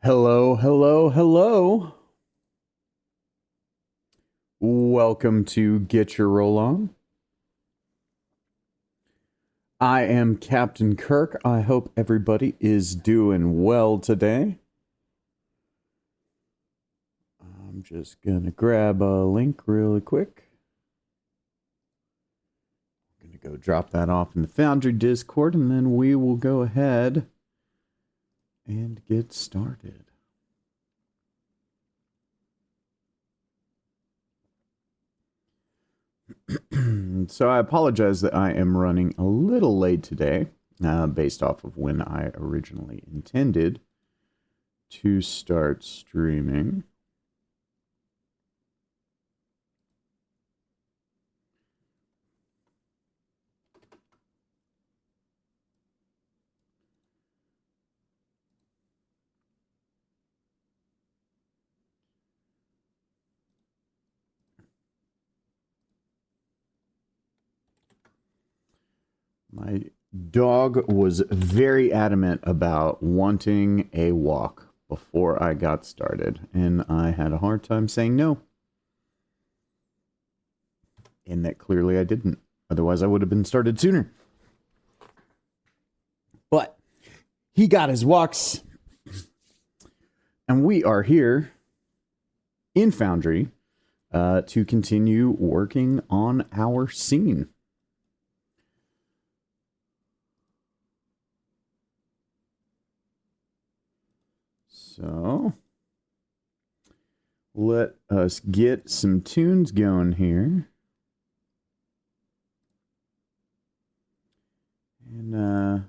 Hello, hello, hello. Welcome to Get Your Roll On. I am Captain Kirk. I hope everybody is doing well today. I'm just gonna grab a link really quick. I'm gonna go drop that off in the Foundry Discord, and then we will go ahead and get started. So I apologize that I am running a little late today, based off of when I originally intended to start streaming. My dog was very adamant about wanting a walk before I got started, and I had a hard time saying no. And that clearly I didn't. Otherwise, I would have been started sooner. But he got his walks, and we are here in Foundry to continue working on our scene. So, let us get some tunes going here. And,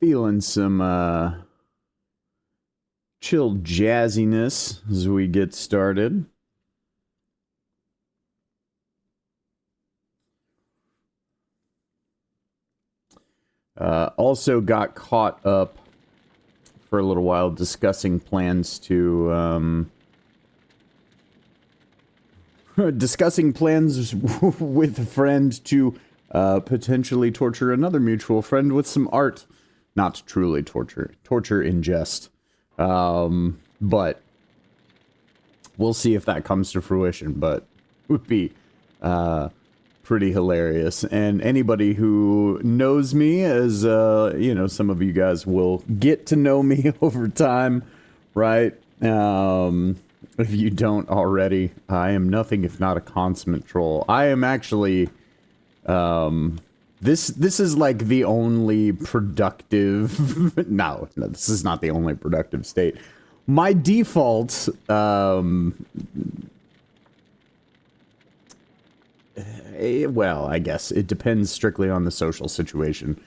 feeling some, chill jazziness as we get started. Also got caught up for a little while discussing plans to, discussing plans with a friend to potentially torture another mutual friend with some art. Not truly torture. Torture in jest. But we'll see if that comes to fruition, but it would be pretty hilarious. And anybody who knows me, as you know, some of you guys will get to know me over time, right? If you don't already, I am nothing if not a consummate troll. I am actually this is like the only productive no, this is not the only productive state. My default well, I guess it depends strictly on the social situation.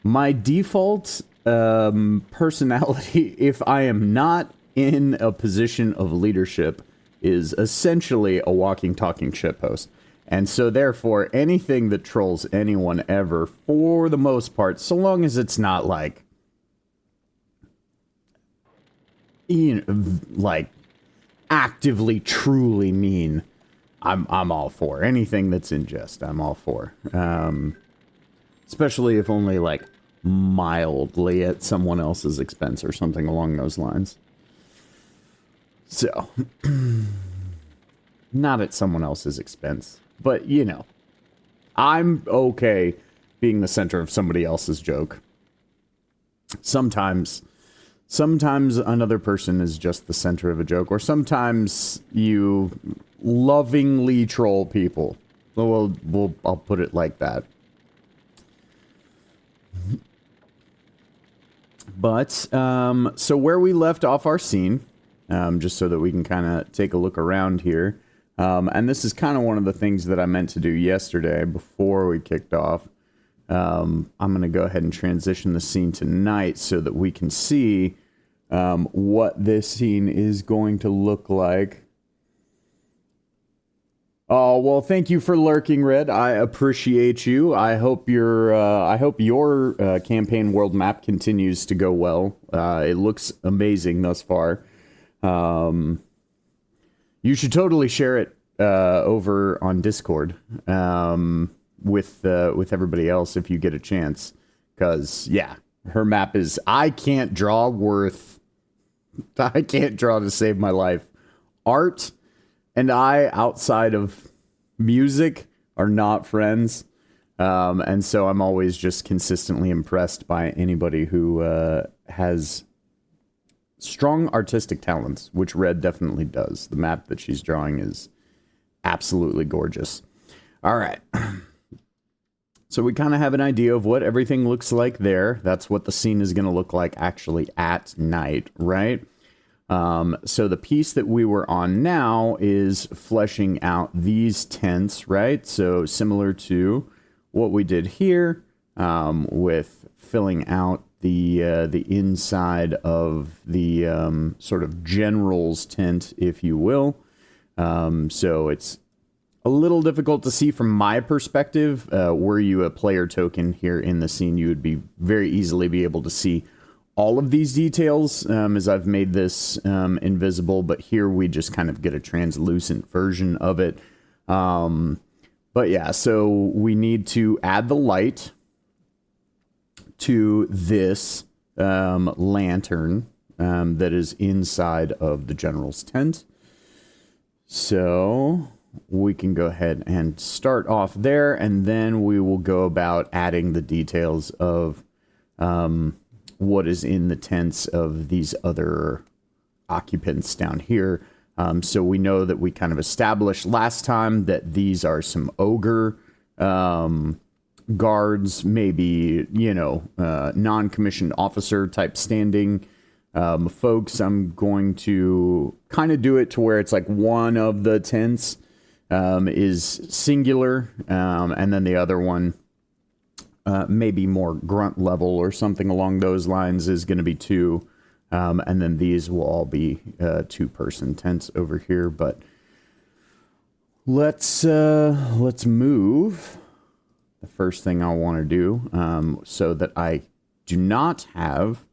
My default personality, if I am not in a position of leadership, is essentially a walking, talking shitpost. And so therefore, anything that trolls anyone ever, for the most part, so long as it's not like, you know, like actively, truly mean, I'm all for. Anything that's in jest, I'm all for. Especially if only like mildly at someone else's expense or something along those lines. So, not at someone else's expense, but you know, I'm okay being the center of somebody else's joke. Sometimes another person is just the center of a joke, or sometimes you lovingly troll people. I'll put it like that. But, so where we left off our scene, just so that we can kind of take a look around here, and this is kind of one of the things that I meant to do yesterday before we kicked off. I'm going to go ahead and transition the scene tonight so that we can see what this scene is going to look like. Oh, well, thank you for lurking, Red. I appreciate you. I hope your campaign world map continues to go well. It looks amazing thus far. You should totally share it over on Discord with everybody else if you get a chance. because, yeah, her map is, I can't draw to save my life. Art and I, outside of music, are not friends. And so I'm always just consistently impressed by anybody who has strong artistic talents, which Red definitely does. The map that she's drawing is absolutely gorgeous. All right. So we kind of have an idea of what everything looks like there. That's what the scene is going to look like actually at night, right? So the piece that we were on now is fleshing out these tents, right? So similar to what we did here, with filling out the inside of the sort of general's tent, if you will. So it's a little difficult to see from my perspective. Were you a player token here in the scene, you would be very easily be able to see all of these details, as I've made this invisible, but here we just kind of get a translucent version of it. But yeah, so we need to add the light to this lantern that is inside of the general's tent. So we can go ahead and start off there, and then we will go about adding the details of what is in the tents of these other occupants down here. So we know that we kind of established last time that these are some ogre guards, maybe, you know, non-commissioned officer type standing folks. I'm going to kind of do it to where it's like one of the tents is singular, and then the other one, maybe more grunt level or something along those lines, is going to be two. And then these will all be two-person tents over here. But let's move. The first thing I want to do, so that I do not have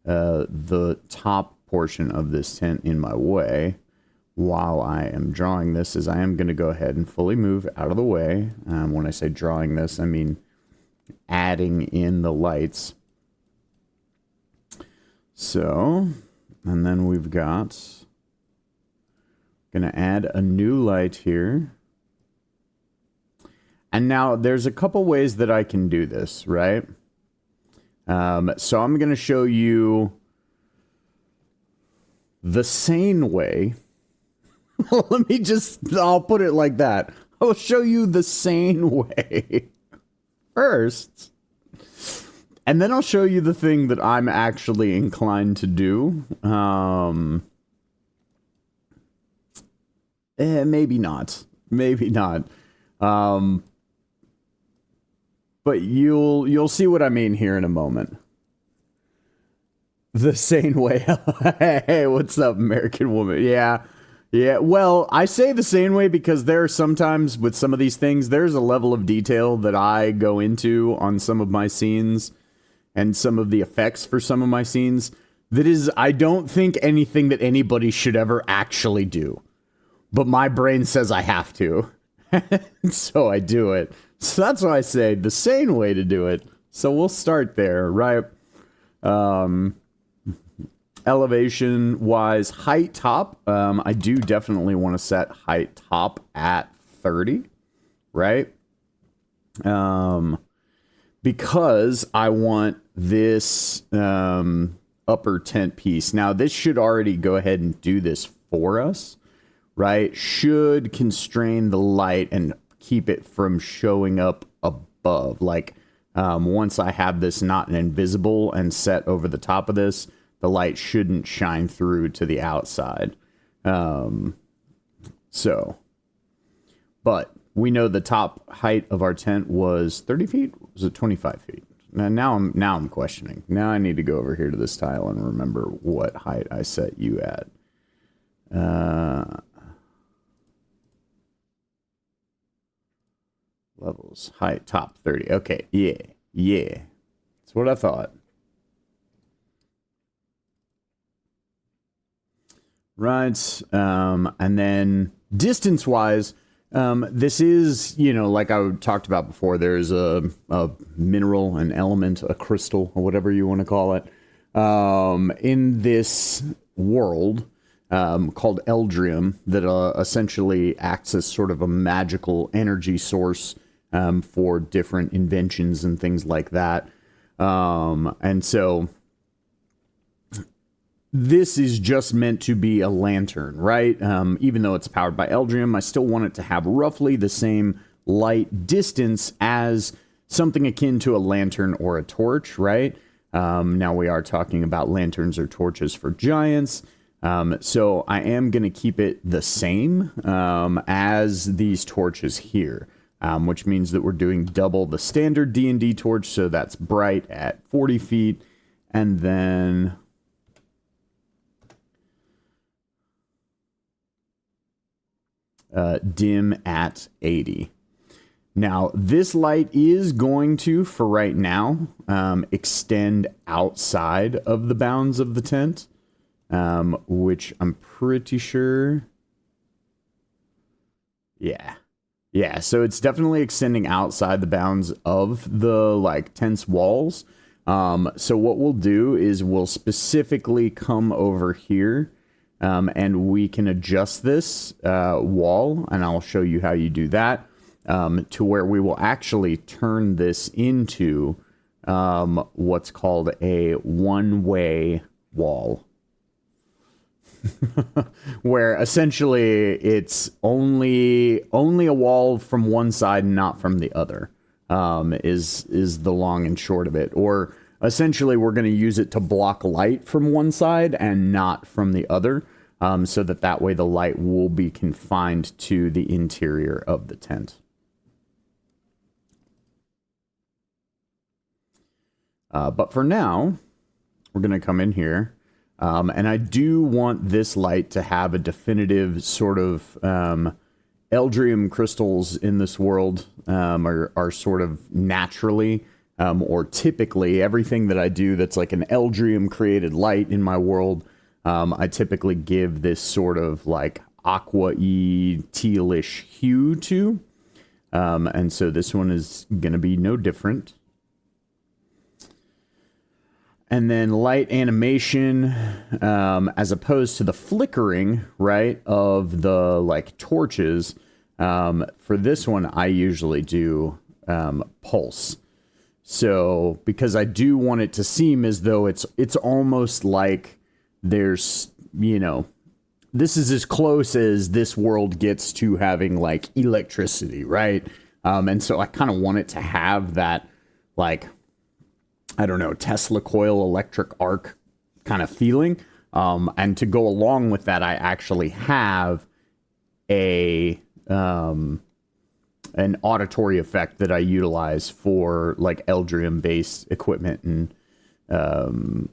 the top portion of this tent in my way while I am drawing this, is I am going to go ahead and fully move out of the way. When I say drawing this, I mean adding in the lights. So, and then we've got, going to add a new light here. And now there's a couple ways that I can do this, right? So I'm going to show you the sane way. I'll put it like that. I'll show you the sane way first. And then I'll show you the thing that I'm actually inclined to do. Maybe not. Maybe not. But you'll see what I mean here in a moment. The sane way. Hey, what's up, American woman? Yeah. Well, I say the same way because there are sometimes with some of these things, there's a level of detail that I go into on some of my scenes and some of the effects for some of my scenes that is, I don't think anything that anybody should ever actually do. But my brain says I have to. So I do it. So that's why I say the sane way to do it. So we'll start there, right? Elevation wise, height top. I do definitely want to set height top at 30, right? Because I want this upper tent piece. Now, this should already go ahead and do this for us, right? Should constrain the light and keep it from showing up above. Like, once I have this not invisible and set over the top of this, the light shouldn't shine through to the outside. But we know the top height of our tent was 30 feet. Was it 25 feet? Now I'm questioning. Now I need to go over here to this tile and remember what height I set you at. Levels, height, top 30. Okay, yeah. That's what I thought. Right, and then distance-wise, This is, you know, like I talked about before, there's a mineral, an element, a crystal, or whatever you want to call it, in this world called Eldrium that essentially acts as sort of a magical energy source for different inventions and things like that. And so this is just meant to be a lantern, right? Even though it's powered by Eldrium, I still want it to have roughly the same light distance as something akin to a lantern or a torch, right? Now we are talking about lanterns or torches for giants. So I am going to keep it the same as these torches here, which means that we're doing double the standard D&D torch, so that's bright at 40 feet, and then dim at 80. Now, this light is going to, for right now, extend outside of the bounds of the tent, which I'm pretty sure... Yeah, so it's definitely extending outside the bounds of the, like, tent's walls. So what we'll do is we'll specifically come over here, and we can adjust this wall, and I'll show you how you do that, to where we will actually turn this into what's called a one-way wall. Where essentially it's only a wall from one side and not from the other, is the long and short of it. Or essentially we're going to use it to block light from one side and not from the other, so that way the light will be confined to the interior of the tent. But for now, we're going to come in here. And I do want this light to have a definitive sort of Eldrium crystals in this world are sort of naturally or typically everything that I do that's like an Eldrium created light in my world, I typically give this sort of like aqua-y tealish hue to. And so this one is going to be no different. And then light animation, as opposed to the flickering, right, of the, like, torches. For this one, I usually do pulse. So, because I do want it to seem as though it's almost like there's, you know, this is as close as this world gets to having, like, electricity, right? And so I kind of want it to have that, like... I don't know, Tesla coil electric arc kind of feeling. And to go along with that, I actually have an auditory effect that I utilize for like Eldrium based equipment and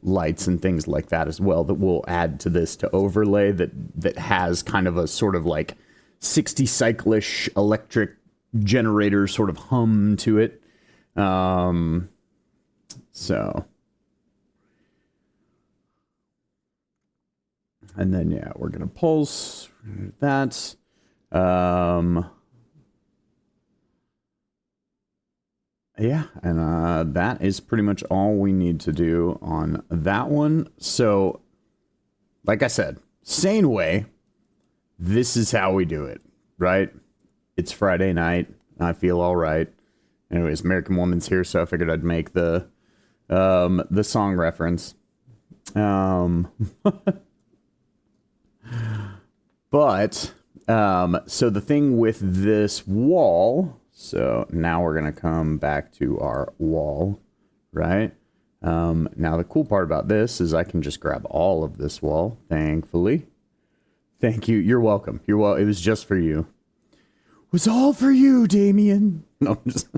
lights and things like that as well, that will add to this to overlay that has kind of a sort of like 60 cyclish electric generator sort of hum to it. So, and then, yeah, we're going to pulse that. Yeah, and that is pretty much all we need to do on that one. So, like I said, sane way, this is how we do it, right? It's Friday night. I feel all right. Anyways, American Woman's here, so I figured I'd make the song reference. But, so the thing with this wall, so now we're going to come back to our wall, right? Now the cool part about this is I can just grab all of this wall, thankfully. Thank you. You're welcome. It was just for you. It was all for you, Damien. No, I'm just...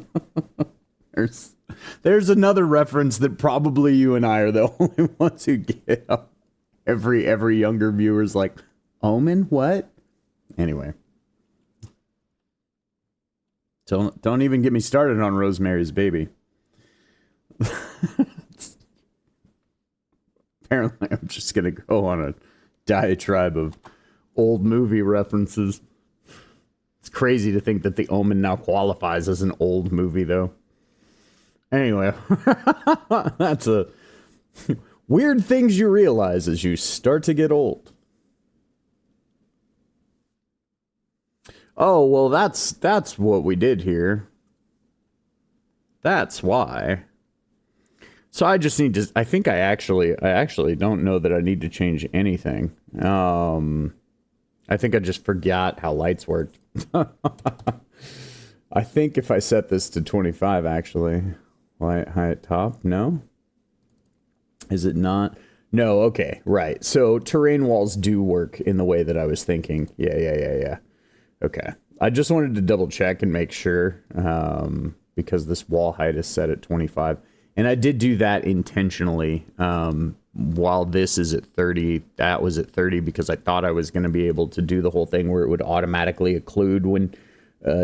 There's another reference that probably you and I are the only ones who get. Every younger viewer's like, Omen? What? Anyway. Don't even get me started on Rosemary's Baby. Apparently, I'm just going to go on a diatribe of old movie references. It's crazy to think that The Omen now qualifies as an old movie, though. Anyway, that's a weird things you realize as you start to get old. Oh, well, that's what we did here. That's why. So I just need to, I think I actually don't know that I need to change anything. I think I just forgot how lights worked. I think if I set this to 25, actually. Light height top, no? Is it not? No, okay, right. So terrain walls do work in the way that I was thinking. Yeah. Okay. I just wanted to double check and make sure, because this wall height is set at 25. And I did do that intentionally. While this is at 30, that was at 30 because I thought I was going to be able to do the whole thing where it would automatically occlude when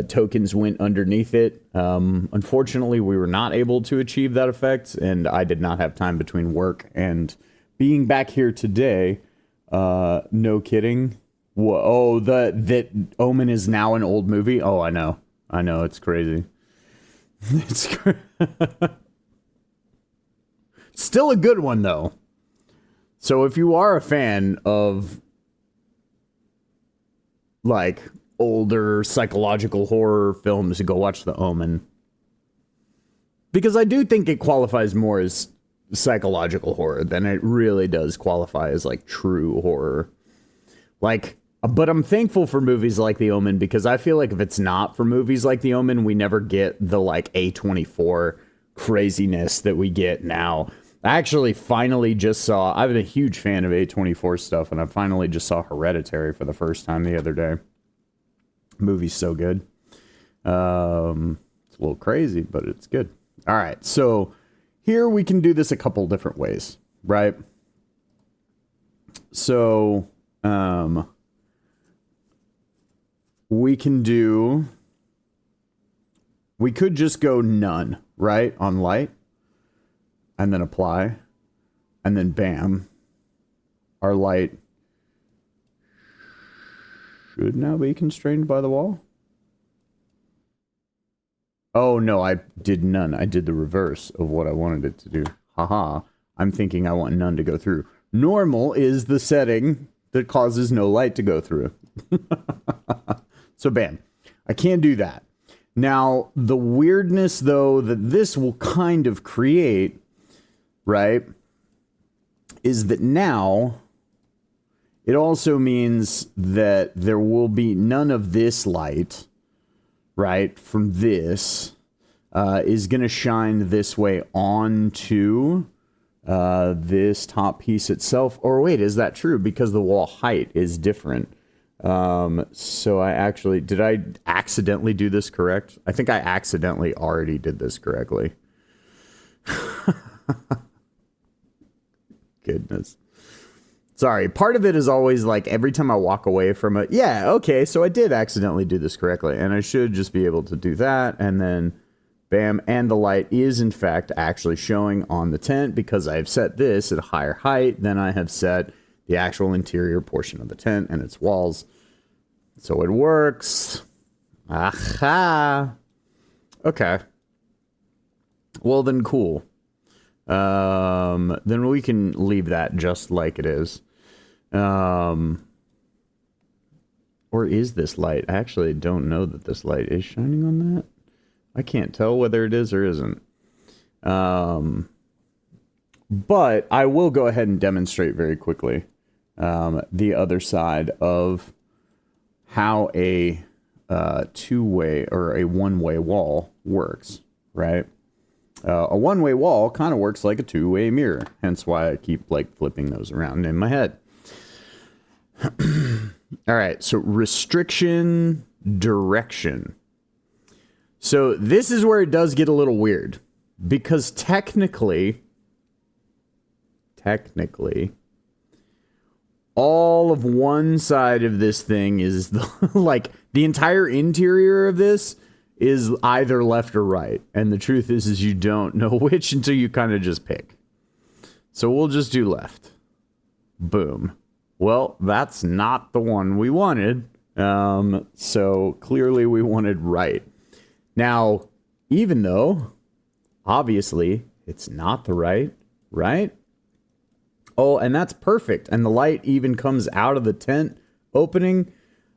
tokens went underneath it. Unfortunately, we were not able to achieve that effect, and I did not have time between work and being back here today. No kidding. Whoa, oh, that Omen is now an old movie? Oh, I know, it's crazy. It's still a good one, though. So if you are a fan of, like, older psychological horror films, go watch The Omen. Because I do think it qualifies more as psychological horror than it really does qualify as, like, true horror. Like, but I'm thankful for movies like The Omen, because I feel like if it's not for movies like The Omen, we never get the, like, A24 craziness that we get now. I actually finally just saw, I've been a huge fan of A24 stuff, and I finally just saw Hereditary for the first time the other day. Movie's so good. It's a little crazy, but it's good. All right, so here we can do this a couple different ways, right? So, we could just go none, right, on light, and then apply, and then bam, our light should now be constrained by the wall. Oh no, I did none. I did the reverse of what I wanted it to do. Haha, I'm thinking I want none to go through. Normal is the setting that causes no light to go through. So bam, I can't do that. Now, the weirdness, though, that this will kind of create, right, is that now it also means that there will be none of this light, right, from this, is going to shine this way onto this top piece itself. Or wait, is that true? Because the wall height is different. So I actually, did I accidentally do this correct? I think I accidentally already did this correctly. Goodness. Sorry, part of it is always like every time I walk away from it, yeah, okay, so I did accidentally do this correctly, and I should just be able to do that, and then bam, and the light is in fact actually showing on the tent because I've set this at a higher height than I have set the actual interior portion of the tent and its walls. So it works. Aha. Okay. Well, then cool. Then we can leave that just like it is. Or is this light? I actually don't know that this light is shining on that. I can't tell whether it is or isn't. But I will go ahead and demonstrate very quickly the other side of how a two-way or a one-way wall works, right? A one-way wall kind of works like a two-way mirror, hence why I keep like flipping those around in my head. All right, so restriction direction. So this is where it does get a little weird, because technically, all of one side of this thing is like the entire interior of this is either left or right. And the truth is you don't know which until you kind of just pick. So we'll just do left. Boom. Well, that's not the one we wanted. So clearly we wanted right. Now, even though, obviously, it's not the right? Oh, and that's perfect. And the light even comes out of the tent opening.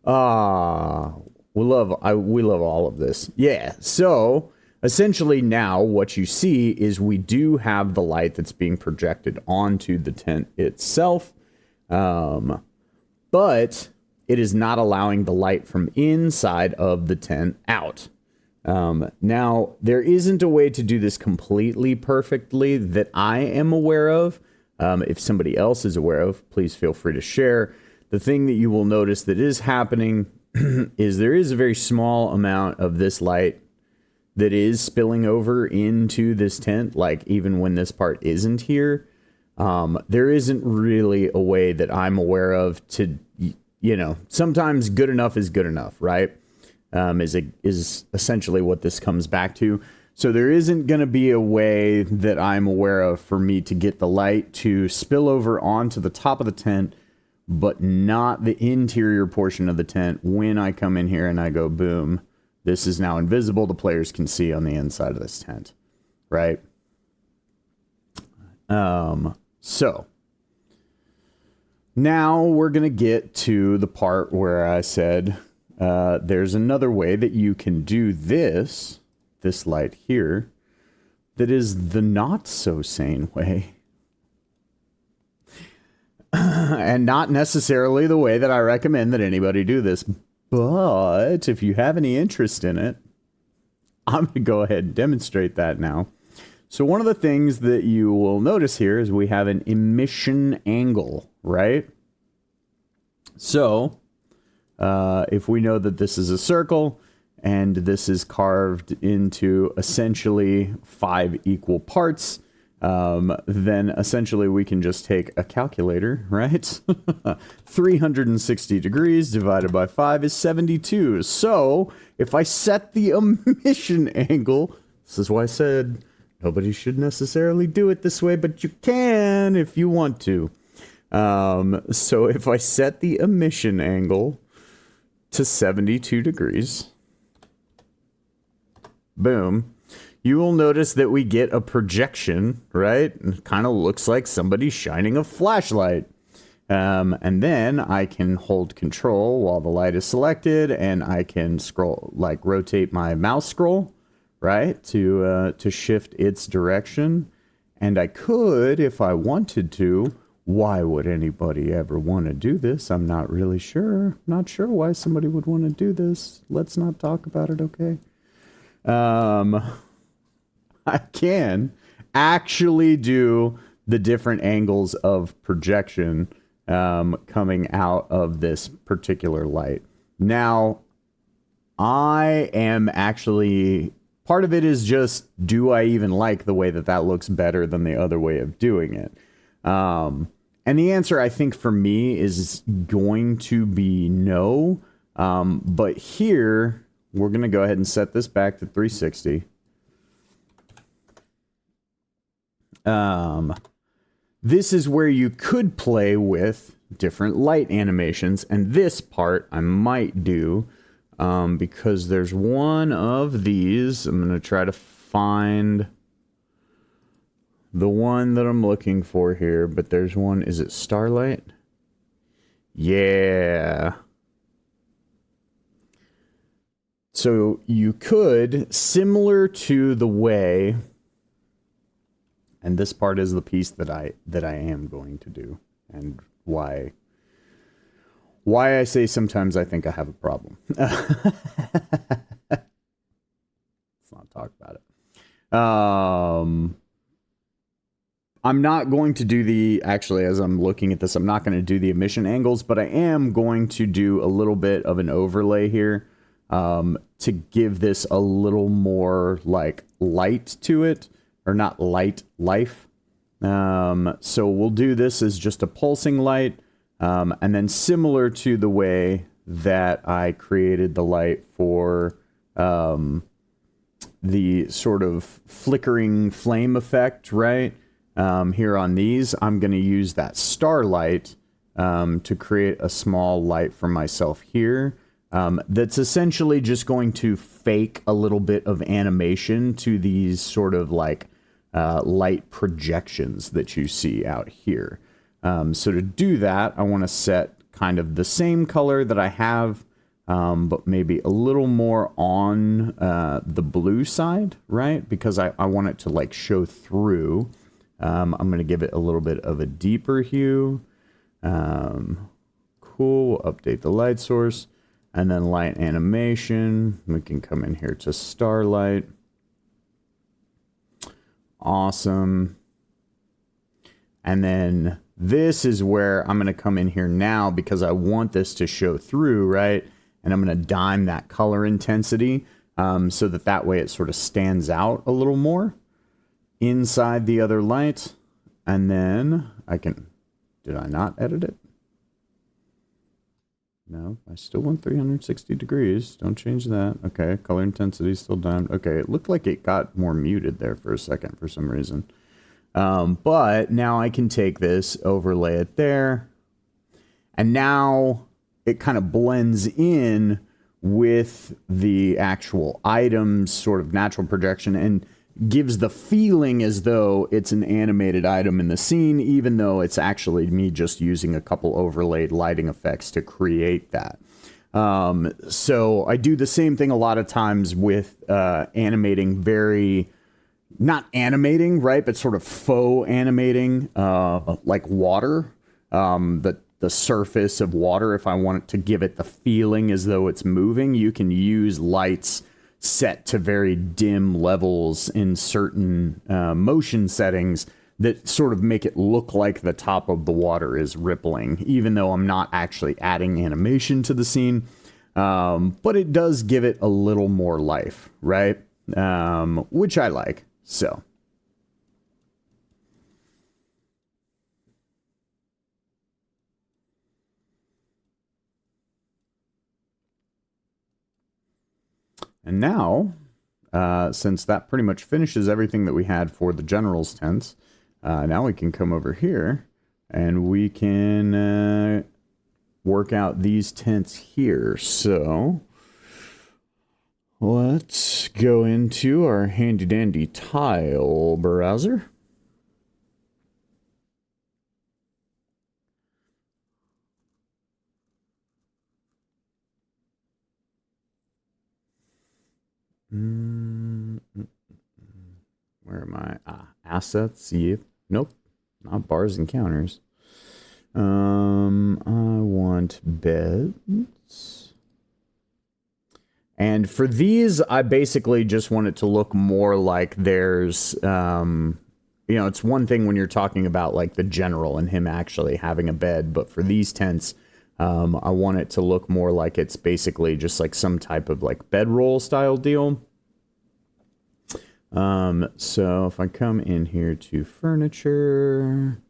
We love all of this. Yeah. So essentially now what you see is we do have the light that's being projected onto the tent itself. But it is not allowing the light from inside of the tent out. Now, there isn't a way to do this completely perfectly that I am aware of. If somebody else is aware of, please feel free to share. The thing that you will notice that is happening is there is a very small amount of this light that is spilling over into this tent, like even when this part isn't here. There isn't really a way that I'm aware of to, sometimes good enough is good enough, right? Is essentially what this comes back to. So there isn't going to be a way that I'm aware of for me to get the light to spill over onto the top of the tent, but not the interior portion of the tent when I come in here and I go, boom, this is now invisible. The players can see on the inside of this tent, right? So now we're going to get to the part where I said, there's another way that you can do this light here that is the not so sane way. And not necessarily the way that I recommend that anybody do this. But if you have any interest in it, I'm going to go ahead and demonstrate that now. So one of the things that you will notice here is we have an emission angle, right? So if we know that this is a circle and this is carved into essentially 5 equal parts, then essentially we can just take a calculator, right? 360 degrees divided by 5 is 72. So if I set the emission angle, this is why I said nobody should necessarily do it this way, but you can if you want to. So if I set the emission angle to 72 degrees, boom, you will notice that we get a projection, right? It kind of looks like somebody shining a flashlight. And then I can hold control while the light is selected, and I can scroll, like rotate my mouse scroll, right? To shift its direction. And I could, if I wanted to. Why would anybody ever want to do this? I'm not really sure. Not sure why somebody would want to do this. Let's not talk about it, okay? I can actually do the different angles of projection coming out of this particular light. Now, I am actually... Part of it is just, do I even like the way that that looks better than the other way of doing it? And the answer, I think, for me is going to be no. But here, we're going to go ahead and set this back to 360. This is where you could play with different light animations. And this part I might do because there's one of these. I'm going to try to find the one that I'm looking for here, but there's one. Is it Starlight? Yeah. So you could, similar to the way, and this part is the piece that I am going to do, and why I say sometimes I think I have a problem. Let's not talk about it. I'm not going to do the, actually, as I'm looking at this, I'm not going to do the emission angles, but I am going to do a little bit of an overlay here to give this a little more like light to it, or not light, life. So we'll do this as just a pulsing light, and then similar to the way that I created the light for the sort of flickering flame effect, right? Here on these, I'm going to use that starlight to create a small light for myself here. that's essentially just going to fake a little bit of animation to these sort of like light projections that you see out here. So to do that, I want to set kind of the same color that I have, but maybe a little more on the blue side, right? Because I want it to like show through. I'm going to give it a little bit of a deeper hue. Cool. We'll update the light source. And then light animation. We can come in here to starlight. Awesome. And then this is where I'm going to come in here now because I want this to show through, right? And I'm going to dime that color intensity so that way it sort of stands out a little more inside the other light. And then I can, did I not edit it? No, I still want 360 degrees. Don't change that. Okay, color intensity still down. Okay, it looked like it got more muted there for a second for some reason. But now I can take this, overlay it there. And now it kind of blends in with the actual items, sort of natural projection, and gives the feeling as though it's an animated item in the scene, even though it's actually me just using a couple overlaid lighting effects to create that. So I do the same thing a lot of times with animating not animating, right, but sort of faux animating, like water, the surface of water. If I want to give it the feeling as though it's moving, you can use lights set to very dim levels in certain motion settings that sort of make it look like the top of the water is rippling, even though I'm not actually adding animation to the scene. But it does give it a little more life, right? Which I like. So. And now, since that pretty much finishes everything that we had for the general's tents, now we can come over here and we can work out these tents here. So let's go into our handy dandy tile browser. Where am I? Assets. Yep. Nope. Not bars and counters. I want beds. And for these, I basically just want it to look more like there's, it's one thing when you're talking about like the general and him actually having a bed, but for these tents, I want it to look more like it's basically just like some type of like bedroll style deal. So if I come in here to furniture,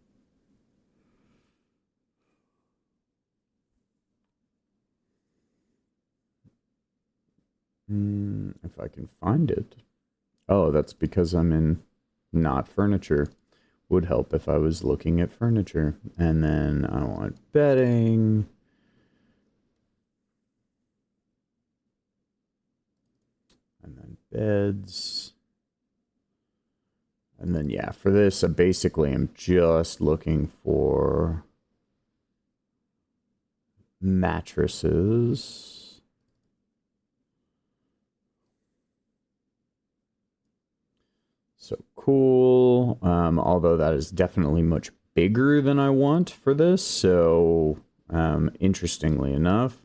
if I can find it. Oh, that's because I'm in not furniture. Would help if I was looking at furniture. And then I want bedding. And then beds. And then, yeah, for this, I basically am just looking for mattresses. So cool. Although that is definitely much bigger than I want for this. So, interestingly enough,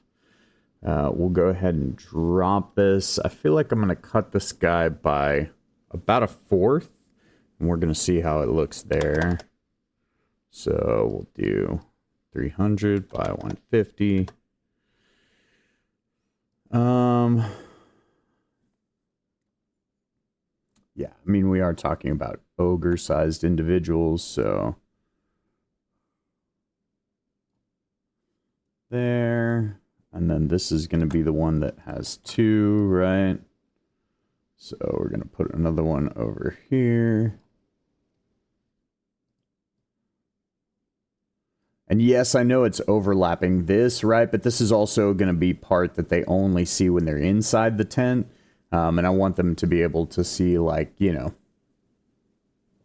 we'll go ahead and drop this. I feel like I'm going to cut this guy by about 1/4. And we're going to see how it looks there. So we'll do 300 by 150. Yeah, I mean, we are talking about ogre-sized individuals, so. There. And then this is going to be the one that has 2, right? So we're going to put another one over here. And yes, I know it's overlapping this, right? But this is also going to be part that they only see when they're inside the tent. And I want them to be able to see, like, you know,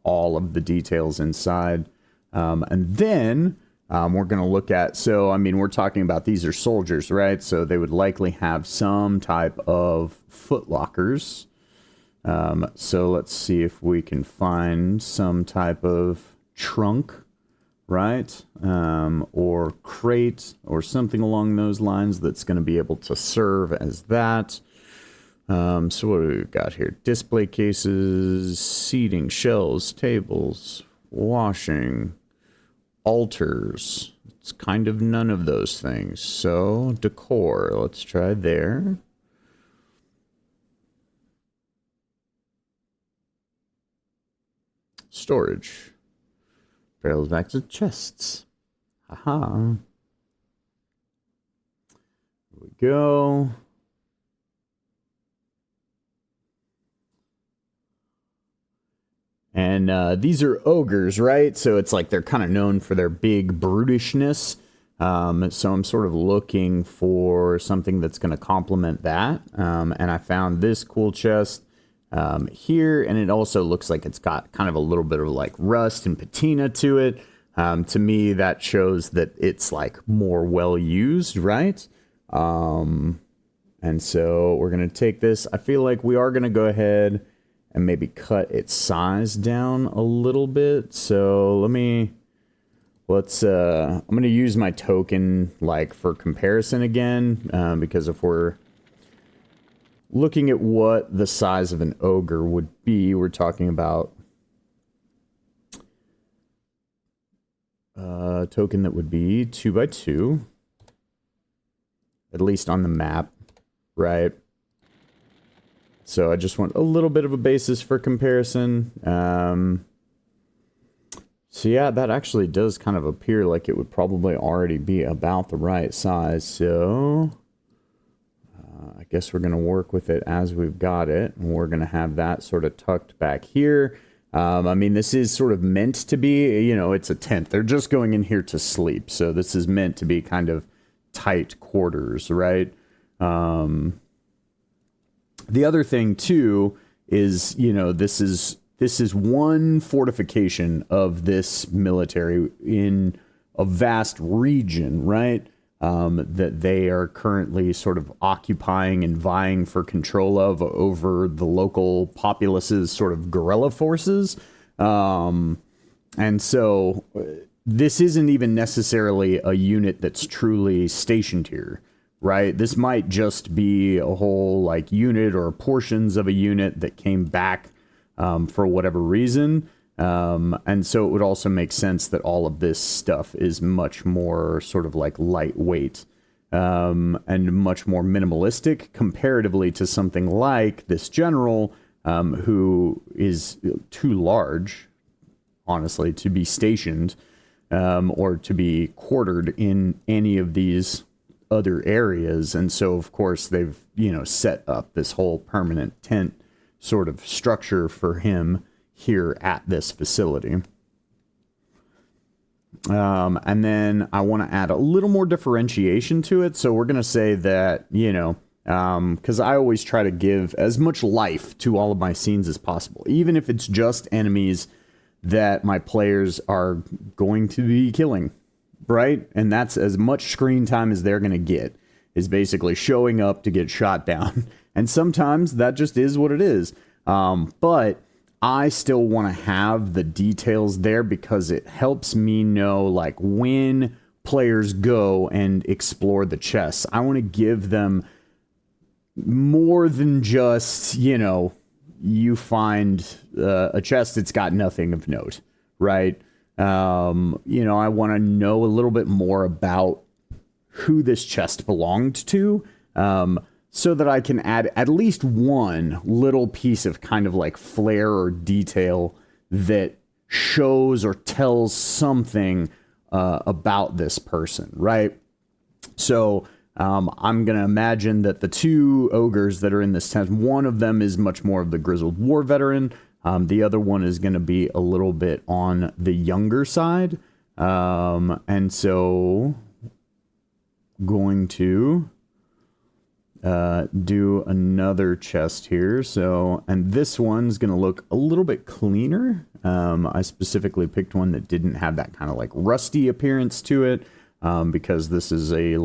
all of the details inside. And then we're going to look at, so, I mean, we're talking about these are soldiers, right? So they would likely have some type of foot lockers. So let's see if we can find some type of trunk, right? Or crate or something along those lines that's going to be able to serve as that. So what do we got here? Display cases, seating, shelves, tables, washing, altars. It's kind of none of those things. So decor, let's try there. Storage. Trails back to chests. Haha. Here we go. And these are ogres, right? So it's like they're kind of known for their big brutishness. So I'm sort of looking for something that's going to complement that. And I found this cool chest here, and it also looks like it's got kind of a little bit of like rust and patina to it. To me, that shows that it's like more well used, right? And so we're going to take this. I feel like we are going to go ahead and maybe cut its size down a little bit. So let's I'm going to use my token like for comparison again, because if we're looking at what the size of an ogre would be, we're talking about a token that would be 2x2, at least on the map, right? So I just want a little bit of a basis for comparison. So yeah, that actually does kind of appear like it would probably already be about the right size. So I guess we're going to work with it as we've got it. And we're going to have that sort of tucked back here. I mean, this is sort of meant to be, you know, it's a tent. They're just going in here to sleep. So this is meant to be kind of tight quarters, right? The other thing, too, is, you know, this is one fortification of this military in a vast region, right? That they are currently sort of occupying and vying for control of over the local populace's sort of guerrilla forces. And so this isn't even necessarily a unit that's truly stationed here. Right, this might just be a whole like unit or portions of a unit that came back for whatever reason, and so it would also make sense that all of this stuff is much more sort of like lightweight and much more minimalistic comparatively to something like this general, who is too large, honestly, to be stationed or to be quartered in any of these other areas. And so of course they've, you know, set up this whole permanent tent sort of structure for him here at this facility. And then I want to add a little more differentiation to it. So we're going to say that, you know, because I always try to give as much life to all of my scenes as possible, even if it's just enemies that my players are going to be killing. Right? And that's as much screen time as they're going to get, is basically showing up to get shot down. And sometimes that just is what it is. But I still want to have the details there because it helps me know like when players go and explore the chests. I want to give them more than just, you know, you find a chest that's got nothing of note, right? You know, I want to know a little bit more about who this chest belonged to, so that I can add at least one little piece of kind of like flair or detail that shows or tells something about this person, right? So I'm going to imagine that the two ogres that are in this tent, one of them is much more of the grizzled war veteran. The other one is going to be a little bit on the younger side. And so going to do another chest here. So, and this one's going to look a little bit cleaner. I specifically picked one that didn't have that kind of like rusty appearance to it, because this is a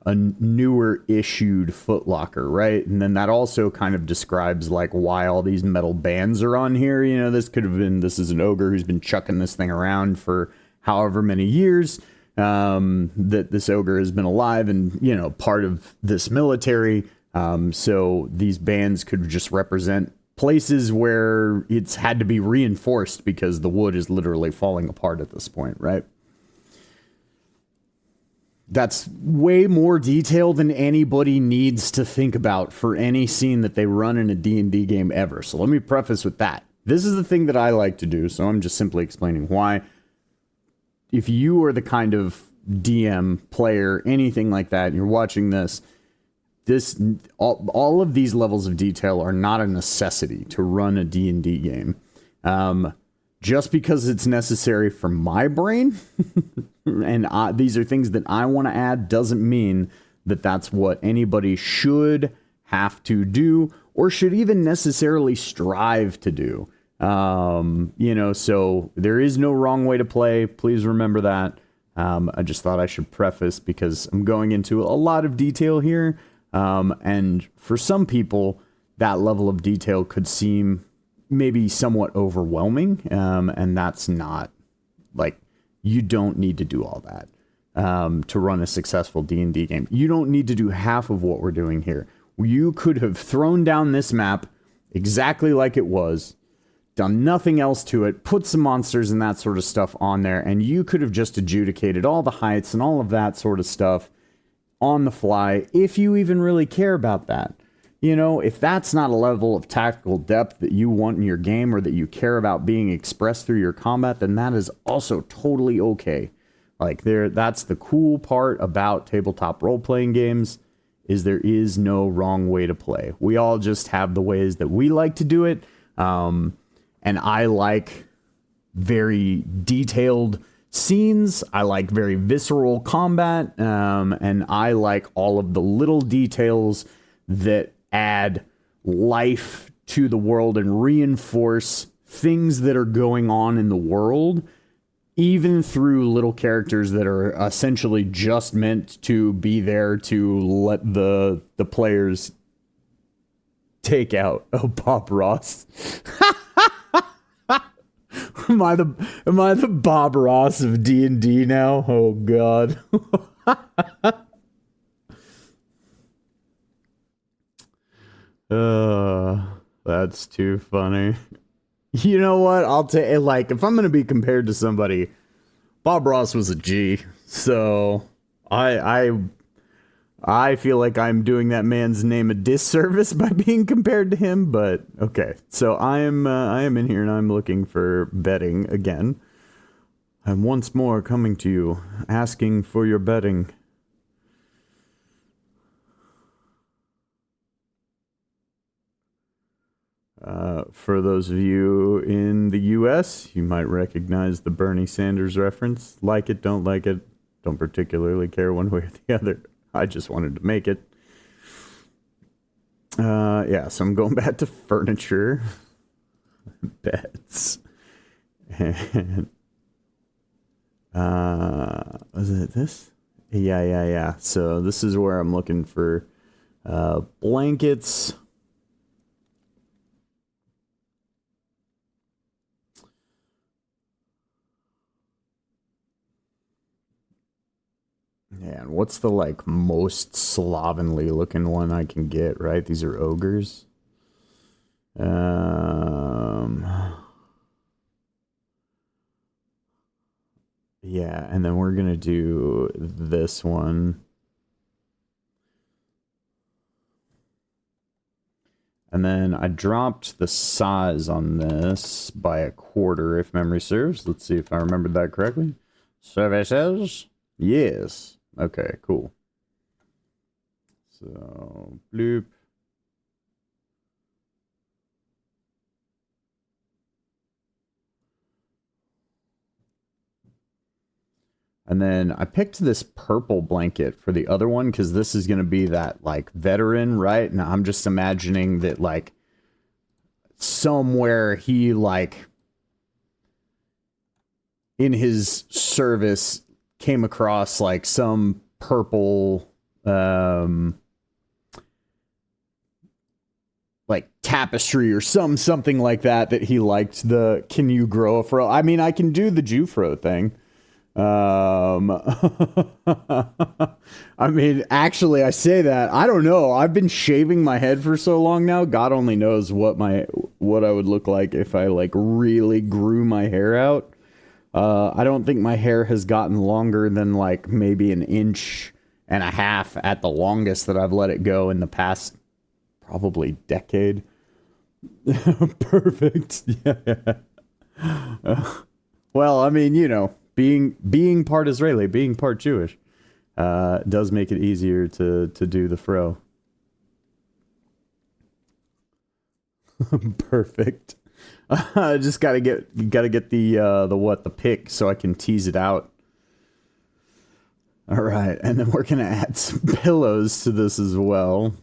newer issued Foot Locker, right? And then that also kind of describes like why all these metal bands are on here. You know, this is an ogre who's been chucking this thing around for however many years that this ogre has been alive and, you know, part of this military. So these bands could just represent places where it's had to be reinforced because the wood is literally falling apart at this point, right? That's way more detail than anybody needs to think about for any scene that they run in a D&D game ever. So let me preface with that. This is the thing that I like to do, so I'm just simply explaining why. If you are the kind of DM, player, anything like that, and you're watching this, all of these levels of detail are not a necessity to run a D&D game. Just because it's necessary for my brain, and these are things that I want to add, doesn't mean that that's what anybody should have to do, or should even necessarily strive to do. You know, so there is no wrong way to play. Please remember that. I just thought I should preface because I'm going into a lot of detail here. And for some people, that level of detail could seem maybe somewhat overwhelming. And that's not, like, you don't need to do all that, to run a successful D&D game. You don't need to do half of what we're doing here. You could have thrown down this map exactly like it was, done nothing else to it, put some monsters and that sort of stuff on there, and you could have just adjudicated all the heights and all of that sort of stuff on the fly, if you even really care about that. You know, if that's not a level of tactical depth that you want in your game or that you care about being expressed through your combat, then that is also totally okay. Like, that's the cool part about tabletop role-playing games, is there is no wrong way to play. We all just have the ways that we like to do it. And I like very detailed scenes. I like very visceral combat. And I like all of the little details that add life to the world and reinforce things that are going on in the world, even through little characters that are essentially just meant to be there to let the players take out. Oh, Bob Ross. Am I the Bob Ross of D&D now? Oh God. That's too funny. You know what? I'll take, like, if I'm gonna be compared to somebody, Bob Ross was a G. So I feel like I'm doing that man's name a disservice by being compared to him, but okay. So I am in here and I'm looking for betting again. I'm once more coming to you, asking for your betting. For those of you in the US, you might recognize the Bernie Sanders reference. Like it, don't like it, don't particularly care one way or the other. I just wanted to make it. Yeah, so I'm going back to furniture. Beds. And, was it this? Yeah. So this is where I'm looking for, blankets. Yeah, and what's the, like, most slovenly looking one I can get, right? These are ogres. Yeah, and then we're gonna do this one. And then I dropped the size on this by a quarter, if memory serves. Let's see if I remembered that correctly. Services? Yes. Okay, cool. So, bloop. And then I picked this purple blanket for the other one because this is going to be that, like, veteran, right? And I'm just imagining that, like, somewhere he, like, in his service came across, like, some purple, like, tapestry or something like that he liked. The can you grow a fro? I mean, I can do the Jufro thing. I mean, actually, I say that. I don't know. I've been shaving my head for so long now. God only knows what I would look like if I, like, really grew my hair out. I don't think my hair has gotten longer than, like, maybe an inch and a half at the longest that I've let it go in the past probably decade. Perfect. Yeah. Well, I mean, you know, being part Israeli, being part Jewish, does make it easier to do the fro. Perfect. I just gotta get the pick so I can tease it out. All right, and then we're gonna add some pillows to this as well.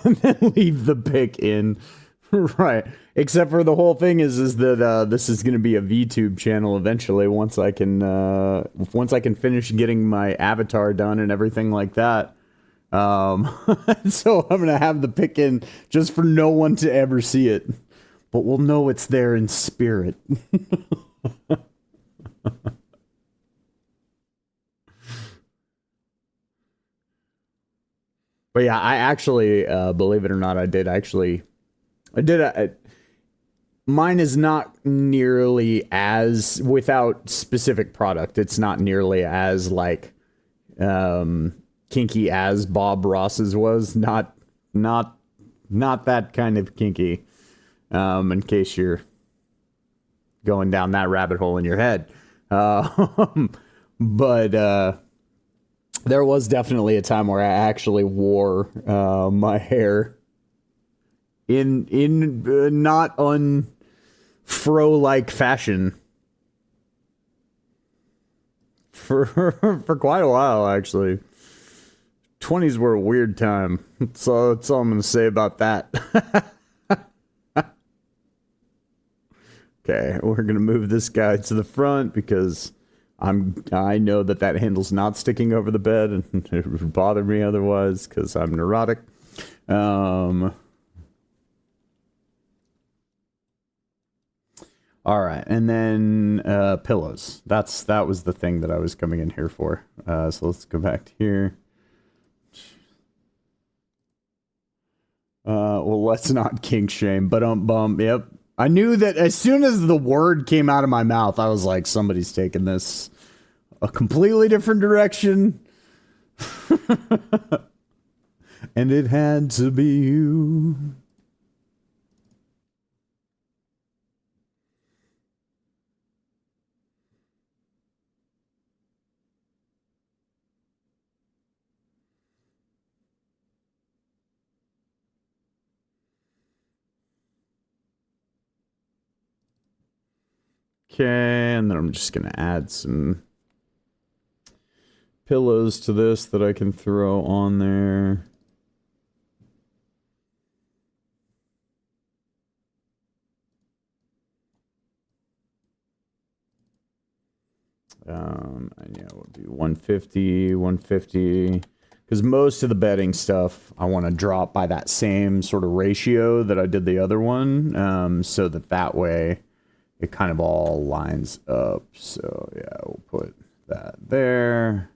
And then leave the pick in. Right. Except for the whole thing is that this is going to be a VTube channel eventually once I can finish getting my avatar done and everything like that. So I'm going to have the pick in just for no one to ever see it. But we'll know it's there in spirit. But yeah, I actually, believe it or not, I did. Mine is not nearly as, without specific product, it's not nearly as, like, kinky as Bob Ross's was. Not that kind of kinky. In case you're going down that rabbit hole in your head. But there was definitely a time where I actually wore my hair in not unfro-like fashion for quite a while, actually. 20s were a weird time. So that's all I'm going to say about that. Okay, we're going to move this guy to the front because I know that handle's not sticking over the bed, and it would bother me otherwise because I'm neurotic. All right, and then pillows. That was the thing that I was coming in here for. So let's go back to here. Well, let's not kink shame, but yep. I knew that as soon as the word came out of my mouth, I was like, somebody's taking this a completely different direction. And it had to be you. Okay, and then I'm just going to add some pillows to this that I can throw on there. And yeah, it would be 150, because most of the bedding stuff I want to drop by that same sort of ratio that I did the other one, so that way it kind of all lines up. So yeah, we'll put that there.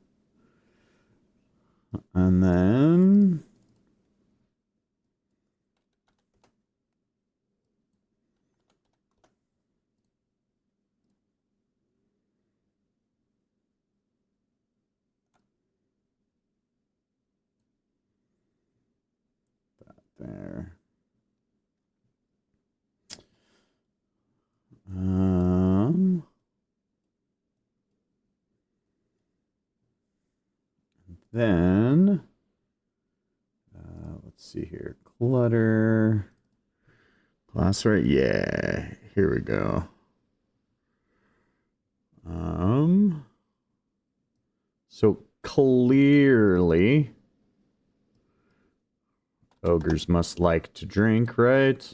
And then that there. Then see here. Clutter. Class rate. Yeah. Here we go. So clearly, ogres must like to drink, right?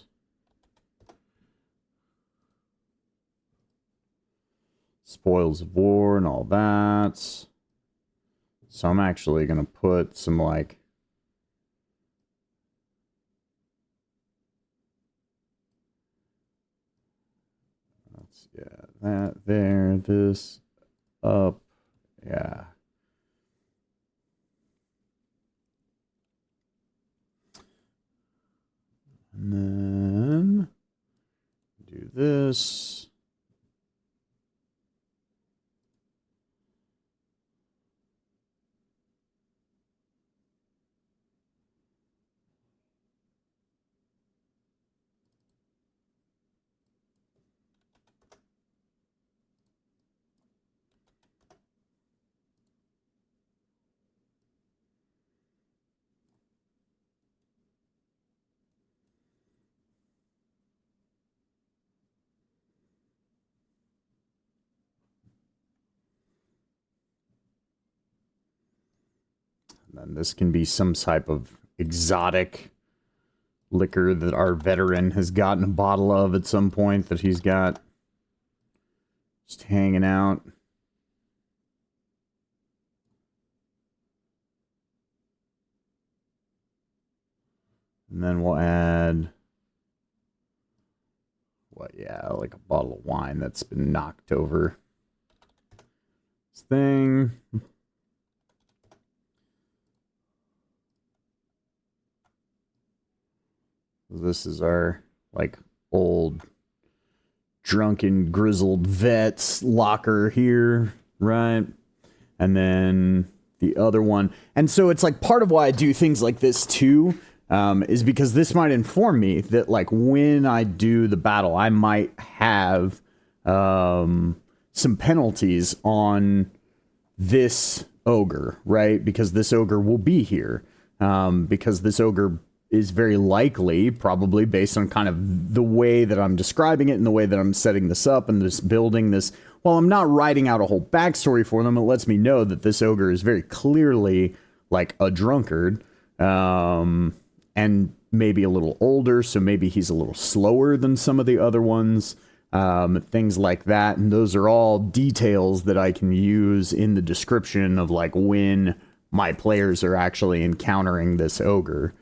Spoils of war and all that. So I'm actually going to put some, like, yeah, that there, this, up, yeah. And then do this. And then this can be some type of exotic liquor that our veteran has gotten a bottle of at some point that he's got just hanging out. And then we'll add, what, yeah, like a bottle of wine that's been knocked over this thing. This is our, like, old drunken grizzled vet's locker here, right? And then the other one. And so it's like part of why I do things like this too, is because this might inform me that, like, when I do the battle, I might have some penalties on this ogre, right? Because this ogre will be here. Because this ogre is very likely, probably based on kind of the way that I'm describing it and the way that I'm setting this up and this building this. While I'm not writing out a whole backstory for them, it lets me know that this ogre is very clearly like a drunkard, and maybe a little older, so maybe he's a little slower than some of the other ones, things like that. And those are all details that I can use in the description of, like, when my players are actually encountering this ogre.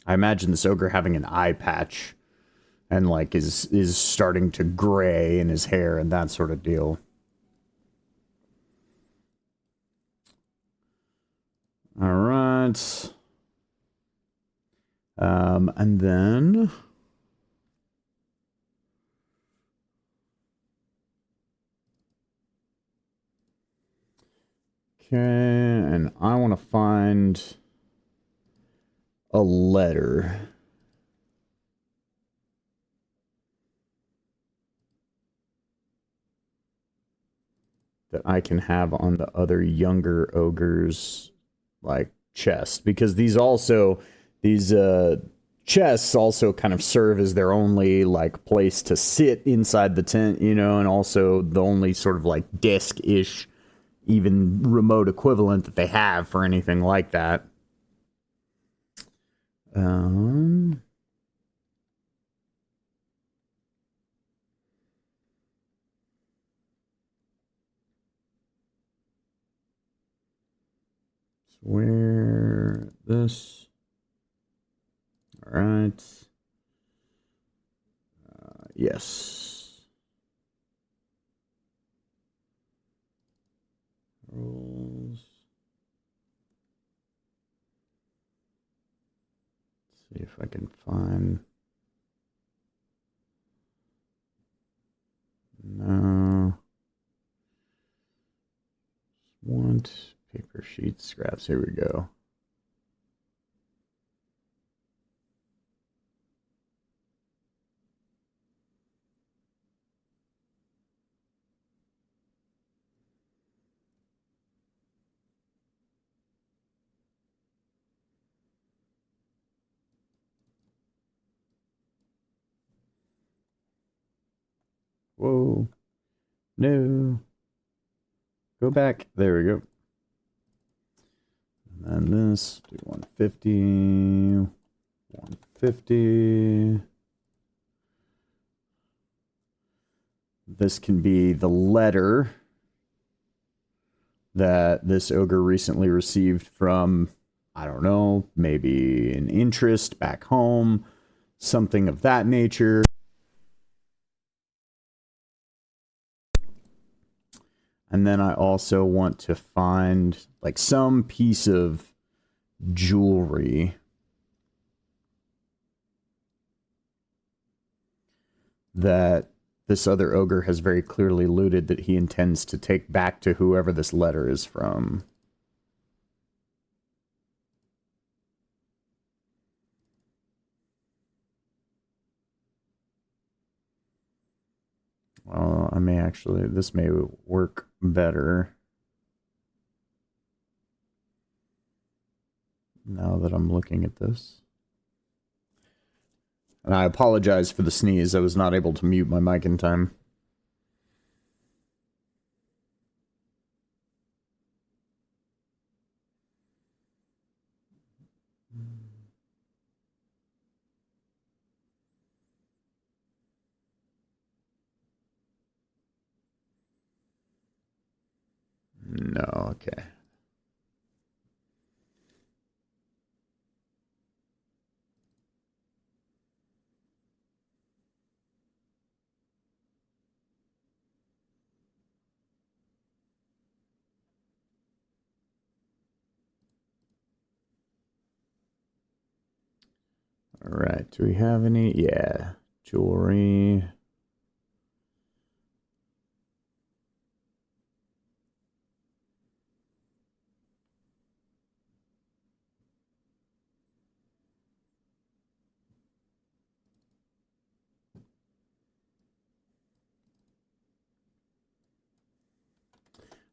I imagine this ogre having an eye patch and, like, is starting to gray in his hair and that sort of deal. All right. And then okay, and I want to find a letter. That I can have on the other younger ogres, like, chest. Because these chests also kind of serve as their only, like, place to sit inside the tent, you know, and also the only sort of, like, desk-ish, even remote equivalent that they have for anything like that. Where this? All right. Yes. Rules. Let's see if I can find. No. Want paper sheets, scraps. Here we go. Whoa. No. Go back. There we go. And then this, do 150. 150. This can be the letter that this ogre recently received from, I don't know, maybe an interest back home, something of that nature. And then I also want to find like some piece of jewelry that this other ogre has very clearly looted that he intends to take back to whoever this letter is from. Well, I may actually, this may work better now that I'm looking at this. And I apologize for the sneeze. I was not able to mute my mic in time. No, okay. All right, do we have any? Yeah, jewelry.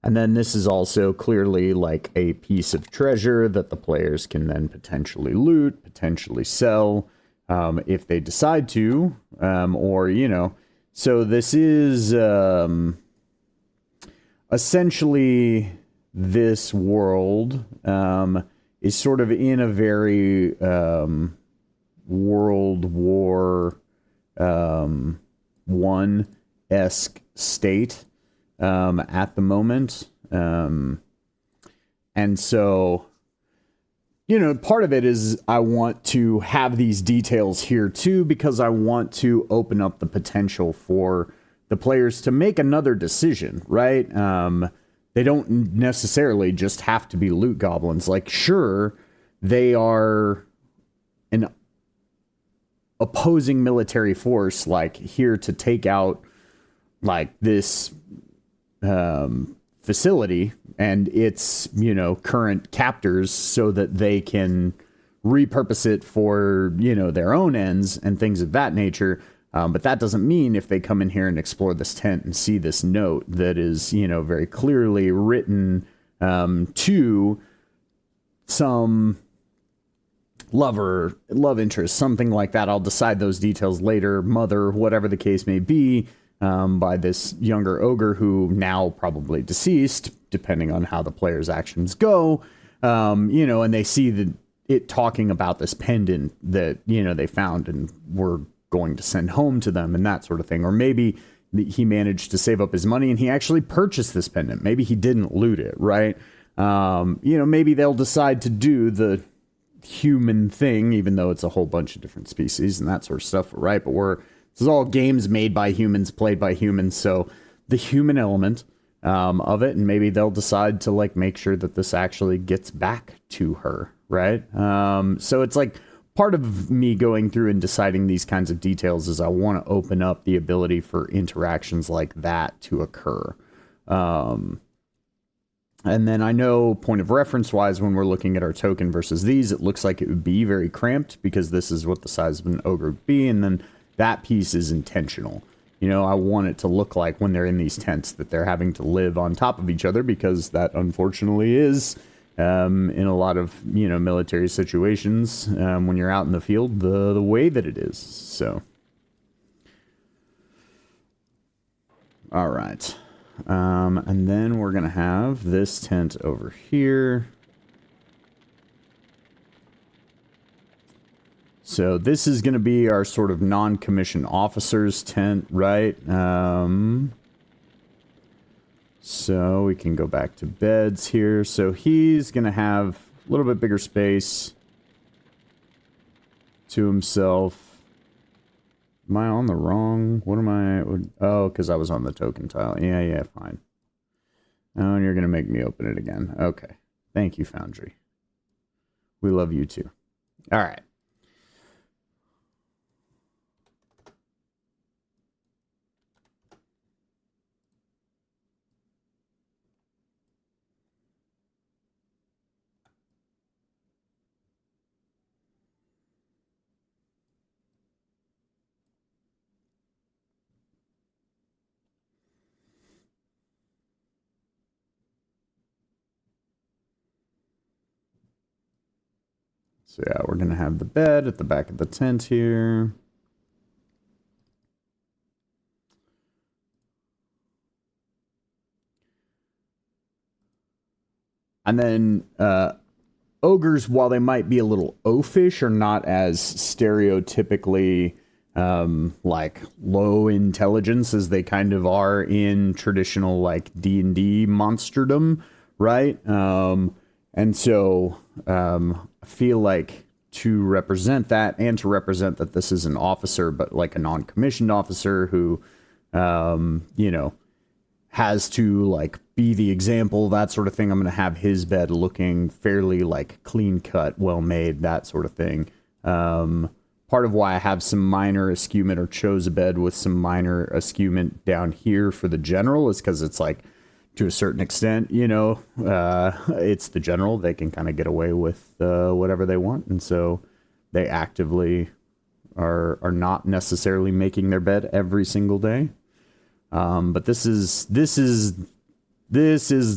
And then this is also clearly like a piece of treasure that the players can then potentially loot, potentially sell, if they decide to, or, you know. So this is essentially this world is sort of in a very World War One-esque state. At the moment. And so, you know, part of it is I want to have these details here too, because I want to open up the potential for the players to make another decision, right? They don't necessarily just have to be loot goblins. Like, sure, they are an opposing military force, like, here to take out, like, this facility and its, you know, current captors so that they can repurpose it for, you know, their own ends and things of that nature. But that doesn't mean if they come in here and explore this tent and see this note that is, you know, very clearly written to some love interest, something like that. I'll decide those details later, mother, whatever the case may be. By this younger ogre who now probably deceased, depending on how the player's actions go, you know, and they see it talking about this pendant that, you know, they found and were going to send home to them and that sort of thing. Or maybe he managed to save up his money and he actually purchased this pendant. Maybe he didn't loot it, right? You know, maybe they'll decide to do the human thing, even though it's a whole bunch of different species and that sort of stuff, right? But this is all games made by humans, played by humans, so the human element of it, and maybe they'll decide to, like, make sure that this actually gets back to her, right? So it's like part of me going through and deciding these kinds of details is I want to open up the ability for interactions like that to occur. And then I know, point of reference-wise, when we're looking at our token versus these, it looks like it would be very cramped because this is what the size of an ogre would be, and then that piece is intentional. You know, I want it to look like when they're in these tents that they're having to live on top of each other because that unfortunately is in a lot of, you know, military situations when you're out in the field the way that it is. So All right. And then we're going to have this tent over here. So this is going to be our sort of non-commissioned officer's tent, right? So we can go back to beds here. So he's going to have a little bit bigger space to himself. Am I on the wrong? What am I? Oh, because I was on the token tile. Yeah, fine. Oh, and you're going to make me open it again. Okay. Thank you, Foundry. We love you too. All right. So yeah, we're going to have the bed at the back of the tent here. And then ogres, while they might be a little oafish, are not as stereotypically like low intelligence as they kind of are in traditional like D&D monsterdom, right? And so I feel like to represent that and to represent that this is an officer, but like a non-commissioned officer who, you know, has to like be the example, that sort of thing. I'm going to have his bed looking fairly like clean cut, well made, that sort of thing. Part of why I have some minor eschewment or chose a bed with some minor eschewment down here for the general is because it's like, to a certain extent, you know, it's the general. They can kind of get away with whatever they want. And so they actively are not necessarily making their bed every single day. But this is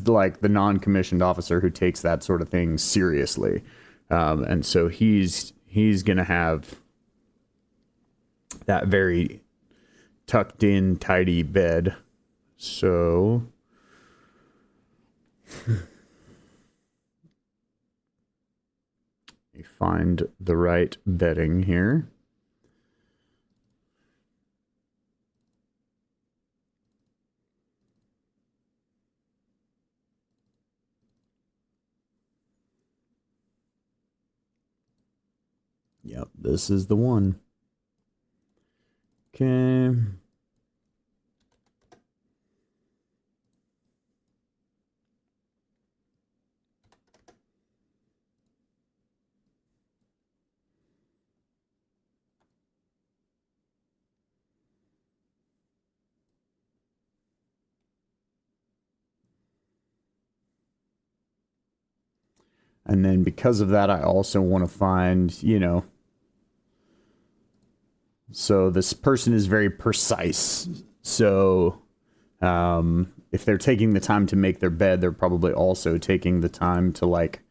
like the non-commissioned officer who takes that sort of thing seriously. And so he's going to have that very tucked in, tidy bed. So you find the right bedding here. Yep, this is the one. Okay. And then because of that, I also want to find, you know, so this person is very precise. So if they're taking the time to make their bed, they're probably also taking the time to like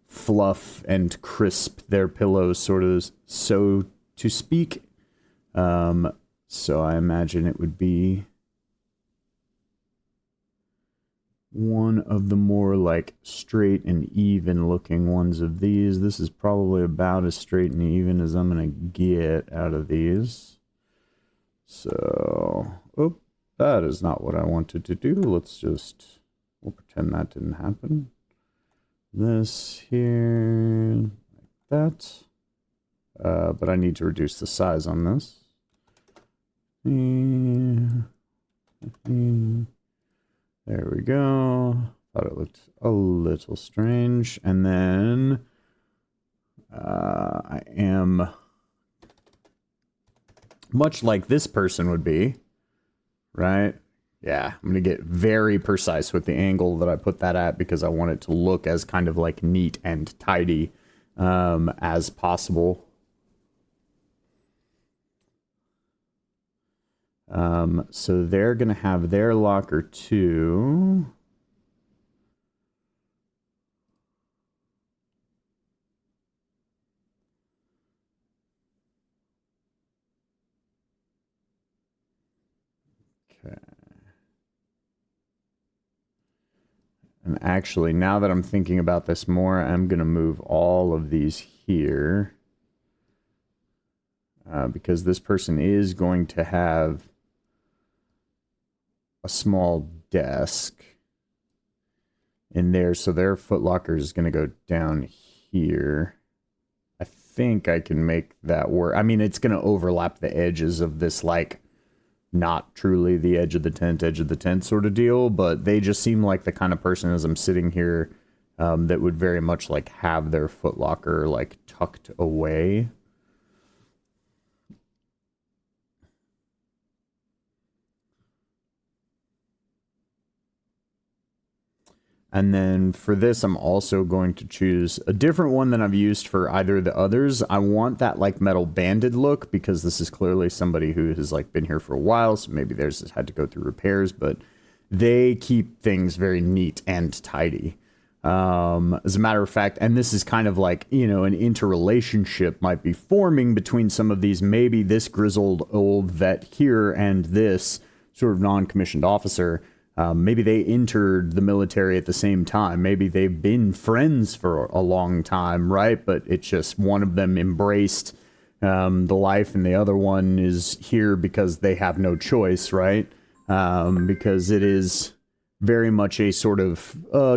fluff and crisp their pillows, sort of, so to speak. So I imagine it would be one of the more like straight and even looking ones of these. This is probably about as straight and even as I'm going to get out of these. So, oh, that is not what I wanted to do. We'll pretend that didn't happen. This here, like that. But I need to reduce the size on this. There we go. Thought it looked a little strange. And then I am much like this person would be, right? Yeah, I'm going to get very precise with the angle that I put that at because I want it to look as kind of like neat and tidy as possible. So they're going to have their locker too. Okay. And actually, now that I'm thinking about this more, I'm going to move all of these here. Because this person is going to have a small desk in there. So their footlocker is going to go down here. I think I can make that work. I mean, it's going to overlap the edges of this, like, not truly the edge of the tent sort of deal, but they just seem like the kind of person, as I'm sitting here, that would very much like have their footlocker like tucked away. And then for this, I'm also going to choose a different one than I've used for either of the others. I want that like metal banded look because this is clearly somebody who has like been here for a while. So maybe theirs has had to go through repairs, but they keep things very neat and tidy. As a matter of fact, and this is kind of like, you know, an interrelationship might be forming between some of these, maybe this grizzled old vet here and this sort of non-commissioned officer. Maybe they entered the military at the same time. Maybe they've been friends for a long time, right? But it's just one of them embraced the life and the other one is here because they have no choice, right? Because it is very much a sort of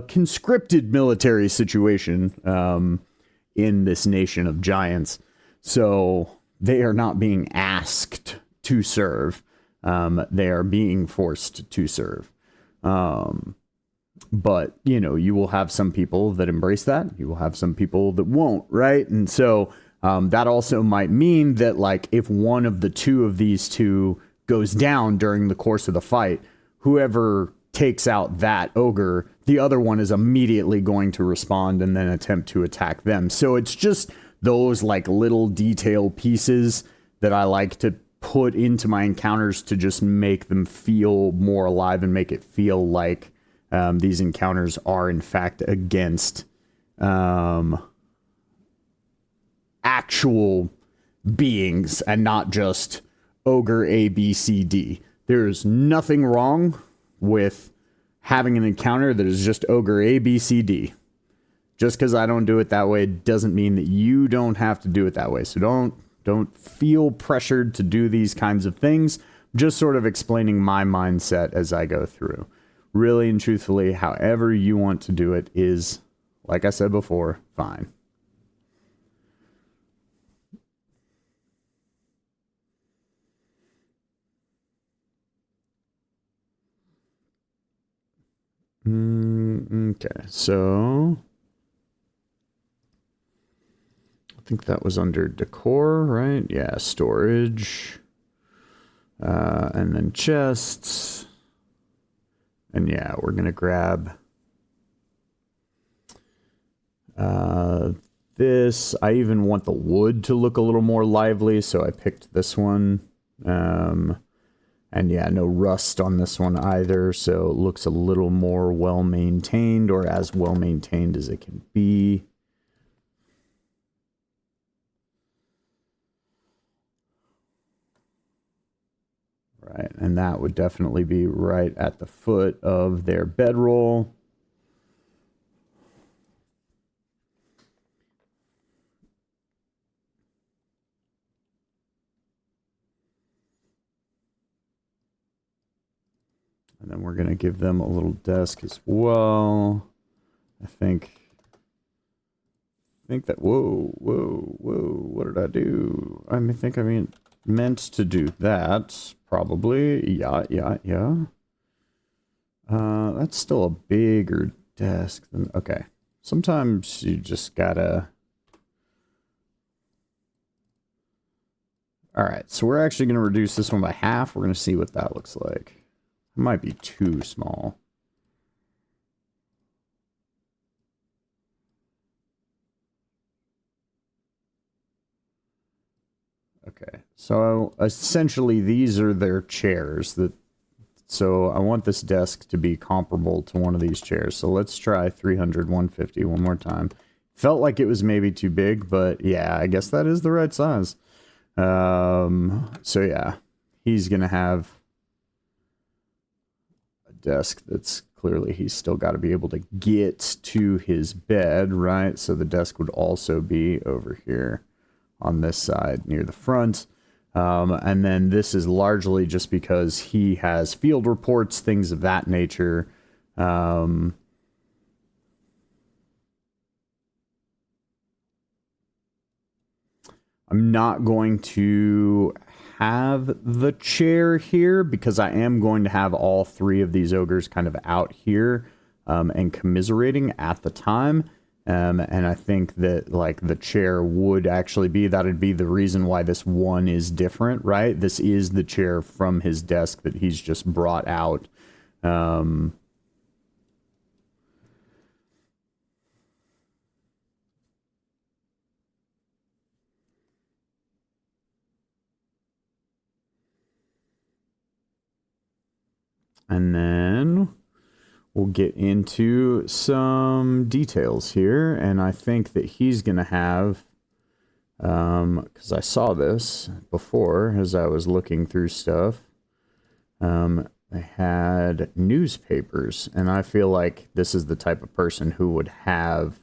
conscripted military situation in this nation of giants. So they are not being asked to serve. They are being forced to serve. But, you know, you will have some people that embrace that. You will have some people that won't, right? And so that also might mean that, like, if one of the two of these two goes down during the course of the fight, whoever takes out that ogre, the other one is immediately going to respond and then attempt to attack them. So it's just those, like, little detail pieces that I like to put into my encounters to just make them feel more alive and make it feel like these encounters are in fact against actual beings and not just ogre A, B, C, D. There's nothing wrong with having an encounter that is just ogre A, B, C, D. Just because I don't do it that way doesn't mean that you don't have to do it that way. So don't feel pressured to do these kinds of things. Just sort of explaining my mindset as I go through. Really and truthfully, however you want to do it is, like I said before, fine. Okay, so I think that was under decor, right? Yeah, storage. And then chests. And yeah, we're going to grab this. I even want the wood to look a little more lively, so I picked this one. And yeah, no rust on this one either, so it looks a little more well-maintained, or as well-maintained as it can be. Right, and that would definitely be right at the foot of their bedroll. And then we're going to give them a little desk as well. I think that, whoa, what did I do? I meant to do that, probably. Yeah. That's still a bigger desk than, okay. Sometimes you just gotta... Alright, so we're actually going to reduce this one by half. We're going to see what that looks like. It might be too small. Okay, so essentially these are their chairs. So I want this desk to be comparable to one of these chairs. So let's try 300, 150 one more time. Felt like it was maybe too big, but yeah, I guess that is the right size. So yeah, he's going to have a desk that's clearly he's still got to be able to get to his bed, right? So the desk would also be over here on this side near the front. And then this is largely just because he has field reports, things of that nature. I'm not going to have the chair here because I am going to have all three of these ogres kind of out here and commiserating at the time. And I think that like the chair would actually be, that'd be the reason why this one is different, right? This is the chair from his desk that he's just brought out. And then we'll get into some details here. And I think that he's going to have, because I saw this before as I was looking through stuff, they had newspapers. And I feel like this is the type of person who would have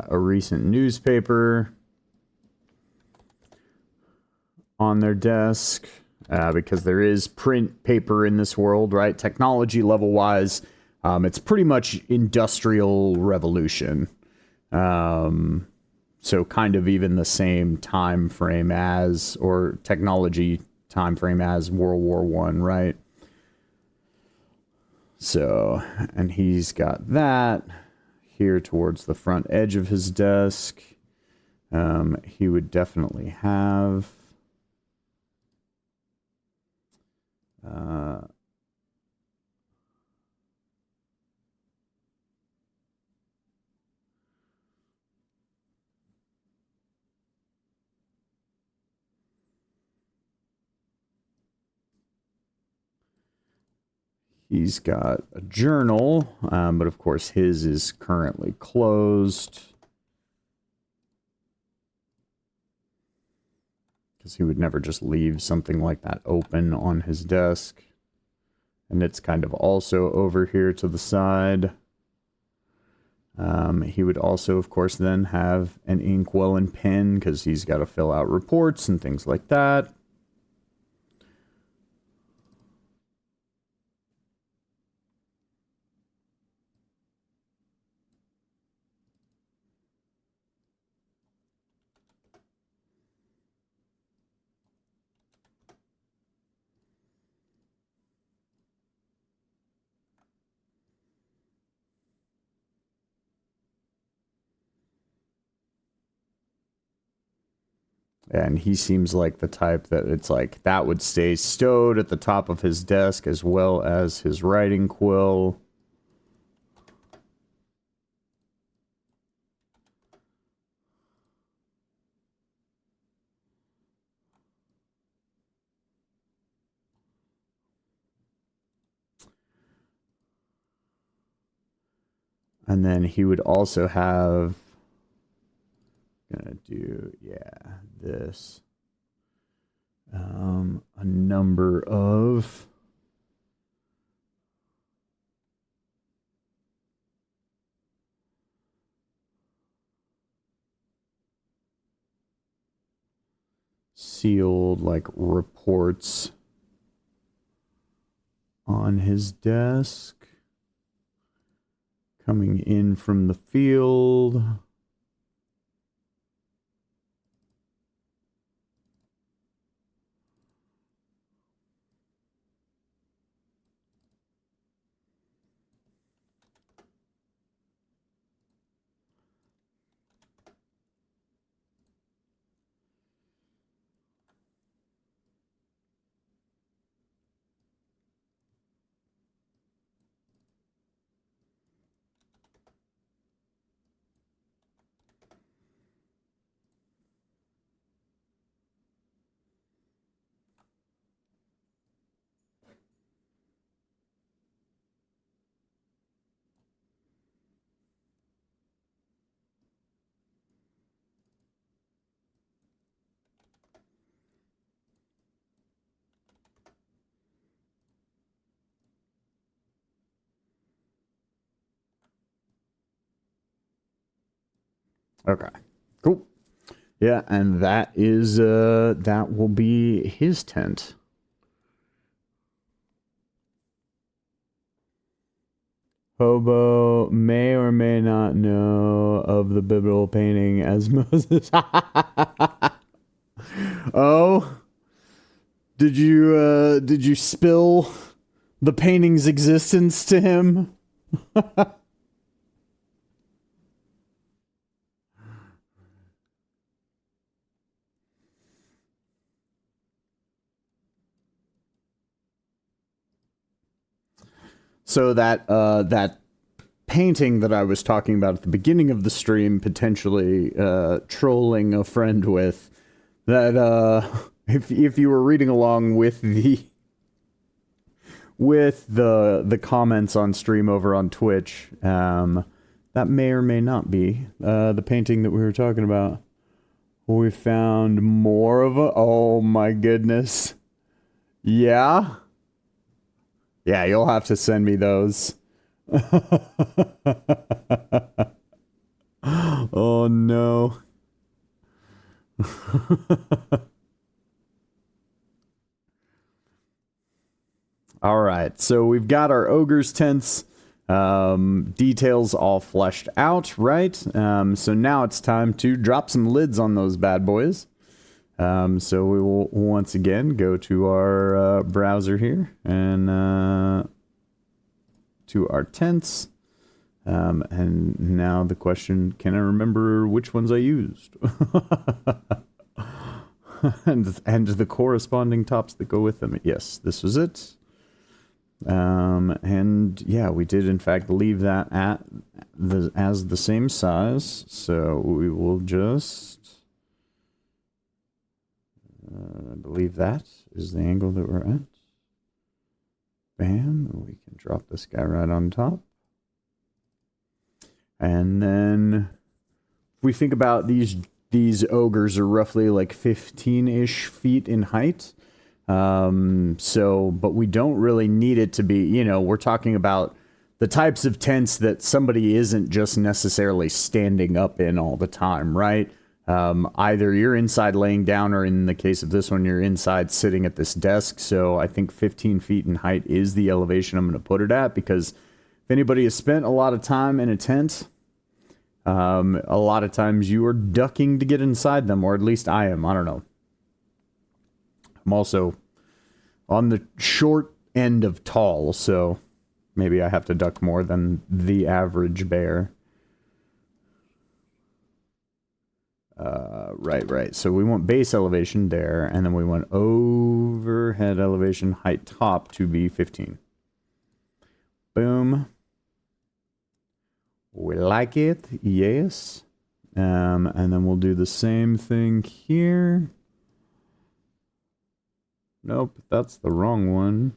a recent newspaper on their desk, because there is print paper in this world, right? Technology level wise, it's pretty much industrial revolution. So kind of even the same time frame as, or technology time frame as World War One, right? So, and he's got that here towards the front edge of his desk. He would definitely have he's got a journal, but of course his is currently closed because he would never just leave something like that open on his desk. And it's kind of also over here to the side. He would also, of course, then have an inkwell and pen because he's got to fill out reports and things like that. And he seems like the type that it's like that would stay stowed at the top of his desk as well as his writing quill. And then he would also have, gonna do, this. A number of sealed like reports on his desk coming in from the field. Okay. Cool. Yeah, and that is that will be his tent. Hobo may or may not know of the biblical painting as Moses. Oh, did you spill the painting's existence to him? So that painting that I was talking about at the beginning of the stream, potentially trolling a friend with, that if you were reading along with the comments on stream over on Twitch, that may or may not be the painting that we were talking about. We found more of a. Oh my goodness! Yeah, yeah. You'll have to send me those. Oh no. All right, so we've got our ogre's tents details all fleshed out, right? So now it's time to drop some lids on those bad boys. So we will once again go to our browser here and to our tents. And now the question, can I remember which ones I used? and the corresponding tops that go with them. Yes, this was it. And yeah, we did in fact leave that at as the same size. So we will just, I believe that is the angle that we're at. Bam, we can drop this guy right on top. And then if we think about these ogres are roughly like 15-ish feet in height. But we don't really need it to be, we're talking about the types of tents that somebody isn't just necessarily standing up in all the time, right? Either you're inside laying down, or in the case of this one, you're inside sitting at this desk. So I think 15 feet in height is the elevation I'm going to put it at, because if anybody has spent a lot of time in a tent, a lot of times you are ducking to get inside them, or at least I am. I don't know. I'm also on the short end of tall, so maybe I have to duck more than the average bear. Right. So we want base elevation there, and then we want overhead elevation height top to be 15. Boom. We like it, yes. And then we'll do the same thing here. Nope, that's the wrong one.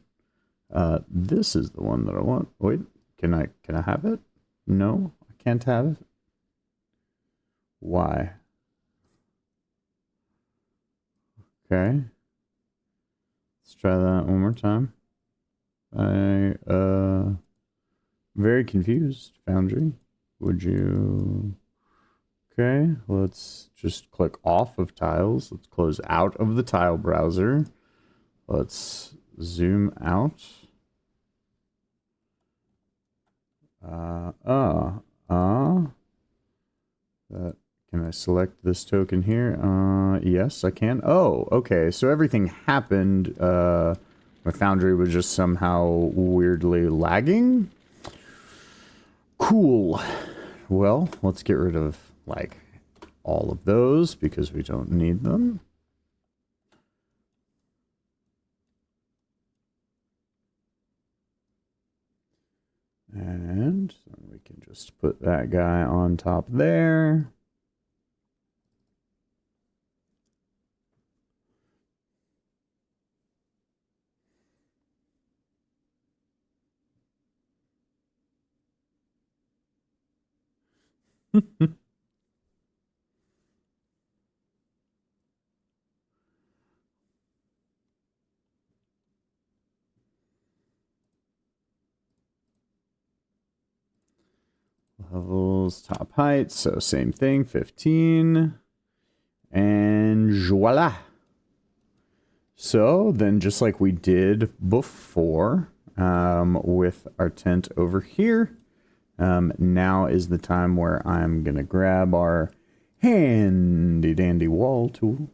This is the one that I want. Wait, can I have it? No, I can't have it. Why? Okay. Let's try that one more time. Very confused, Foundry. Would you... Okay, let's just click off of tiles. Let's close out of the tile browser. Let's zoom out. Can I select this token here? Yes, I can. Oh, okay. So everything happened. My Foundry was just somehow weirdly lagging. Cool. Well, let's get rid of, like, all of those because we don't need them. And we can just put that guy on top there. Levels, top height, so same thing, 15. And voila. So then just like we did before with our tent over here, now is the time where I'm going to grab our handy dandy wall tool.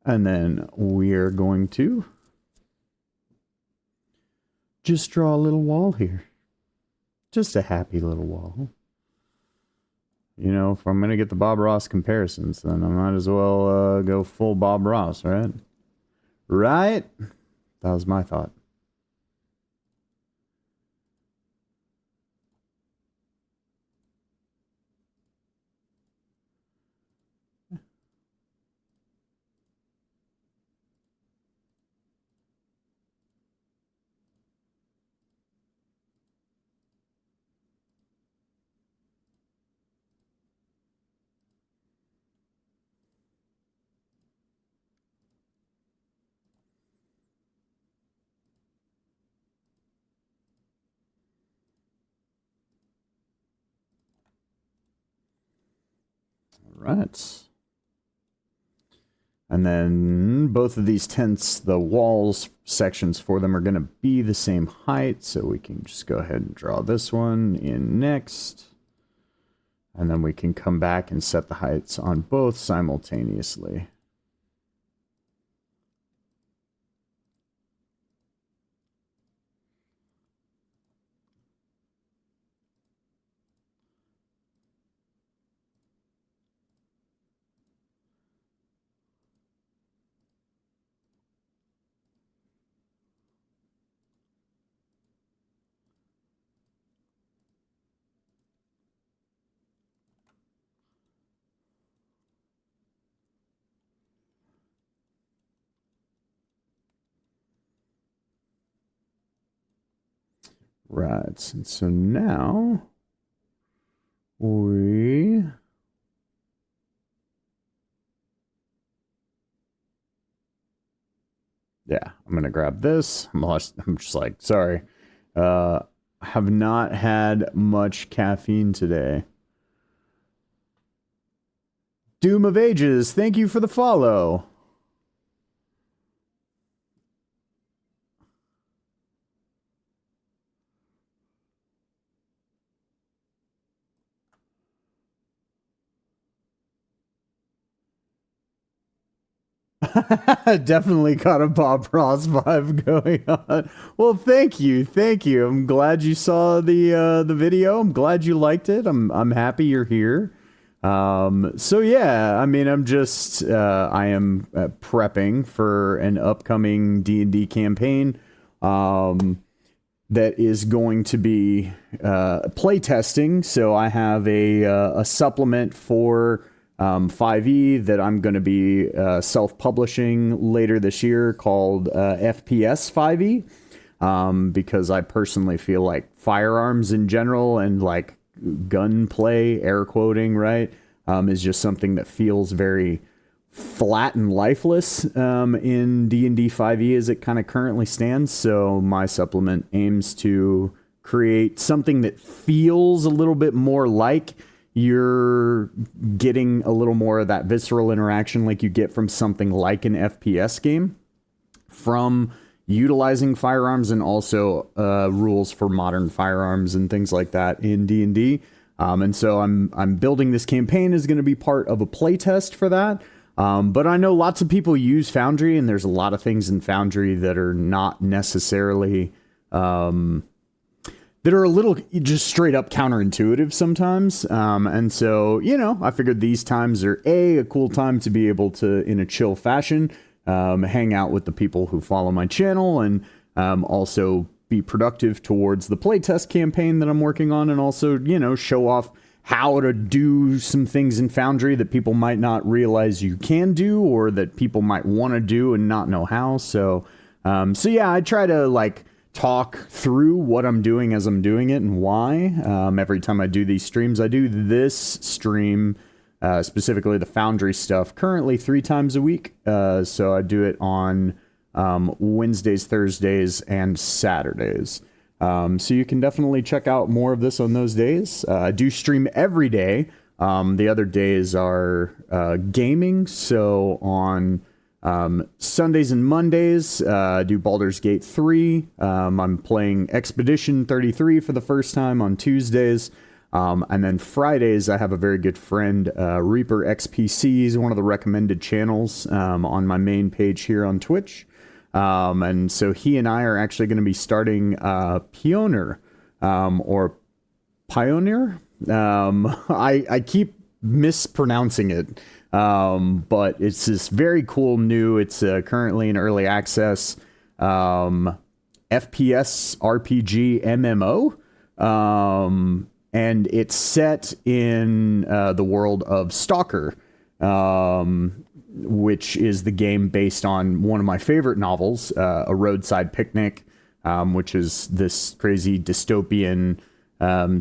And then we're going to just draw a little wall here. Just a happy little wall. You know, if I'm going to get the Bob Ross comparisons, then I might as well go full Bob Ross, right? Right? That was my thought. Right. And then both of these tents, the walls sections for them are going to be the same height. So we can just go ahead and draw this one in next. And then we can come back and set the heights on both simultaneously. Right, and so now we I'm gonna grab this. I'm just like, sorry. Have not had much caffeine today. Doom of Ages, thank you for the follow. Definitely got a Bob Ross vibe going on. Well, thank you, thank you. I'm glad you saw the video. I'm glad you liked it. I'm happy you're here. So yeah, I mean, I'm just I am prepping for an upcoming D&D campaign that is going to be play testing. So I have a supplement for 5e that I'm going to be self-publishing later this year called FPS 5e, because I personally feel like firearms in general and like gunplay, air quoting, right, is just something that feels very flat and lifeless in D&D 5e as it kind of currently stands. So my supplement aims to create something that feels a little bit more like you're getting a little more of that visceral interaction like you get from something like an FPS game, from utilizing firearms and also rules for modern firearms and things like that in D&D. And so I'm building this campaign is going to be part of a playtest for that. But I know lots of people use Foundry, and there's a lot of things in Foundry that are not necessarily that are a little just straight up counterintuitive sometimes. And so, you know, I figured these times are a cool time to be able to, in a chill fashion, hang out with the people who follow my channel, and also be productive towards the playtest campaign that I'm working on, and also, you know, show off how to do some things in Foundry that people might not realize you can do, or that people might want to do and not know how. So yeah, I try to like talk through what I'm doing as I'm doing it and why. Every time I do these streams, I do this stream, specifically the Foundry stuff, currently 3 times a week. So I do it on Wednesdays, Thursdays, and Saturdays. So you can definitely check out more of this on those days. I do stream every day. The other days are gaming. So on Sundays and Mondays, I do Baldur's Gate 3. I'm playing Expedition 33 for the first time on Tuesdays. And then Fridays, I have a very good friend, Reaper XPCs, one of the recommended channels on my main page here on Twitch. And so he and I are actually going to be starting Pioneer, or Pioneer. I keep mispronouncing it, but it's this very cool new, it's currently in early access, FPS RPG MMO. And it's set in the world of Stalker, which is the game based on one of my favorite novels, A Roadside Picnic, which is this crazy dystopian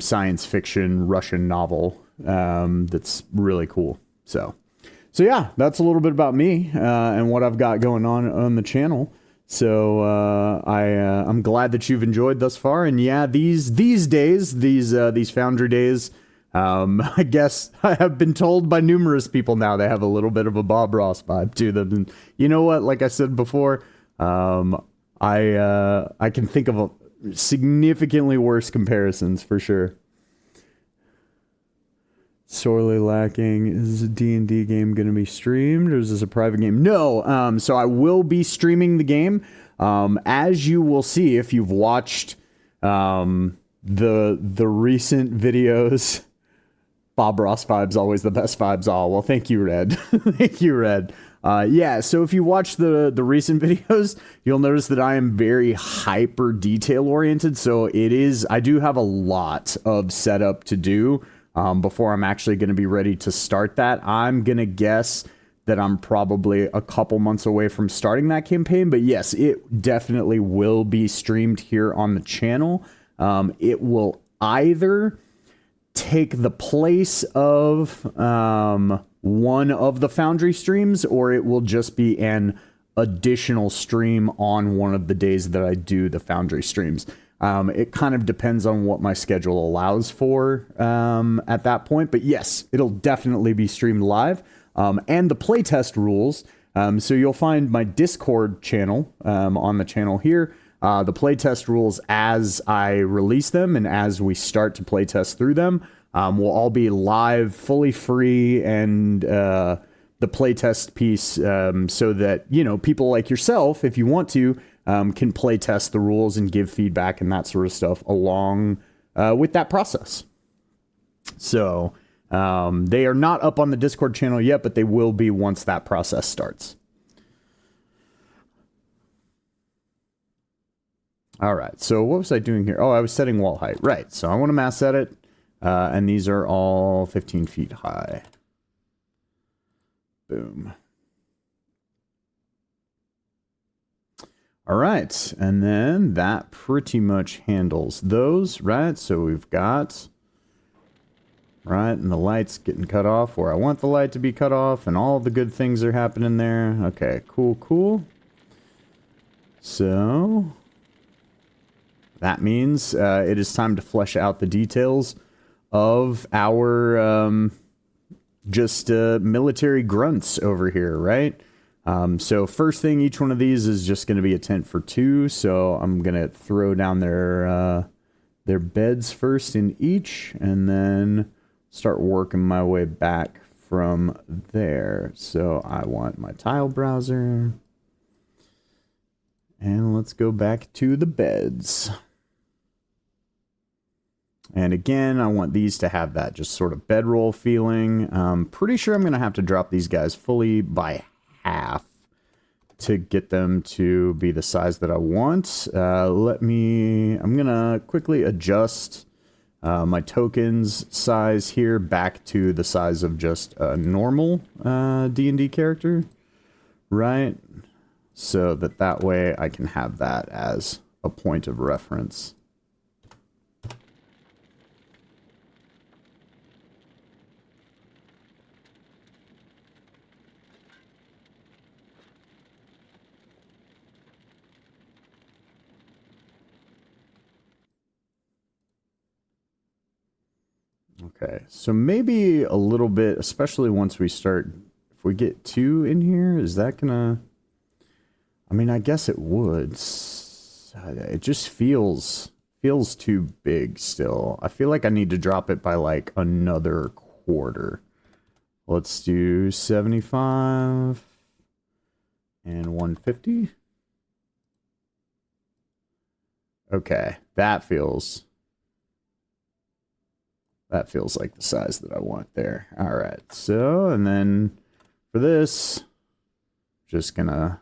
science fiction Russian novel that's really cool. So yeah, that's a little bit about me and what I've got going on the channel. So I'm glad that you've enjoyed thus far, and yeah, these days, these Foundry days, I guess I have been told by numerous people now they have a little bit of a Bob Ross vibe to them. And you know what? Like I said before, I can think of a significantly worse comparisons for sure. Sorely lacking. Is a D&D game going to be streamed, or is this a private game? No. So I will be streaming the game. As you will see if you've watched the recent videos. Bob Ross vibes, always the best vibes all. Well, thank you, Red. Thank you, Red. Yeah, so if you watch the recent videos, you'll notice that I am very hyper detail oriented. So I do have a lot of setup to do before I'm actually going to be ready to start that. I'm going to guess that I'm probably a couple months away from starting that campaign. But yes, it definitely will be streamed here on the channel. It will either take the place of one of the Foundry streams, or it will just be an additional stream on one of the days that I do the Foundry streams. It kind of depends on what my schedule allows for at that point. But yes, it'll definitely be streamed live. And the playtest rules. So you'll find my Discord channel on the channel here. The playtest rules as I release them and as we start to playtest through them will all be live, fully free, and the playtest piece so that, you know, people like yourself, if you want to, can playtest the rules and give feedback and that sort of stuff along with that process. So they are not up on the Discord channel yet, but they will be once that process starts. All right, so what was I doing here? Oh, I was setting wall height. Right, so I want to mass set it, and these are all 15 feet high. Boom. All right, and then that pretty much handles those, right? So we've got, right, and the light's getting cut off where I want the light to be cut off, and all the good things are happening there. Okay, cool, cool. So that means it is time to flesh out the details of our just military grunts over here, right? So first thing, each one of these is just going to be a tent for 2. So I'm going to throw down their beds first in each, and then start working my way back from there. So I want my tile browser, and let's go back to the beds. And again, I want these to have that just sort of bedroll feeling. Pretty sure I'm going to have to drop these guys fully by half to get them to be the size that I want. I'm going to quickly adjust my tokens size here back to the size of just a normal D&D character, right? So that way I can have that as a point of reference. Okay, so maybe a little bit, especially once we start, if we get 2 in here, is that gonna, I mean, I guess it would. It just feels too big still. I feel like I need to drop it by like another quarter. Let's do 75 and 150. Okay, that feels like the size that I want there. All right, so, and then for this, just gonna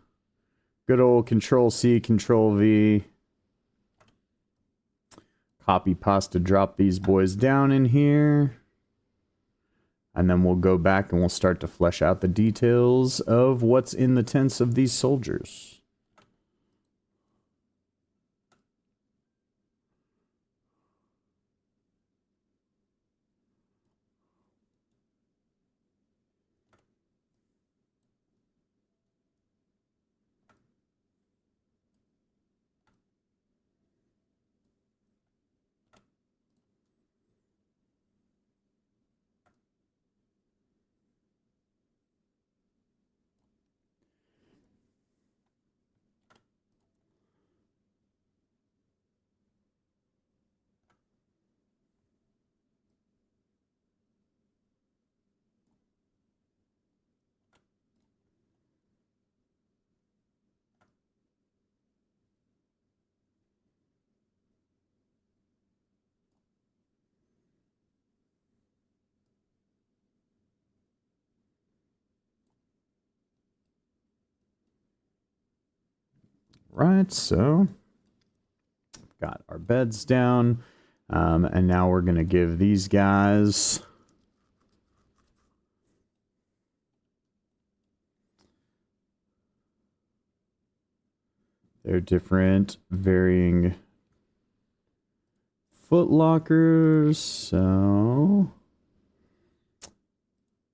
good old Control-C, Control-V. Copy pasta, drop these boys down in here. And then we'll go back and we'll start to flesh out the details of what's in the tents of these soldiers. Right, so got our beds down, and now we're going to give these guys their different varying foot lockers. So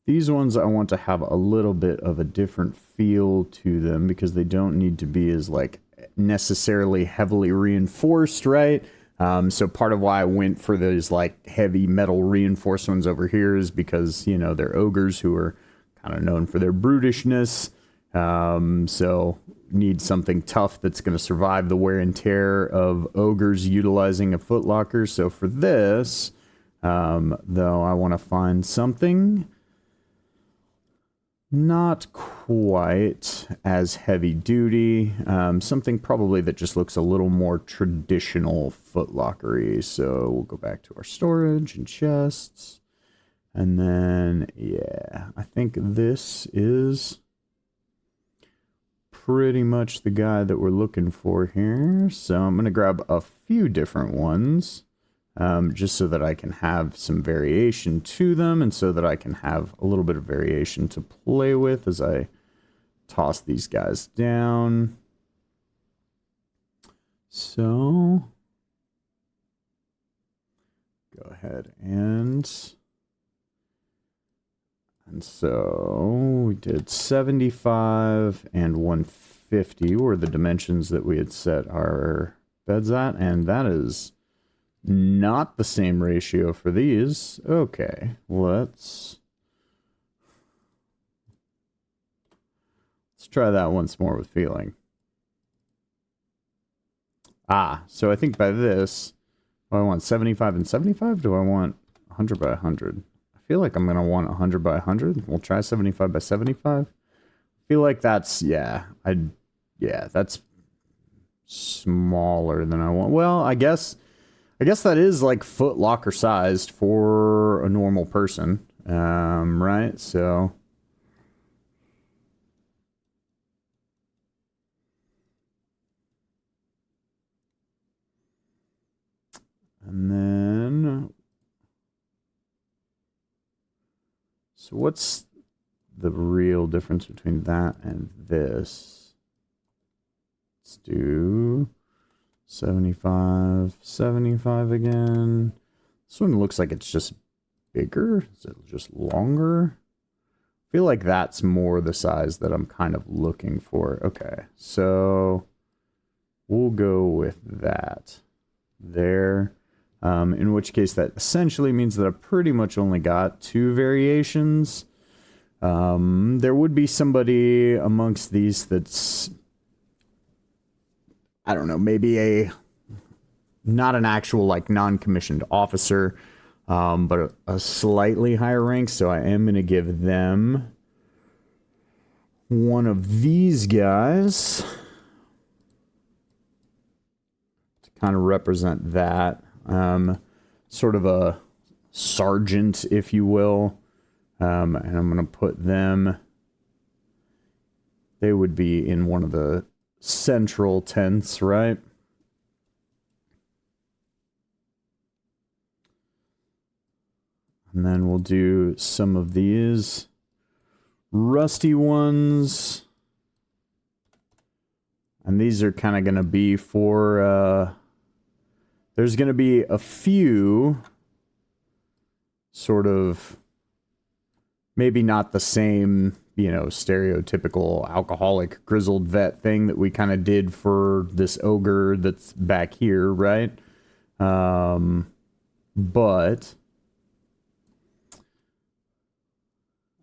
these ones I want to have a little bit of a different feel to them because they don't need to be as like necessarily heavily reinforced, right? So part of why I went for those like heavy metal reinforced ones over here is because, you know, they're ogres who are kind of known for their brutishness. So need something tough that's going to survive the wear and tear of ogres utilizing a footlocker. So for this, though, I want to find something not quite as heavy duty, something probably that just looks a little more traditional footlockery. So we'll go back to our storage and chests. And then, yeah, I think this is pretty much the guy that we're looking for here. So I'm going to grab a few different ones. Just so that I can have some variation to them and so that I can have a little bit of variation to play with as I toss these guys down. So go ahead and so we did 75 and 150 were the dimensions that we had set our beds at, and that is not the same ratio for these. Okay, let's try that once more with feeling. So I think by this, do I want 75 and 75? Do I want 100 by 100? I feel like I'm going to want 100 by 100. We'll try 75 by 75. I feel like that's, yeah, that's smaller than I want. Well, I guess that is like foot locker sized for a normal person, right? So and then so what's the real difference between that and this? Let's do 75 again. This one looks like it's just bigger. Is it just longer? I feel like that's more the size that I'm kind of looking for. Okay, so we'll go with that there. in which case that essentially means that I pretty much only got 2 variations. There would be somebody amongst these that's, I don't know, maybe not an actual, like, non-commissioned officer, but a slightly higher rank, so I am going to give them one of these guys to kind of represent that. Sort of a sergeant, if you will. And I'm going to put them, they would be in one of the central tents, right? And then we'll do some of these rusty ones. And these are kind of going to be for, there's going to be a few sort of, maybe not the same, you know, stereotypical alcoholic grizzled vet thing that we kind of did for this ogre that's back here, right? But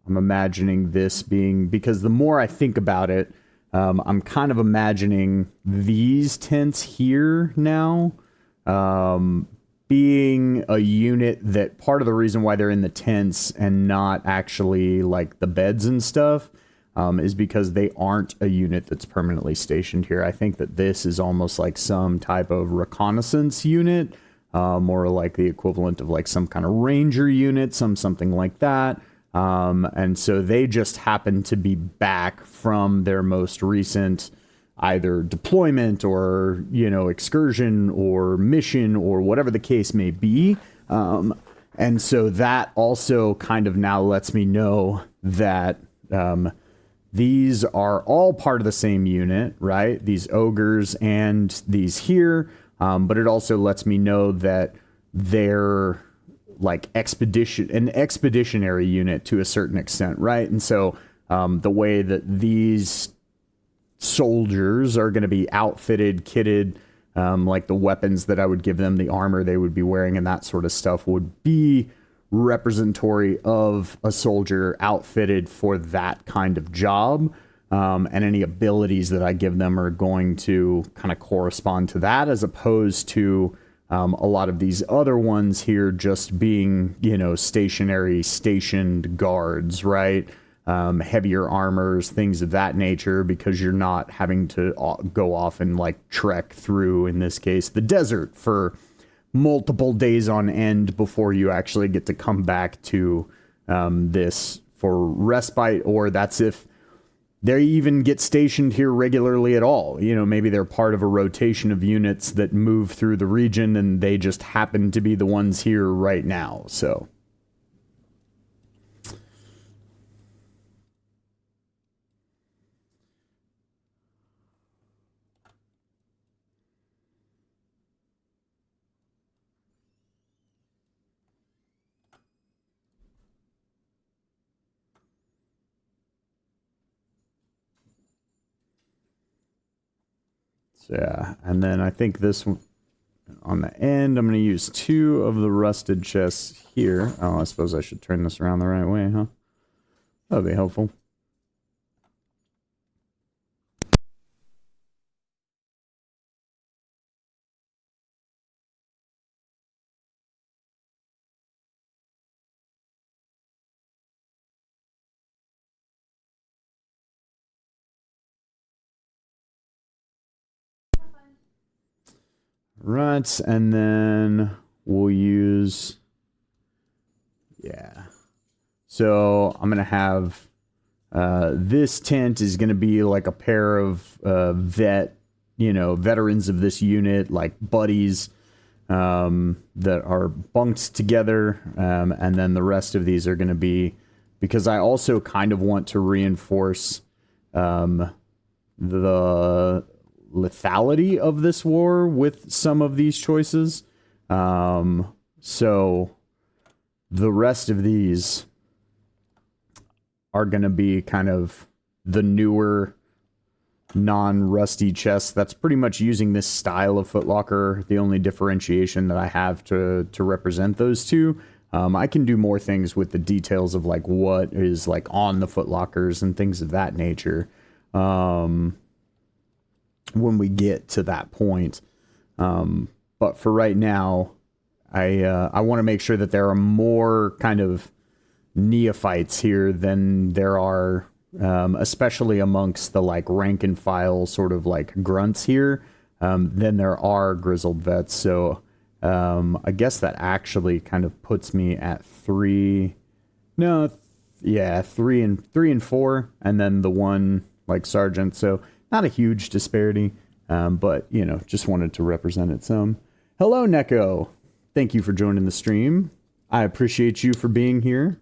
I'm imagining this being, because the more I think about it, I'm kind of imagining these tents here now being a unit that part of the reason why they're in the tents and not actually like the beds and stuff is because they aren't a unit that's permanently stationed here. I think that this is almost like some type of reconnaissance unit, or like the equivalent of like some kind of ranger unit, something like that. And so they just happen to be back from their most recent either deployment or, you know, excursion or mission or whatever the case may be. And so that also kind of now lets me know that these are all part of the same unit, right? These ogres and these here. But it also lets me know that they're like an expeditionary unit to a certain extent, right? And so the way that these soldiers are going to be outfitted, kitted, like the weapons that I would give them, the armor they would be wearing, and that sort of stuff would be representatory of a soldier outfitted for that kind of job. And any abilities that I give them are going to kind of correspond to that, as opposed to a lot of these other ones here just being, you know, stationed guards, right? Heavier armors, things of that nature, because you're not having to go off and like trek through, in this case, the desert for multiple days on end before you actually get to come back to this for respite, or that's if they even get stationed here regularly at all. You know, maybe they're part of a rotation of units that move through the region and they just happen to be the ones here right now, so. Yeah, and then I think this one on the end, I'm going to use 2 of the rusted chests here. Oh, I suppose I should turn this around the right way, huh? That'll be helpful. Right, and then we'll use, yeah. So I'm going to have, this tent is going to be like a pair of veterans of this unit, like buddies that are bunked together. And then the rest of these are going to be, because I also kind of want to reinforce the lethality of this war with some of these choices. So the rest of these are going to be kind of the newer non-rusty chest. That's pretty much using this style of footlocker, the only differentiation that I have to represent those two. I can do more things with the details of like what is like on the footlockers and things of that nature when we get to that point. But for right now, I want to make sure that there are more kind of neophytes here than there are, especially amongst the like rank and file sort of like grunts here, than there are grizzled vets. So I guess that actually kind of puts me at 3 and 4, and then the one like sergeant. So not a huge disparity, but you know, just wanted to represent it some. Hello, Neko. Thank you for joining the stream. I appreciate you for being here.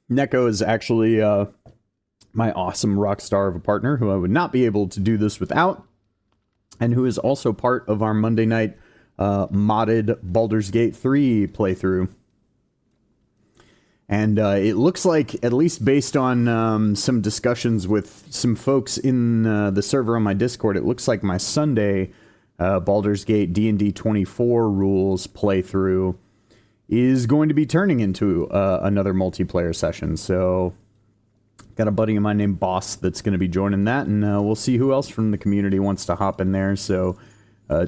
Neko is actually my awesome rock star of a partner who I would not be able to do this without, and who is also part of our Monday night modded Baldur's Gate 3 playthrough. And it looks like, at least based on some discussions with some folks in the server on my Discord, it looks like my Sunday Baldur's Gate D&D 24 rules playthrough is going to be turning into another multiplayer session. So got a buddy of mine named Boss that's going to be joining that, and we'll see who else from the community wants to hop in there. So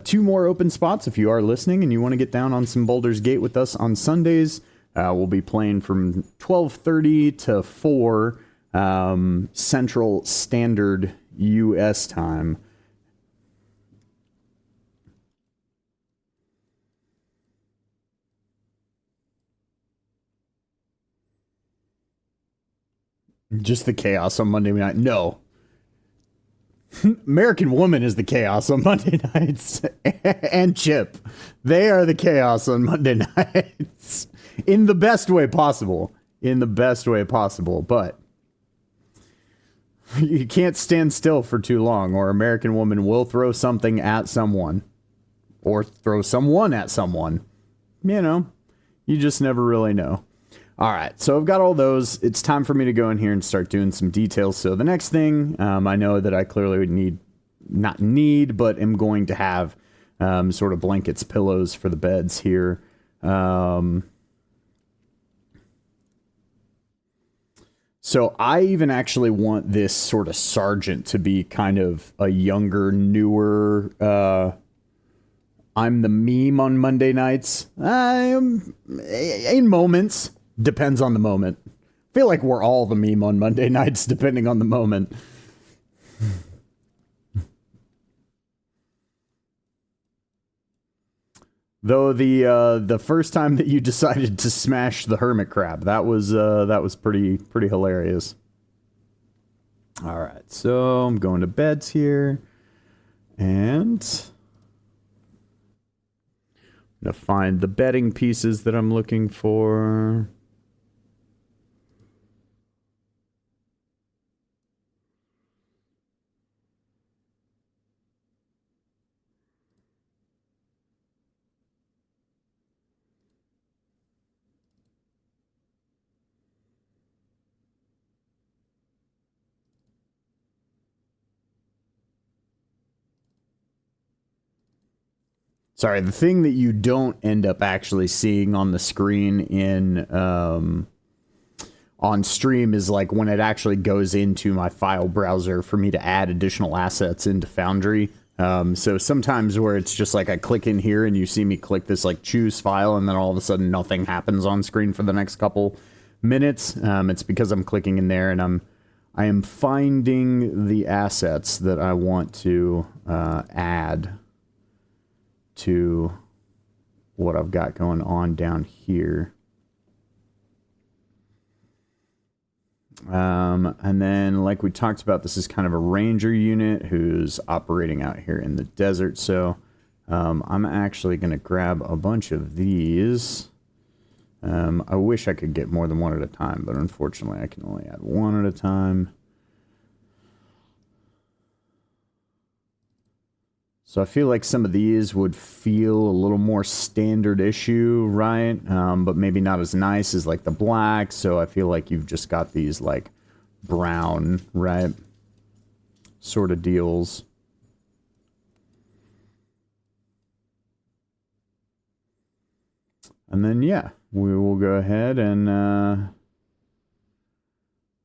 2 more open spots if you are listening and you want to get down on some Baldur's Gate with us on Sundays. We'll be playing from 12:30 to 4 Central Standard U.S. time. Just the chaos on Monday night. No. American Woman is the chaos on Monday nights. And Chip. They are the chaos on Monday nights. In the best way possible. In the best way possible. But you can't stand still for too long, or American Woman will throw something at someone. Or throw someone at someone. You know, you just never really know. Alright, so I've got all those. It's time for me to go in here and start doing some details. So the next thing, I know that I clearly would but am going to have sort of blankets, pillows for the beds here. So I even actually want this sort of sergeant to be kind of a younger, newer, I'm the meme on Monday nights. In moments. Depends on the moment. I feel like we're all the meme on Monday nights, depending on the moment. Though the first time that you decided to smash the hermit crab, that was pretty hilarious. All right, so I'm going to beds here, and I'm gonna find the bedding pieces that I'm looking for. Sorry, the thing that you don't end up actually seeing on the screen in on stream is like when it actually goes into my file browser for me to add additional assets into Foundry. So sometimes where it's just like I click in here and you see me click this like choose file, and then all of a sudden nothing happens on screen for the next couple minutes. It's because I'm clicking in there and I am finding the assets that I want to add to what I've got going on down here. And then, like we talked about, this is kind of a ranger unit who's operating out here in the desert. So I'm actually going to grab a bunch of these. I wish I could get more than one at a time, but unfortunately I can only add one at a time. So I feel like some of these would feel a little more standard issue, right? But maybe not as nice as like the black. So I feel like you've just got these like brown, right? Sort of deals. And then, yeah, we will go ahead and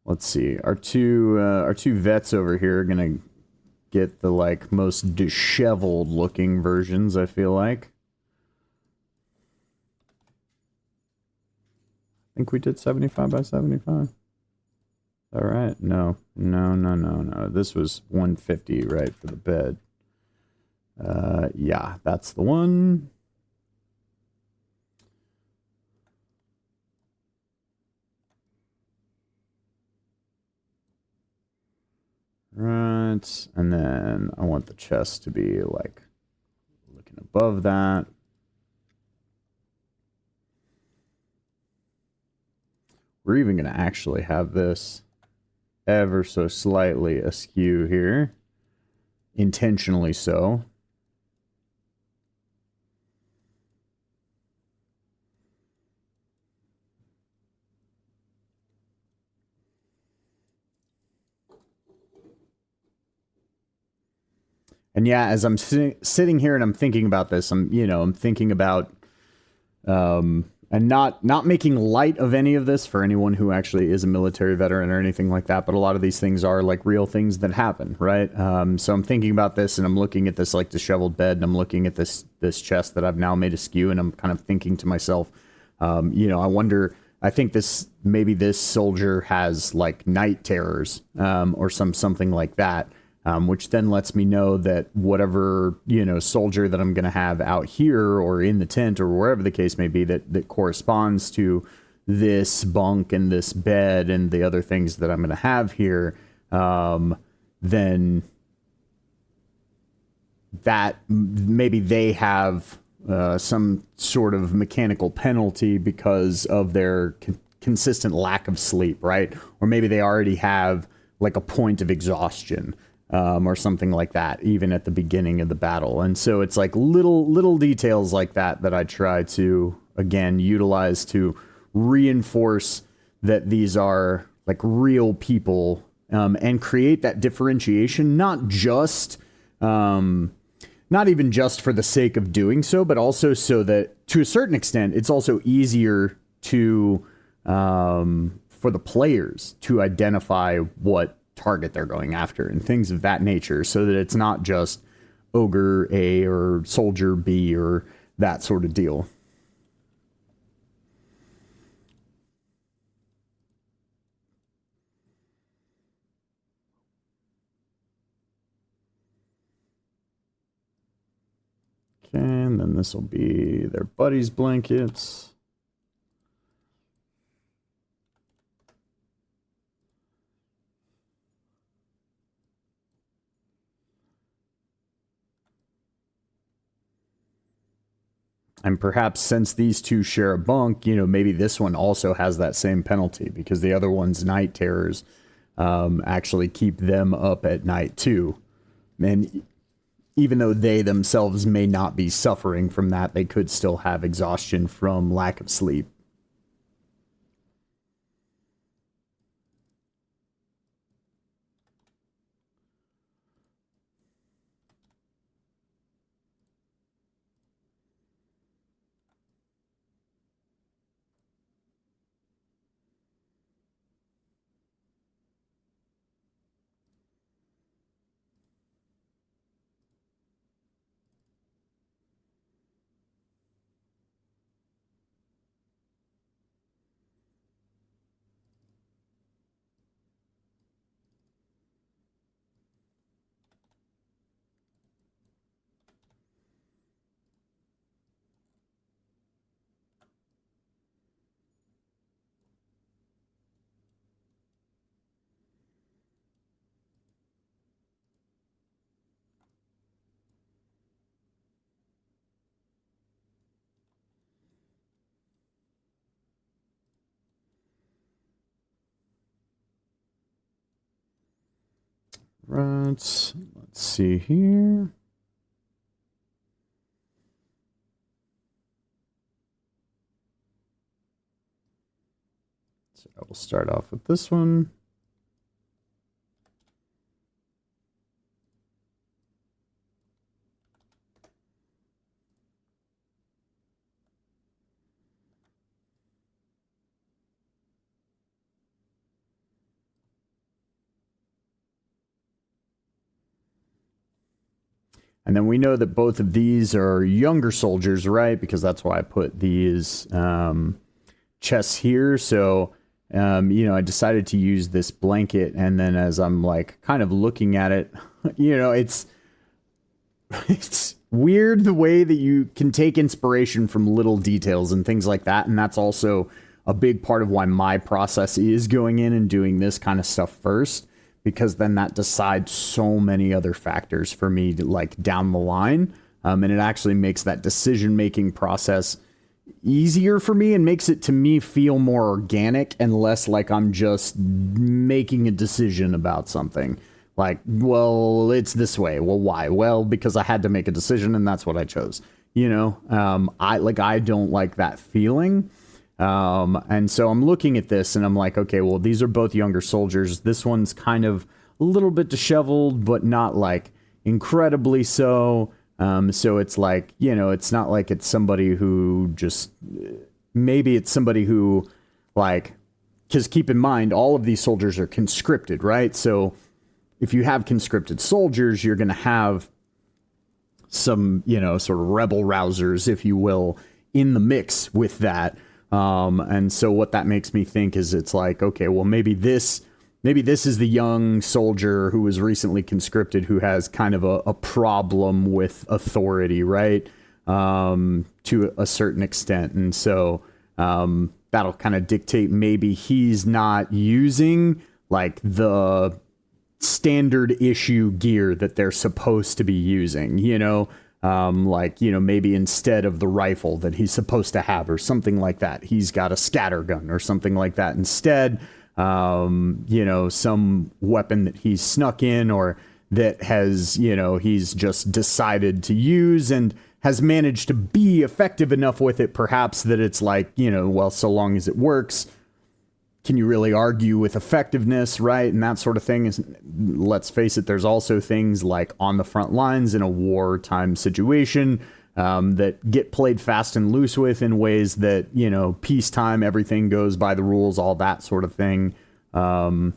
let's see. Our two vets over here are gonna get the like most disheveled looking versions, I feel like. I think we did 75 by 75. All right. No. This was 150, right, for the bed. Yeah, that's the one. Right, and then I want the chest to be like looking above that. We're even going to actually have this ever so slightly askew here. Intentionally so. And yeah, as I'm sitting here and I'm thinking about this, I'm thinking about and not making light of any of this for anyone who actually is a military veteran or anything like that, but a lot of these things are like real things that happen, right? So I'm thinking about this and I'm looking at this like disheveled bed and I'm looking at this chest that I've now made askew and I'm kind of thinking to myself, I wonder, I think maybe this soldier has like night terrors or something like that. Which then lets me know that whatever, soldier that I'm going to have out here or in the tent or wherever the case may be that corresponds to this bunk and this bed and the other things that I'm going to have here, then that maybe they have some sort of mechanical penalty because of their consistent lack of sleep, right? Or maybe they already have like a point of exhaustion. Or something like that, even at the beginning of the battle. And so it's like little details like that I try to, again, utilize to reinforce that these are like real people and create that differentiation, not even just for the sake of doing so, but also so that to a certain extent, it's also easier to for the players to identify what target they're going after and things of that nature, so that it's not just ogre A or soldier B or that sort of deal. Okay, and then this will be their buddies' blankets. And perhaps since these two share a bunk, maybe this one also has that same penalty because the other one's night terrors actually keep them up at night too. And even though they themselves may not be suffering from that, they could still have exhaustion from lack of sleep. Right, let's see here. I will start off with this one. And then we know that both of these are younger soldiers, right? Because that's why I put these chests here. So, you know, I decided to use this blanket. And then as I'm like kind of looking at it, you know, it's weird the way that you can take inspiration from little details and things like that. And that's also a big part of why my process is going in and doing this kind of stuff first. Because then that decides so many other factors for me to, like, down the line. And it actually makes that decision-making process easier for me and makes it, to me, feel more organic and less like I'm just making a decision about something. Like, well, it's this way. Well, why? Well, because I had to make a decision and that's what I chose. You know, I don't like that feeling. And so I'm looking at this and I'm like, okay, well, these are both younger soldiers. This one's kind of a little bit disheveled, but not like incredibly so. So it's like, you know, it's not like it's somebody who just, maybe it's somebody who, like, because keep in mind, all of these soldiers are conscripted, right? So if you have conscripted soldiers, you're going to have some, you know, sort of rebel rousers, if you will, in the mix with that. And so what that makes me think is it's like, okay, well, maybe this is the young soldier who was recently conscripted who has kind of a problem with authority, right? To a certain extent. And so, that'll kind of dictate maybe he's not using like the standard issue gear that they're supposed to be using, you know? Like, you know, maybe instead of the rifle that he's supposed to have or something like that, he's got a scatter gun or something like that instead. You know, some weapon that he's snuck in or that has, you know, he's just decided to use and has managed to be effective enough with it, perhaps, that it's like, you know, well, so long as it works, can you really argue with effectiveness, right? And that sort of thing is, let's face it, there's also things like on the front lines in a wartime situation that get played fast and loose with in ways that, you know, peacetime, everything goes by the rules, all that sort of thing. You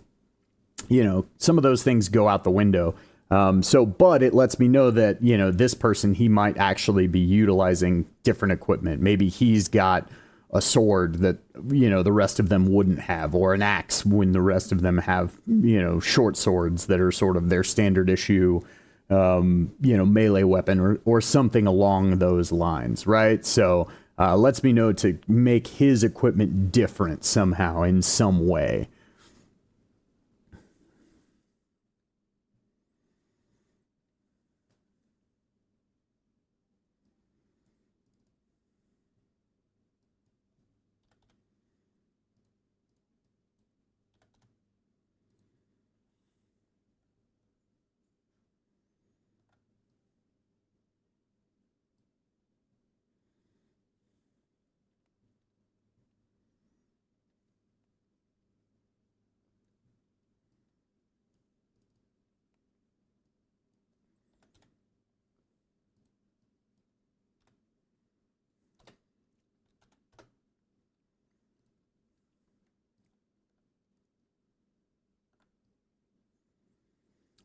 know, some of those things go out the window. But it lets me know that, you know, this person, he might actually be utilizing different equipment. Maybe he's got a sword that, you know, the rest of them wouldn't have, or an axe when the rest of them have, you know, short swords that are sort of their standard issue, you know, melee weapon or something along those lines, right? So lets me know to make his equipment different somehow in some way.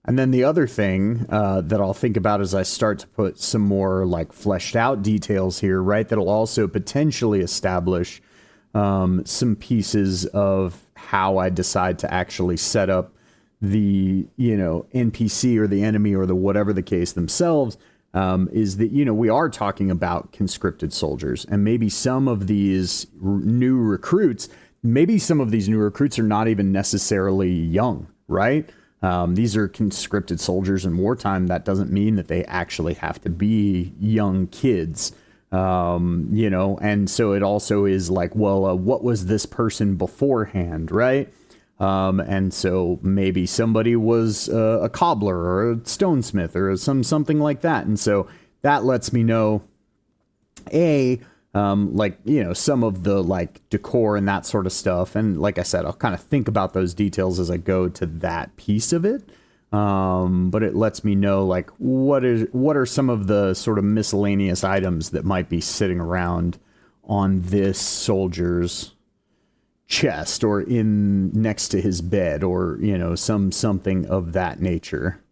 And then the other thing that I'll think about as I start to put some more like fleshed out details here, right? That'll also potentially establish some pieces of how I decide to actually set up the, you know, NPC or the enemy or the whatever the case themselves, is that, you know, we are talking about conscripted soldiers, and maybe some of these new recruits, are not even necessarily young, right? These are conscripted soldiers in wartime. That doesn't mean that they actually have to be young kids, you know, and so it also is like, well, what was this person beforehand, right? And so maybe somebody was a cobbler or a stonesmith or something like that. And so that lets me know, like, you know, some of the like decor and that sort of stuff. And like I said, I'll kind of think about those details as I go to that piece of it. But it lets me know like what are some of the sort of miscellaneous items that might be sitting around on this soldier's chest or in next to his bed, or, you know, something of that nature.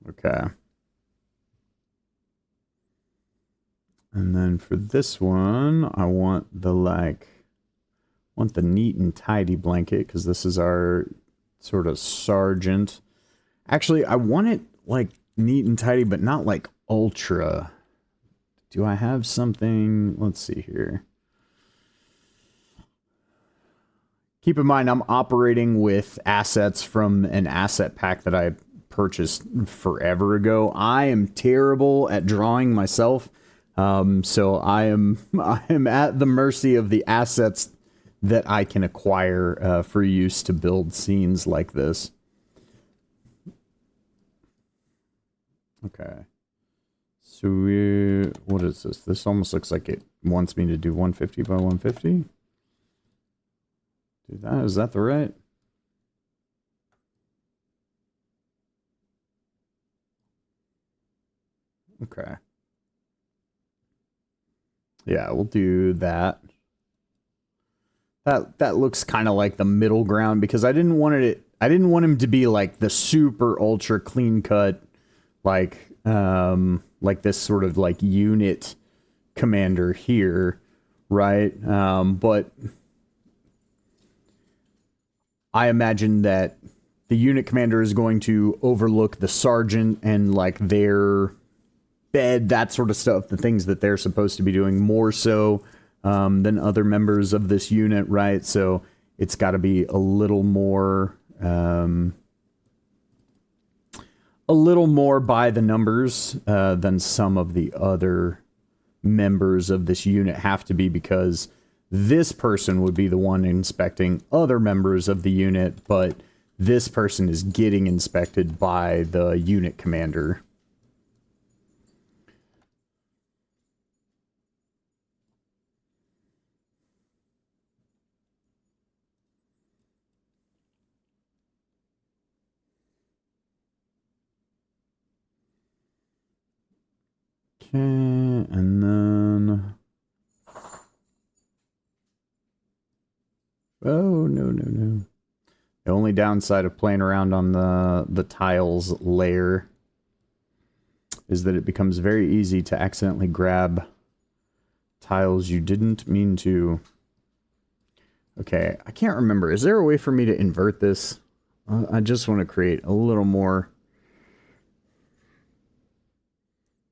Okay. And then for this one, I want the neat and tidy blanket, because this is our sort of sergeant. Actually, I want it like neat and tidy, but not like ultra. Do I have something? Let's see here. Keep in mind, I'm operating with assets from an asset pack that I purchased forever ago. I am terrible at drawing myself. So I am at the mercy of the assets that I can acquire for use to build scenes like this. Okay. So what is this? This almost looks like it wants me to do 150 by 150. Do that? Is that the right? Okay. Yeah, we'll do that. That looks kind of like the middle ground, because I didn't want him to be like the super ultra clean cut, like this sort of like unit commander here, right? But I imagine that the unit commander is going to overlook the sergeant and like their bed, that sort of stuff, the things that they're supposed to be doing more so than other members of this unit, right? So it's got to be a little more by the numbers than some of the other members of this unit have to be, because this person would be the one inspecting other members of the unit, but this person is getting inspected by the unit commander. Okay, and then... Oh, no. The only downside of playing around on the tiles layer is that it becomes very easy to accidentally grab tiles you didn't mean to. Okay, I can't remember. Is there a way for me to invert this? I just want to create a little more...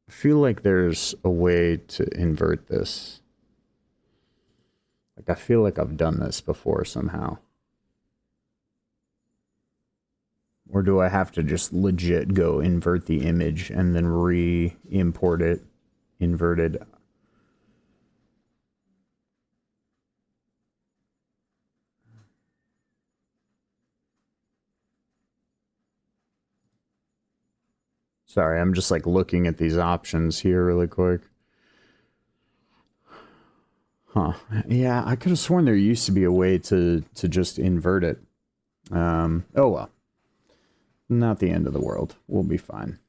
I feel like there's a way to invert this. Like, I feel like I've done this before somehow. Or do I have to just legit go invert the image and then re-import it inverted? Sorry, I'm just like looking at these options here really quick. Huh. Yeah, I could have sworn there used to be a way to just invert it. Oh well. Not the end of the world. We'll be fine.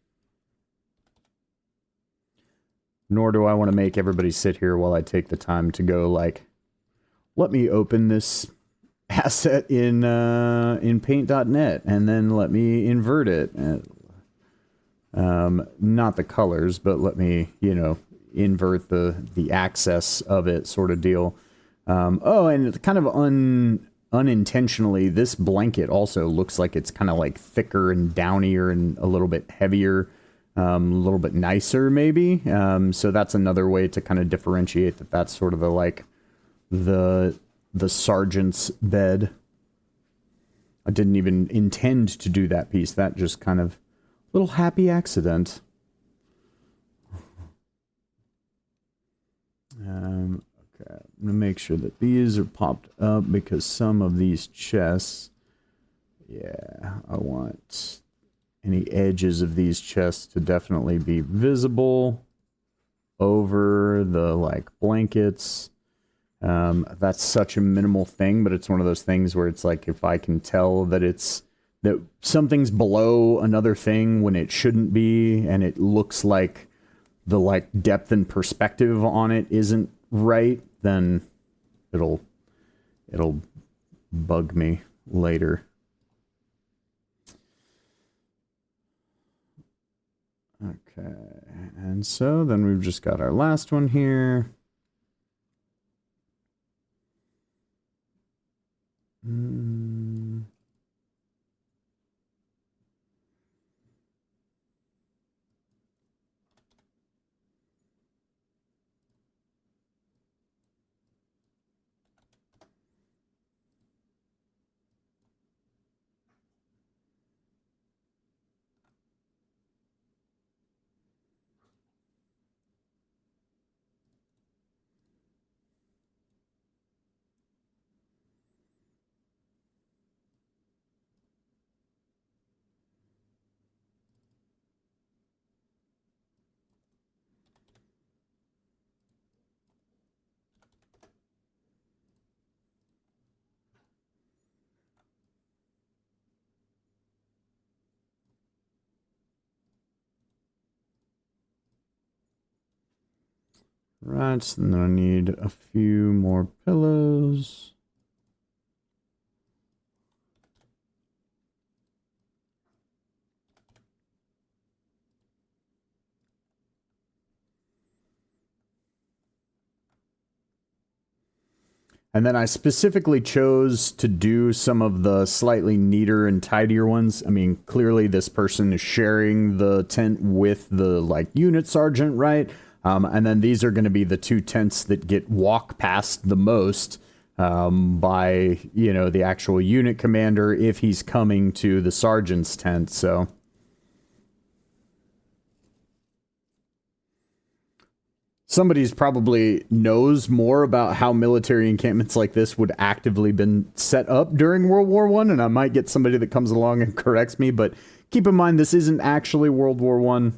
Nor do I want to make everybody sit here while I take the time to go like, let me open this asset in paint.net and then let me invert it. Not the colors, but let me, you know, invert the access of it, sort of deal. Oh, and kind of unintentionally, this blanket also looks like it's kind of like thicker and downier and a little bit heavier, a little bit nicer maybe. So that's another way to kind of differentiate that that's sort of the like the sergeant's bed. I didn't even intend to do that piece. That just kind of little happy accident. Okay, I'm gonna make sure that these are popped up because some of these chests, yeah, I want any edges of these chests to definitely be visible over the like blankets. That's such a minimal thing, but it's one of those things where it's like if I can tell that that something's below another thing when it shouldn't be, and it looks like the like depth and perspective on it isn't right, then it'll bug me later. Okay, and so then we've just got our last one here. Right, and then I need a few more pillows. And then I specifically chose to do some of the slightly neater and tidier ones. I mean, clearly this person is sharing the tent with the like unit sergeant, right? And then these are going to be the two tents that get walk past the most by, you know, the actual unit commander if he's coming to the sergeant's tent. So somebody's probably knows more about how military encampments like this would actively been set up during World War One, and I might get somebody that comes along and corrects me. But keep in mind, this isn't actually World War One.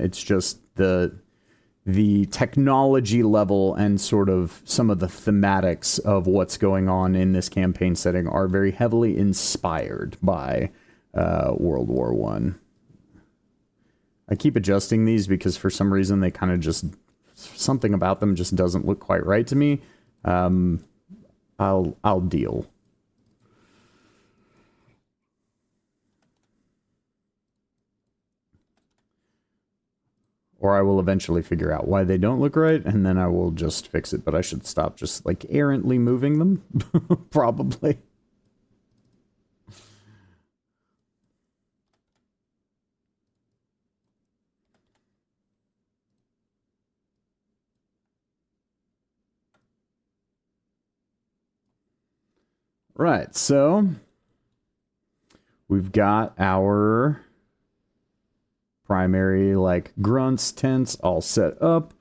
It's just the technology level and sort of some of the thematics of what's going on in this campaign setting are very heavily inspired by World War One. I keep adjusting these because for some reason they kind of just something about them just doesn't look quite right to me. I'll deal. Or I will eventually figure out why they don't look right, and then I will just fix it. But I should stop just like errantly moving them, probably. Right, so we've got our primary like grunts tents all set up,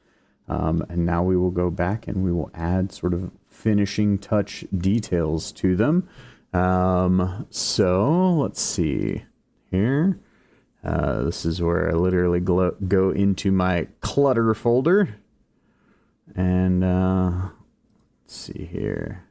and now we will go back and we will add sort of finishing touch details to them. So let's see here. This is where I literally go into my clutter folder, and let's see here.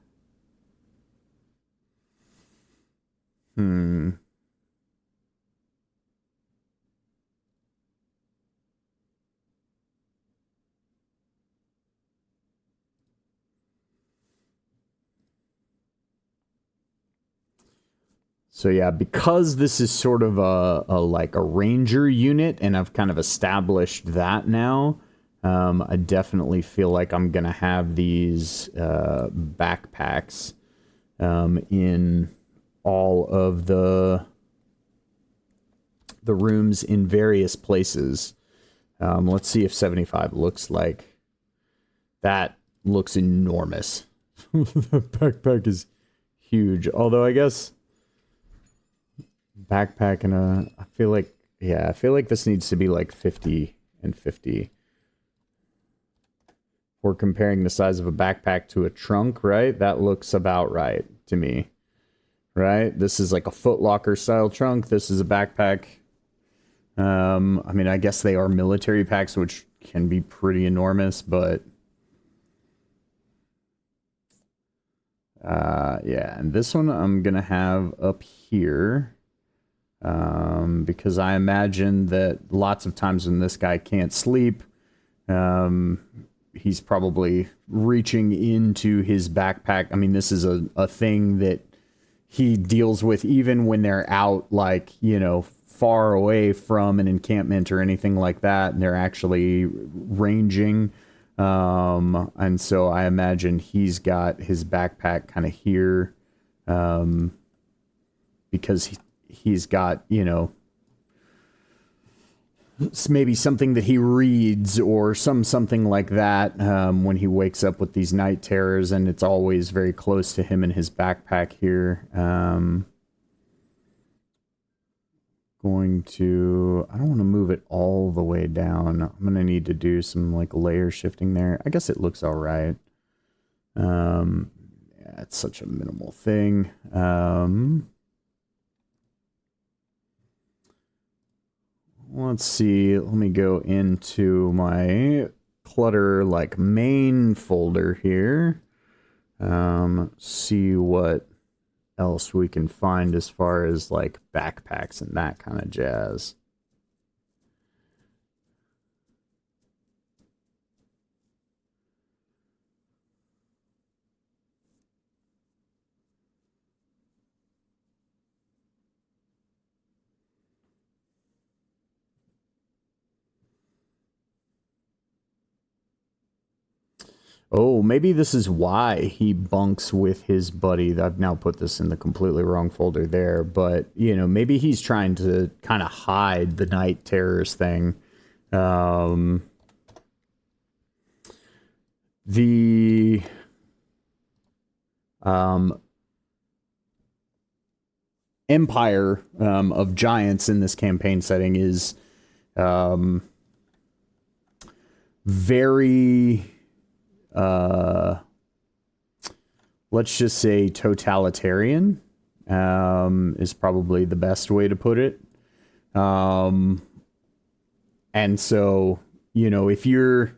So yeah, because this is sort of a like a ranger unit, and I've kind of established that now, I definitely feel like I'm gonna have these backpacks in all of the rooms in various places. Let's see if 75 looks like. That looks enormous. The backpack is huge. Although I guess backpack and I feel like this needs to be like 50 and 50. we're comparing the size of a backpack to a trunk, right? That looks about right to me, right? This is like a Foot Locker style trunk. This is a backpack. I mean, I guess they are military packs, which can be pretty enormous, but yeah, and this one I'm gonna have up here, because I imagine that lots of times when this guy can't sleep, he's probably reaching into his backpack. I mean, this is a thing that he deals with even when they're out, like, you know, far away from an encampment or anything like that, and they're actually ranging. And so I imagine he's got his backpack kind of here, because he's got, you know, maybe something that he reads or something like that, when he wakes up with these night terrors, and it's always very close to him in his backpack here. I don't want to move it all the way down. I'm going to need to do some like layer shifting there. I guess it looks all right. Yeah, it's such a minimal thing. Let's see. Let me go into my clutter like main folder here. See what else we can find as far as like backpacks and that kind of jazz. Oh, maybe this is why he bunks with his buddy. I've now put this in the completely wrong folder there, but, you know, maybe he's trying to kind of hide the night terrors thing. The empire of giants in this campaign setting is very... let's just say totalitarian, is probably the best way to put it. And so, you know, if you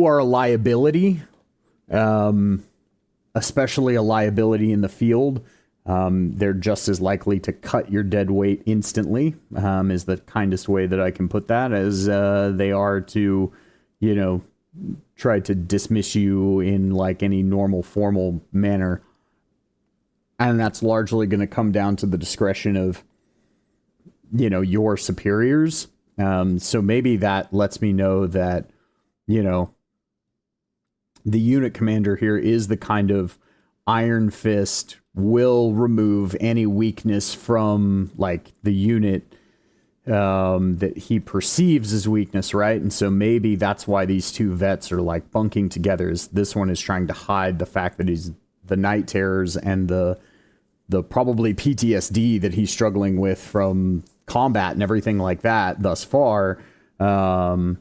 are a liability, especially a liability in the field, they're just as likely to cut your dead weight instantly, is the kindest way that I can put that, as they are to, you know, try to dismiss you in like any normal formal manner. And that's largely going to come down to the discretion of, you know, your superiors. So maybe that lets me know that, you know, the unit commander here is the kind of iron fist, will remove any weakness from like the unit that he perceives as weakness, right? And so maybe that's why these two vets are like bunking together, is this one is trying to hide the fact that he's the night terrors and the probably PTSD that he's struggling with from combat and everything like that thus far. And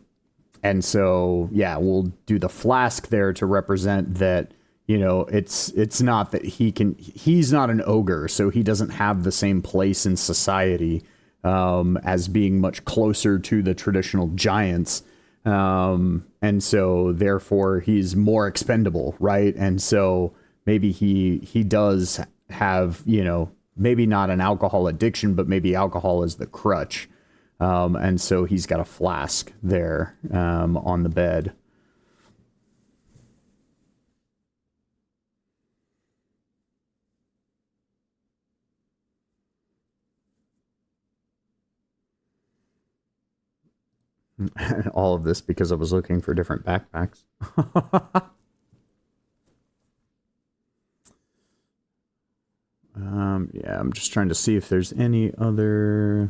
so, yeah, we'll do the flask there to represent that, you know, it's not that he's not an ogre, so he doesn't have the same place in society as being much closer to the traditional giants. And so therefore he's more expendable, right? And so maybe he does have, you know, maybe not an alcohol addiction, but maybe alcohol is the crutch. And so he's got a flask there on the bed. All of this because I was looking for different backpacks. Yeah, I'm just trying to see if there's any other...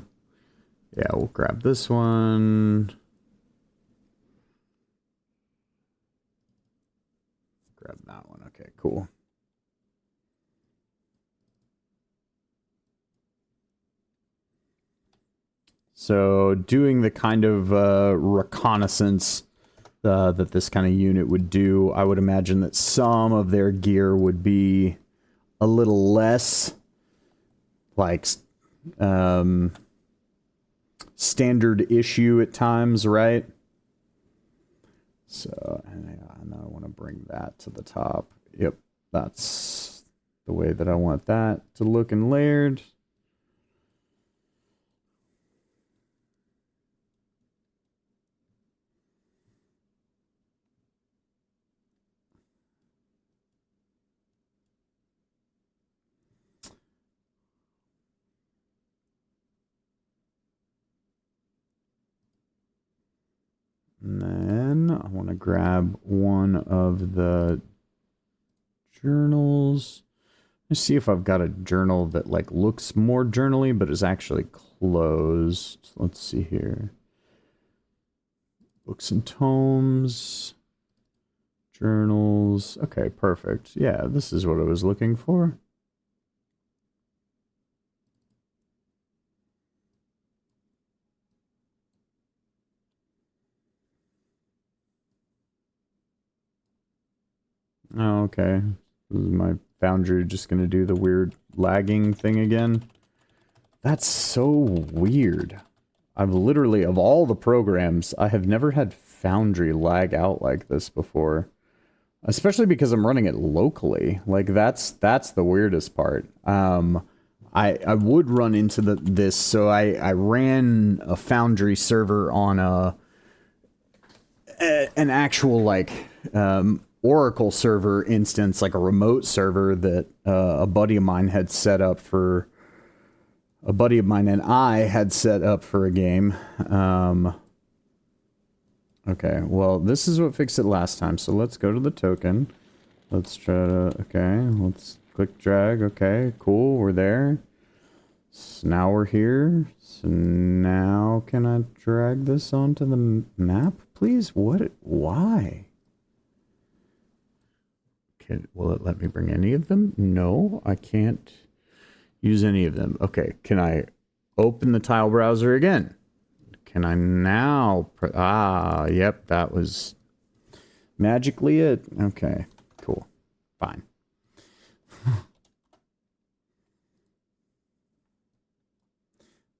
Yeah, we'll grab this one. Grab that one. Okay, cool. So doing the kind of reconnaissance that this kind of unit would do. I would imagine that some of their gear would be a little less like standard issue at times, right? So, and I want to bring that to the top. Yep, that's the way that I want that to look and layered. And then I want to grab one of the journals. Let's see if I've got a journal that like looks more journal-y but is actually closed. Let's see here. Books and tomes. Journals. Okay, perfect. Yeah, this is what I was looking for. Oh, okay. Is my Foundry just going to do the weird lagging thing again? That's so weird. I've literally, of all the programs, I have never had Foundry lag out like this before. Especially because I'm running it locally. Like, that's the weirdest part. I would run into this, so I ran a Foundry server on an actual, like, Oracle server instance, like a remote server that a buddy of mine had set up for... A buddy of mine and I had set up for a game. Okay, well, this is what fixed it last time, so let's go to the token. Let's try to... Okay, let's click drag. Okay, cool, we're there. So now we're here. So now can I drag this onto the map, please? What? Why? Will it let me bring any of them? No, I can't use any of them. Okay, can I open the tile browser again? Can I now... yep, that was magically it. Okay, cool. Fine.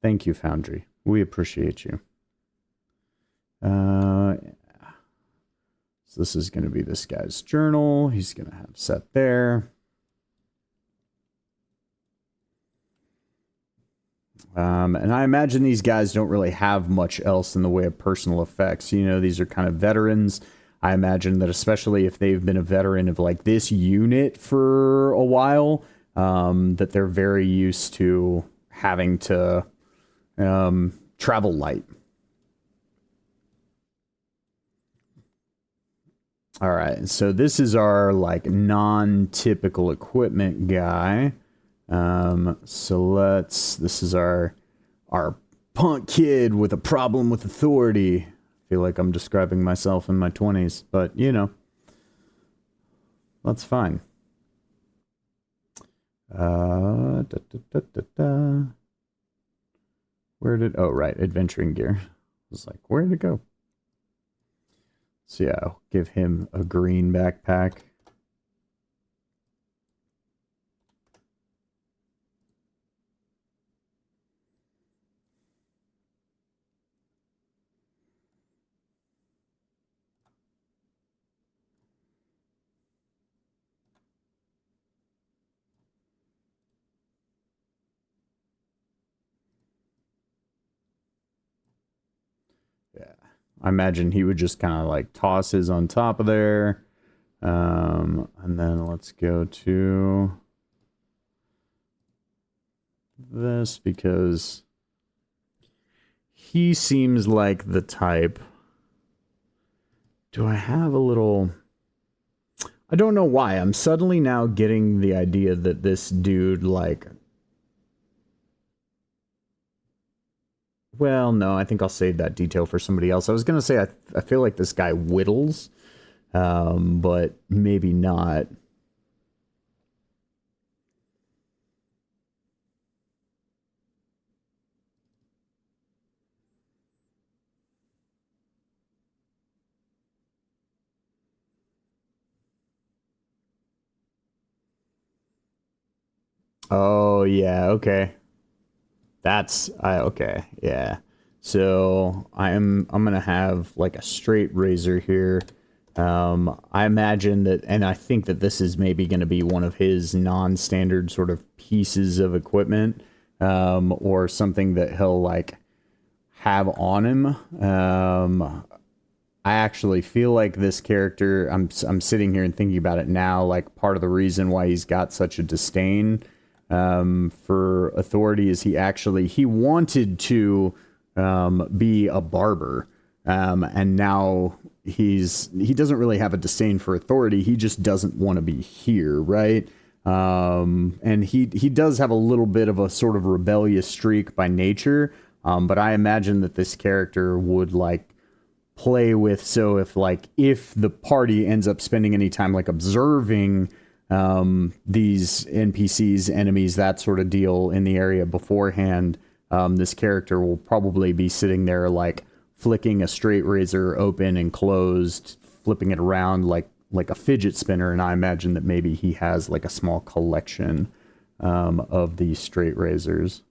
Thank you, Foundry. We appreciate you. So this is going to be this guy's journal. He's going to have set there. And I imagine these guys don't really have much else in the way of personal effects. You know, these are kind of veterans. I imagine that especially if they've been a veteran of like this unit for a while, that they're very used to having to travel light. All right, so this is our like non-typical equipment guy. So this is our punk kid with a problem with authority. I feel like I'm describing myself in my 20s, but you know, that's fine. Where did, oh right, adventuring gear. I was like, where did it go? So yeah, I'll give him a green backpack. Yeah, I imagine he would just kind of like toss his on top of there. And then let's go to this because he seems like the type. Do I have a little... I don't know why. I'm suddenly now getting the idea that this dude, like... Well, no, I think I'll save that detail for somebody else. I was going to say I feel like this guy whittles, but maybe not. Oh, yeah, okay. That's okay, yeah. So I'm gonna have like a straight razor here. I imagine that, and I think that this is maybe going to be one of his non-standard sort of pieces of equipment, or something that he'll like have on him. I actually feel like this character. I'm sitting here and thinking about it now. Like part of the reason why he's got such a disdain for authority is he wanted to be a barber, and now he doesn't really have a disdain for authority. He just doesn't want to be here, right? And he does have a little bit of a sort of rebellious streak by nature. But I imagine that this character would like play with. So if the party ends up spending any time like observing these NPCs, enemies, that sort of deal in the area beforehand, this character will probably be sitting there like flicking a straight razor open and closed, flipping it around like a fidget spinner. And I imagine that maybe he has like a small collection of these straight razors.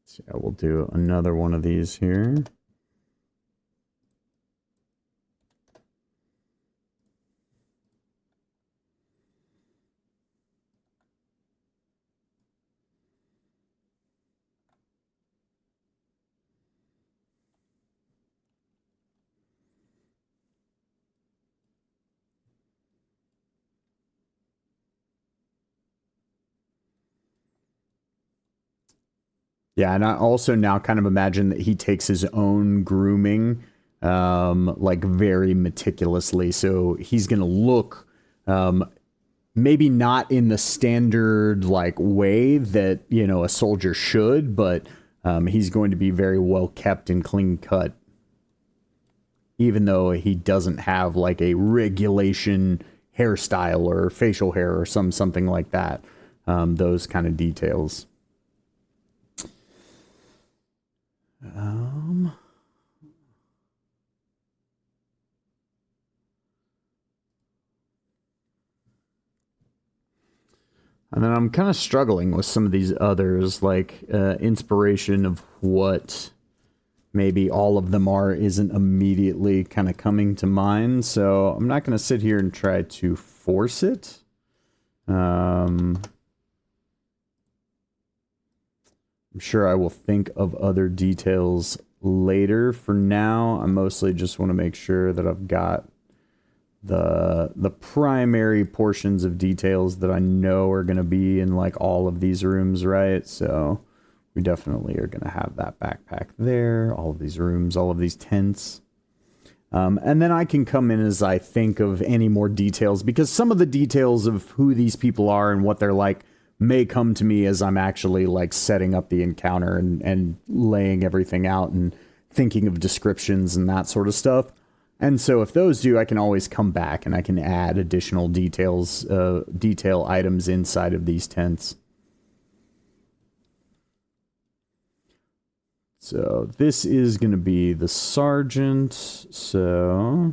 So yeah, we'll do another one of these here. Yeah, and I also now kind of imagine that he takes his own grooming like very meticulously. So he's going to look maybe not in the standard like way that, you know, a soldier should, but he's going to be very well kept and clean cut, even though he doesn't have like a regulation hairstyle or facial hair or something like that. Those kind of details. And then I'm kind of struggling with some of these others, like inspiration of what maybe all of them are isn't immediately kind of coming to mind. So I'm not going to sit here and try to force it. I'm sure I will think of other details later. For now, I mostly just want to make sure that I've got the primary portions of details that I know are going to be in like all of these rooms, right? So we definitely are going to have that backpack there, all of these rooms, all of these tents. And then I can come in as I think of any more details, because some of the details of who these people are and what they're like may come to me as I'm actually like setting up the encounter and laying everything out and thinking of descriptions and that sort of stuff. And so if those do, I can always come back and I can add additional details, detail items inside of these tents. So this is going to be the sergeant. So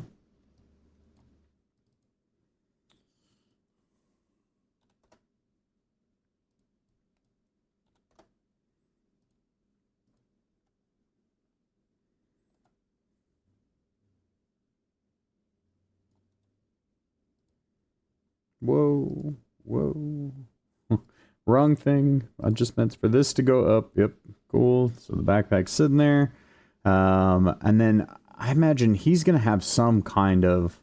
whoa, whoa. Wrong thing. I just meant for this to go up. Yep, cool. So the backpack's sitting there. And then I imagine he's going to have some kind of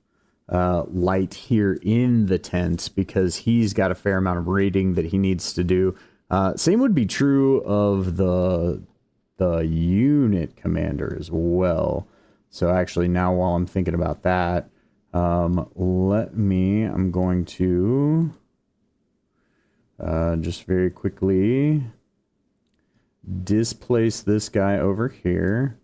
light here in the tent because he's got a fair amount of raiding that he needs to do. Same would be true of the the unit commander as well. So actually now while I'm thinking about that, I'm going to just very quickly displace this guy over here.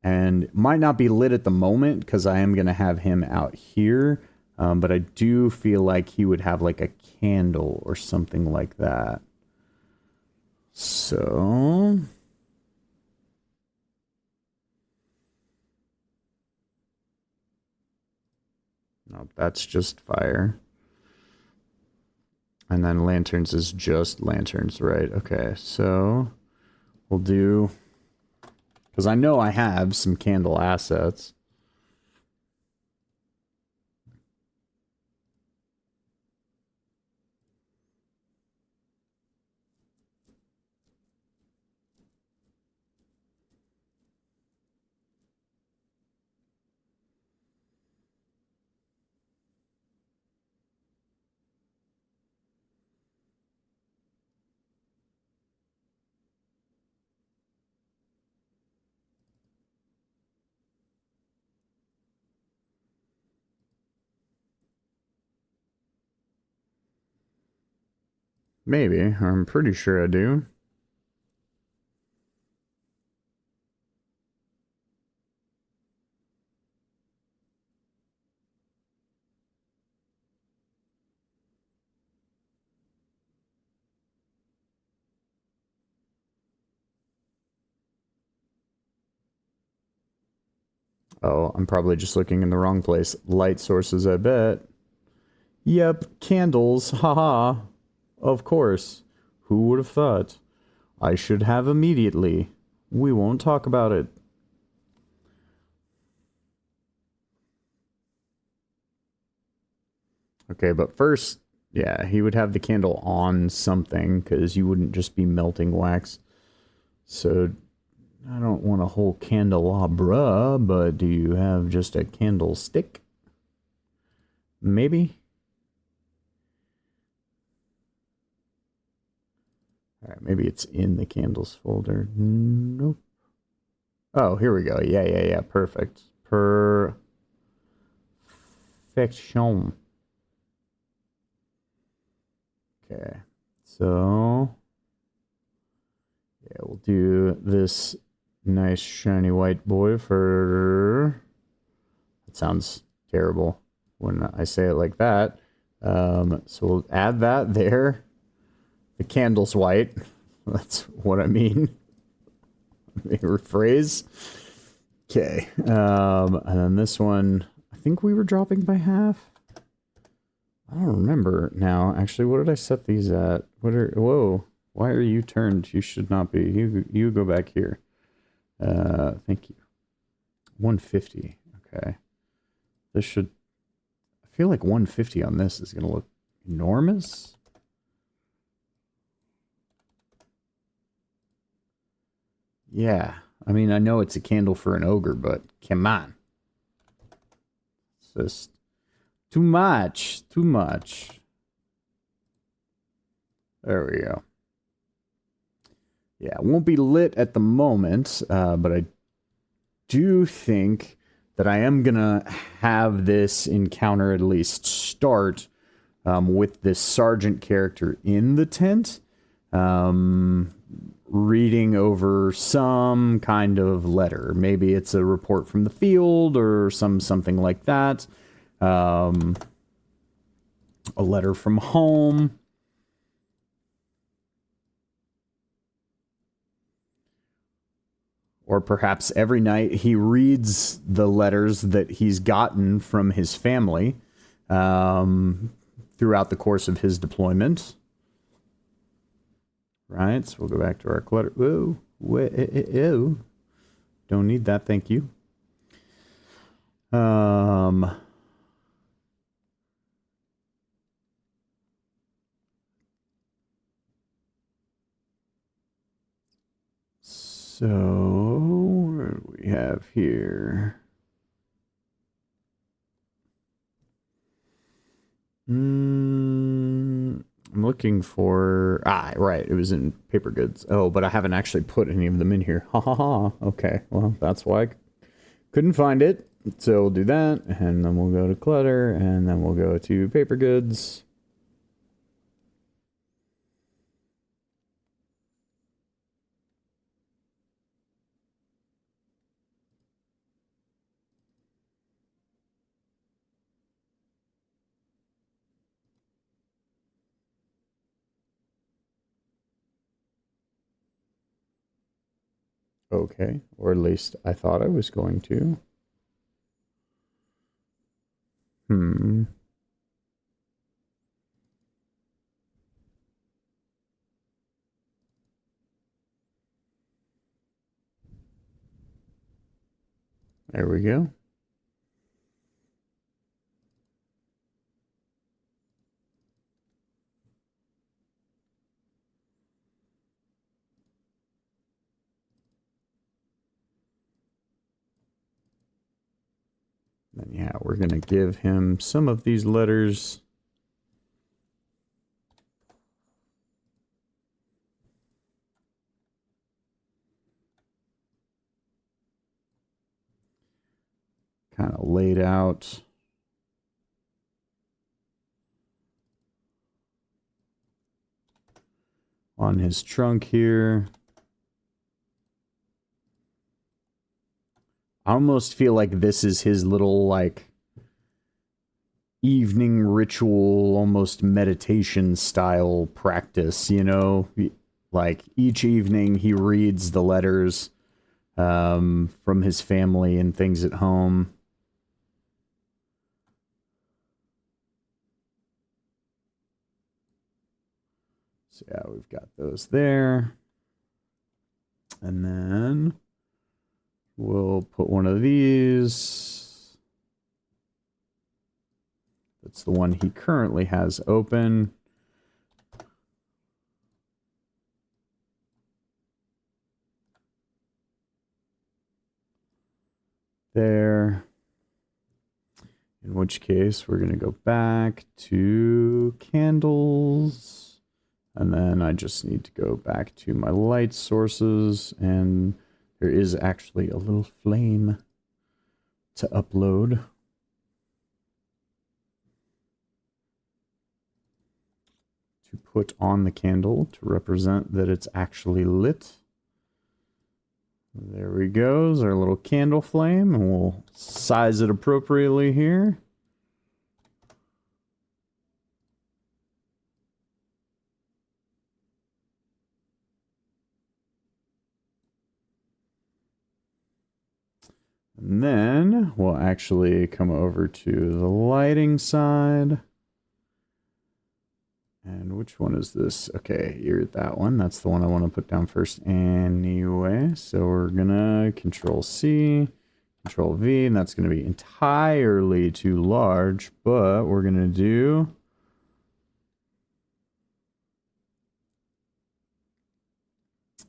And might not be lit at the moment because I am going to have him out here. But I do feel like he would have like a candle or something like that. So... no, that's just fire. And then lanterns is just lanterns, right? Okay, so we'll do... because I know I have some candle assets. Maybe. I'm pretty sure I do. Oh, I'm probably just looking in the wrong place. Light sources, I bet. Yep, candles, haha. Of course. Who would have thought? I should have immediately. We won't talk about it. Okay, but first, yeah, he would have the candle on something, because you wouldn't just be melting wax. So, I don't want a whole candelabra, but do you have just a candlestick? Maybe? Alright, maybe it's in the candles folder. Nope. Oh, here we go. Yeah, perfect. Perfection. Okay, so... yeah, we'll do this nice shiny white boy for... it sounds terrible when I say it like that. So we'll add that there. The candle's white. That's what I mean. Let me rephrase. Okay. And then this one, I think we were dropping by half. I don't remember now. Actually, what did I set these at? Whoa. Why are you turned? You should not be. You go back here. Thank you. 150. Okay. This should... I feel like 150 on this is going to look enormous. Yeah. I mean, I know it's a candle for an ogre, but come on. It's just too much. Too much. There we go. Yeah, it won't be lit at the moment, but I do think that I am going to have this encounter at least start with this sergeant character in the tent, reading over some kind of letter. Maybe it's a report from the field or something like that. A letter from home. Or perhaps every night he reads the letters that he's gotten from his family throughout the course of his deployment. Right, so we'll go back to our clutter. Whoa. Don't need that, thank you. So, what do we have here? I'm looking looking for... Ah, right, it was in paper goods. Oh, but I haven't actually put any of them in here. Ha ha ha. Okay, well, that's why I couldn't find it. So we'll do that, and then we'll go to clutter, and then we'll go to paper goods. Okay, or at least I thought I was going to. There we go. Then yeah, we're going to give him some of these letters. Kind of laid out. On his trunk here. I almost feel like this is his little, like, evening ritual, almost meditation style practice, you know? Like, each evening he reads the letters from his family and things at home. So yeah, we've got those there. And then we'll put one of these. That's the one he currently has open. There. In which case, we're going to go back to candles. And then I just need to go back to my light sources. And there is actually a little flame to upload. To put on the candle to represent that it's actually lit. There we go, our little candle flame, and we'll size it appropriately here. And then we'll actually come over to the lighting side. And which one is this? Okay, you're that one. That's the one I want to put down first anyway. So we're gonna Control C, Control V, and that's gonna be entirely too large, but we're gonna do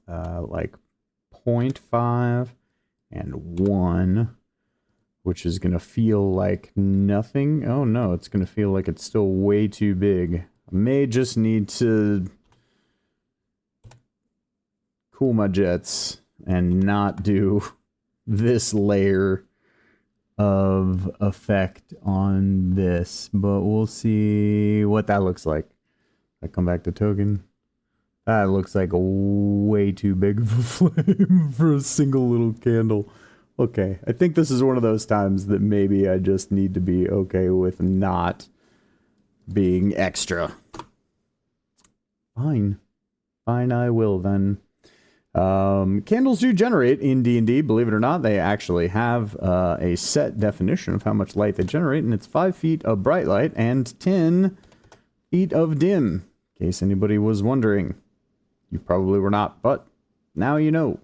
like 0.5 and 1, which is gonna feel like nothing. Oh no, it's gonna feel like it's still way too big. I may just need to cool my jets and not do this layer of effect on this, but we'll see what that looks like. I come back to token. That looks like a way too big of a flame for a single little candle. Okay, I think this is one of those times that maybe I just need to be okay with not being extra. Fine, I will then. Candles do generate in D&D, believe it or not. They actually have a set definition of how much light they generate, and it's 5 feet of bright light and 10 feet of dim, in case anybody was wondering. You probably were not, but now you know.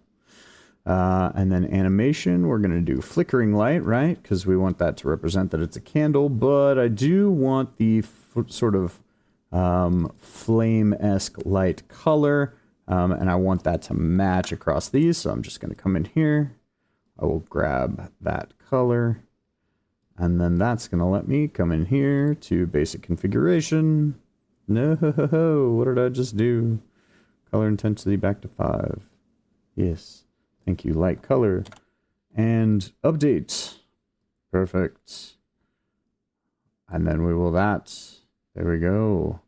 And then animation, we're going to do flickering light, right? Because we want that to represent that it's a candle, but I do want the sort of flame-esque light color, and I want that to match across these, so I'm just going to come in here. I will grab that color, and then that's going to let me come in here to basic configuration, No, what did I just do? Color intensity back to 5. Yes. Thank you. Light color. And update. Perfect. And then we will that. There we go.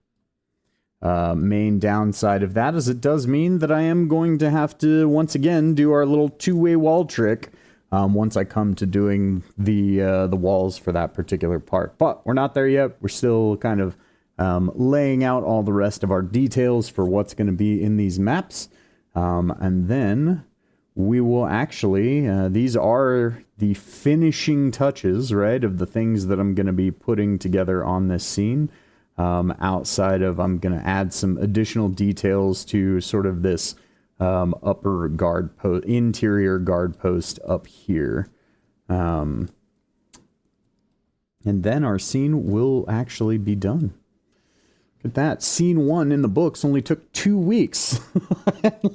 Main downside of that is it does mean that I am going to have to, once again, do our little two-way wall trick once I come to doing the walls for that particular part. But we're not there yet. We're still kind of laying out all the rest of our details for what's going to be in these maps. And then we will actually, these are the finishing touches, right, of the things that I'm going to be putting together on this scene. Outside of, I'm going to add some additional details to sort of this upper guard post, interior guard post up here. And then our scene will actually be done. Look at that. Scene 1 in the books only took 2 weeks,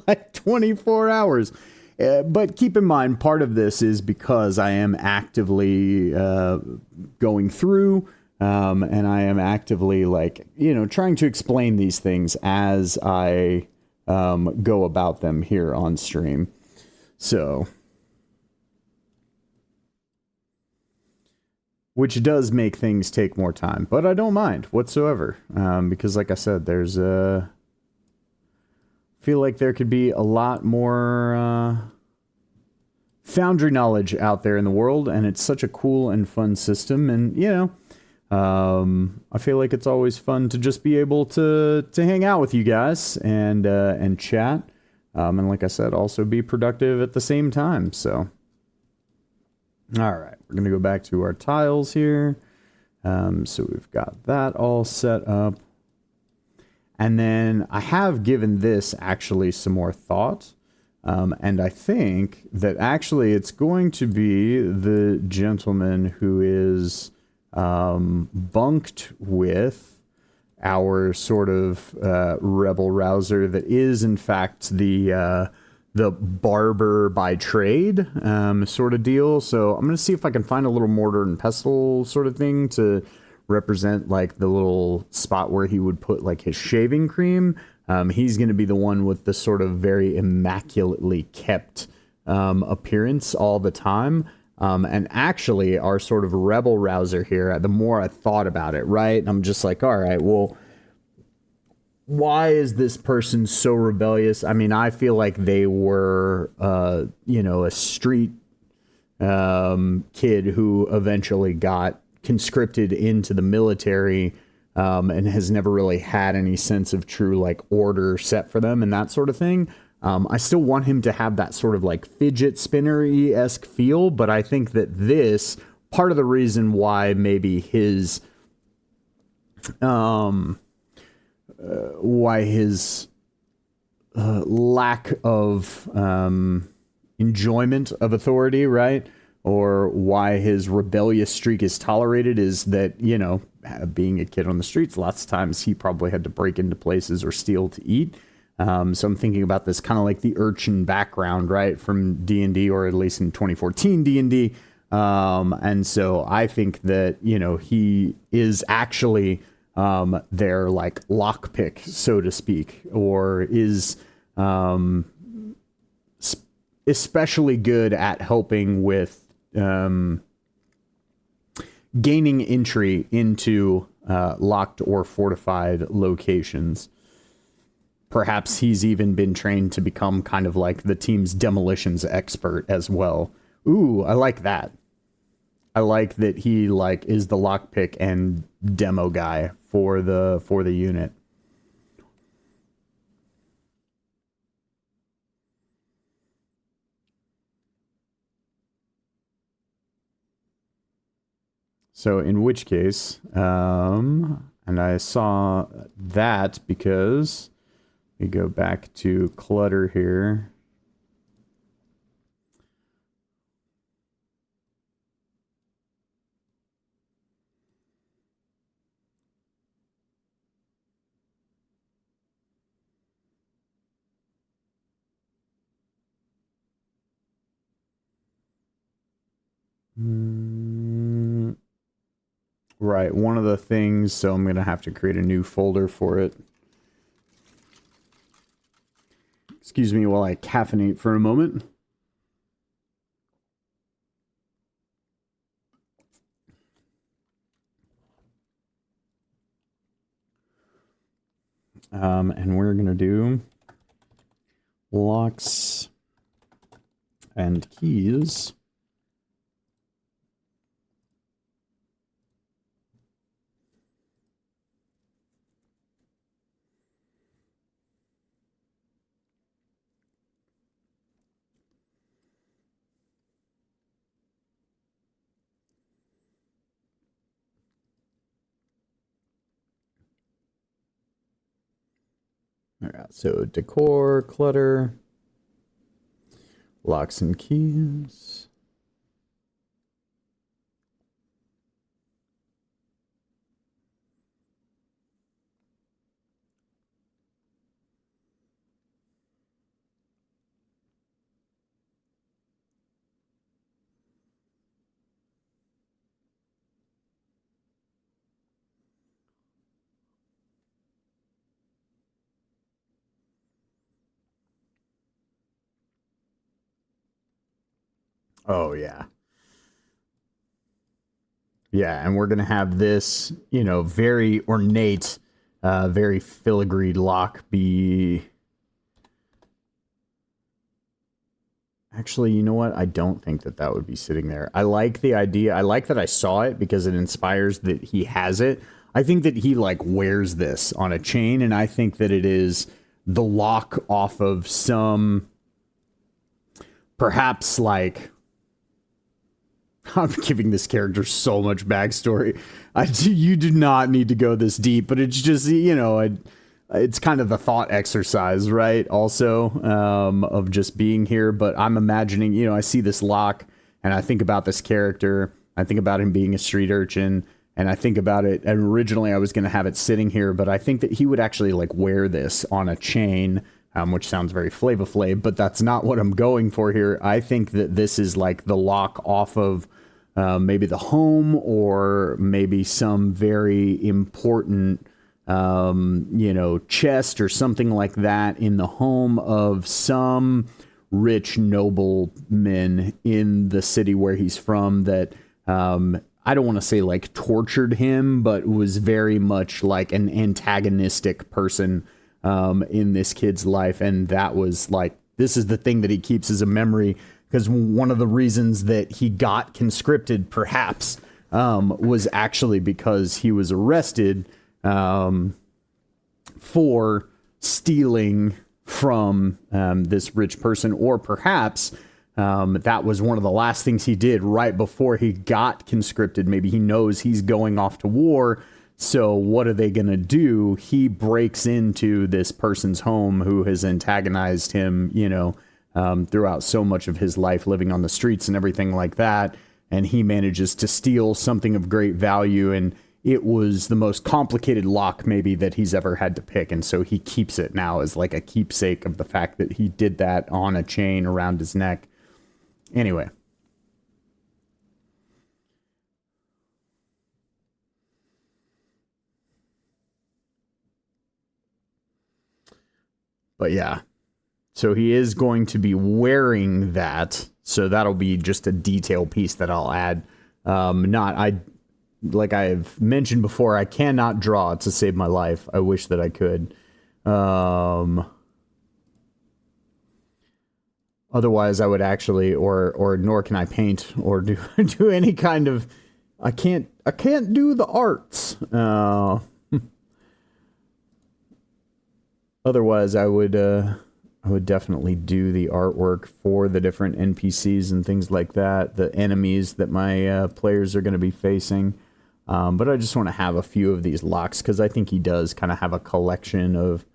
like 24 hours. But keep in mind, part of this is because I am actively going through and I am actively, like, you know, trying to explain these things as I go about them here on stream. So, which does make things take more time, but I don't mind whatsoever, because, like I said, there's feel like there could be a lot more Foundry knowledge out there in the world, and it's such a cool and fun system, and, you know, I feel like it's always fun to just be able to hang out with you guys and chat, and, like I said, also be productive at the same time. So, all right, we're gonna go back to our tiles here. So we've got that all set up, and then I have given this actually some more thought, and I think that actually it's going to be the gentleman who is bunked with our sort of rebel rouser that is in fact the barber by trade sort of deal. So I'm gonna see if I can find a little mortar and pestle sort of thing to represent like the little spot where he would put like his shaving cream. He's gonna be the one with the sort of very immaculately kept appearance all the time. And actually, our sort of rebel rouser here, the more I thought about it, right? I'm just like, all right, well, why is this person so rebellious? I mean, I feel like they were, you know, a street kid who eventually got conscripted into the military and has never really had any sense of true, like, order set for them and that sort of thing. I still want him to have that sort of like fidget spinner-esque feel, but I think that this, part of the reason why maybe his, lack of enjoyment of authority, right? Or why his rebellious streak is tolerated is that, you know, being a kid on the streets, lots of times he probably had to break into places or steal to eat. So I'm thinking about this kind of like the urchin background, right, from D&D, or at least in 2014 D&D. And so I think that, you know, he is actually their like lockpick, so to speak, or is especially good at helping with gaining entry into locked or fortified locations. Perhaps he's even been trained to become kind of like the team's demolitions expert as well. Ooh, I like that. I like that he like is the lockpick and demo guy for the unit. So in which case, and I saw that because we go back to clutter here. Right, one of the things, so I'm going to have to create a new folder for it. Excuse me while I caffeinate for a moment. And we're going to do locks and keys. All right, so decor, clutter, locks and keys. Oh, yeah. Yeah, and we're going to have this, you know, very ornate, very filigreed lock be... Actually, you know what? I don't think that that would be sitting there. I like the idea. I like that I saw it because it inspires that he has it. I think that he, like, wears this on a chain, and I think that it is the lock off of some... Perhaps, like... I'm giving this character so much backstory. You do not need to go this deep, but it's just, you know, it's kind of the thought exercise, right? Also, of just being here. But I'm imagining, you know, I see this lock and I think about this character. I think about him being a street urchin, and I think about it. And originally I was going to have it sitting here, but I think that he would actually like wear this on a chain, which sounds very Flava Flav, but that's not what I'm going for here. I think that this is like the lock off of maybe the home, or maybe some very important, you know, chest or something like that in the home of some rich nobleman in the city where he's from that, I don't want to say like tortured him, but was very much like an antagonistic person in this kid's life. And that was like, this is the thing that he keeps as a memory, because one of the reasons that he got conscripted, perhaps, was actually because he was arrested for stealing from this rich person, or perhaps that was one of the last things he did right before he got conscripted. Maybe he knows he's going off to war, so what are they going to do? He breaks into this person's home who has antagonized him, you know, throughout so much of his life, living on the streets and everything like that. And he manages to steal something of great value. And it was the most complicated lock maybe that he's ever had to pick. And so he keeps it now as like a keepsake of the fact that he did that on a chain around his neck. Anyway. But yeah. So he is going to be wearing that. So that'll be just a detail piece that I'll add. Like I've mentioned before, I cannot draw to save my life. I wish that I could. Otherwise I would actually, or nor can I paint or do any kind of, I can't do the arts. Otherwise I would definitely do the artwork for the different NPCs and things like that, the enemies that my players are going to be facing. But I just want to have a few of these locks because I think he does kind of have a collection of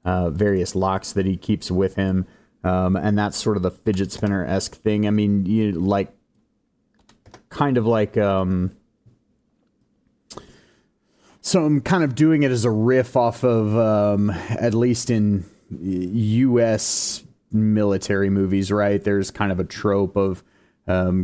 various locks that he keeps with him. And that's sort of the fidget spinner-esque thing. I mean, you like, kind of like, so I'm kind of doing it as a riff off of, at least in U.S. military movies, right? There's kind of a trope of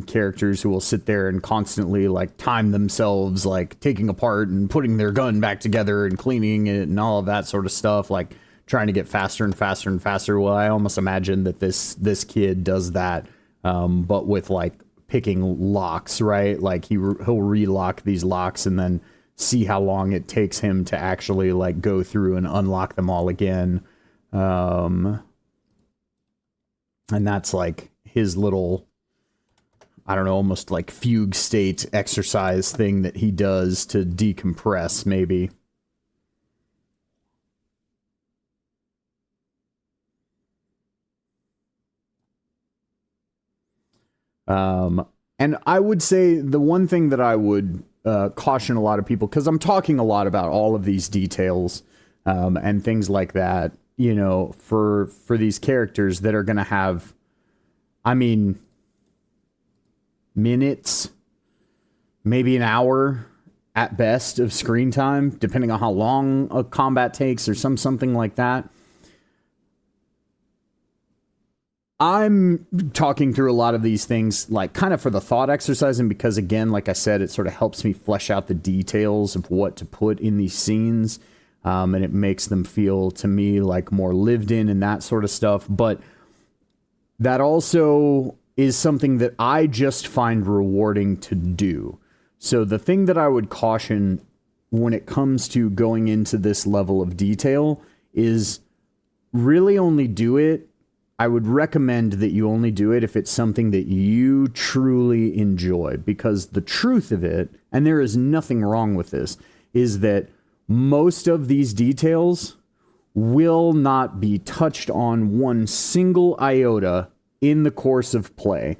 characters who will sit there and constantly like time themselves, like taking apart and putting their gun back together and cleaning it and all of that sort of stuff, like trying to get faster and faster and faster. Well, I almost imagine that this kid does that, but with like picking locks, right? Like he'll relock these locks and then see how long it takes him to actually like go through and unlock them all again. And that's like his little, I don't know, almost like fugue state exercise thing that he does to decompress, maybe. And I would say the one thing that I would caution a lot of people, because I'm talking a lot about all of these details and things like that, you know, for these characters that are going to have, I mean, minutes, maybe an hour at best of screen time, depending on how long a combat takes or something like that. I'm talking through a lot of these things like kind of for the thought exercise, and because again, like I said, it sort of helps me flesh out the details of what to put in these scenes, and it makes them feel to me like more lived in and that sort of stuff. But that also is something that I just find rewarding to do. So the thing that I would caution when it comes to going into this level of detail is really only do it. I would recommend that you only do it if it's something that you truly enjoy, because the truth of it, and there is nothing wrong with this, is that most of these details will not be touched on one single iota in the course of play,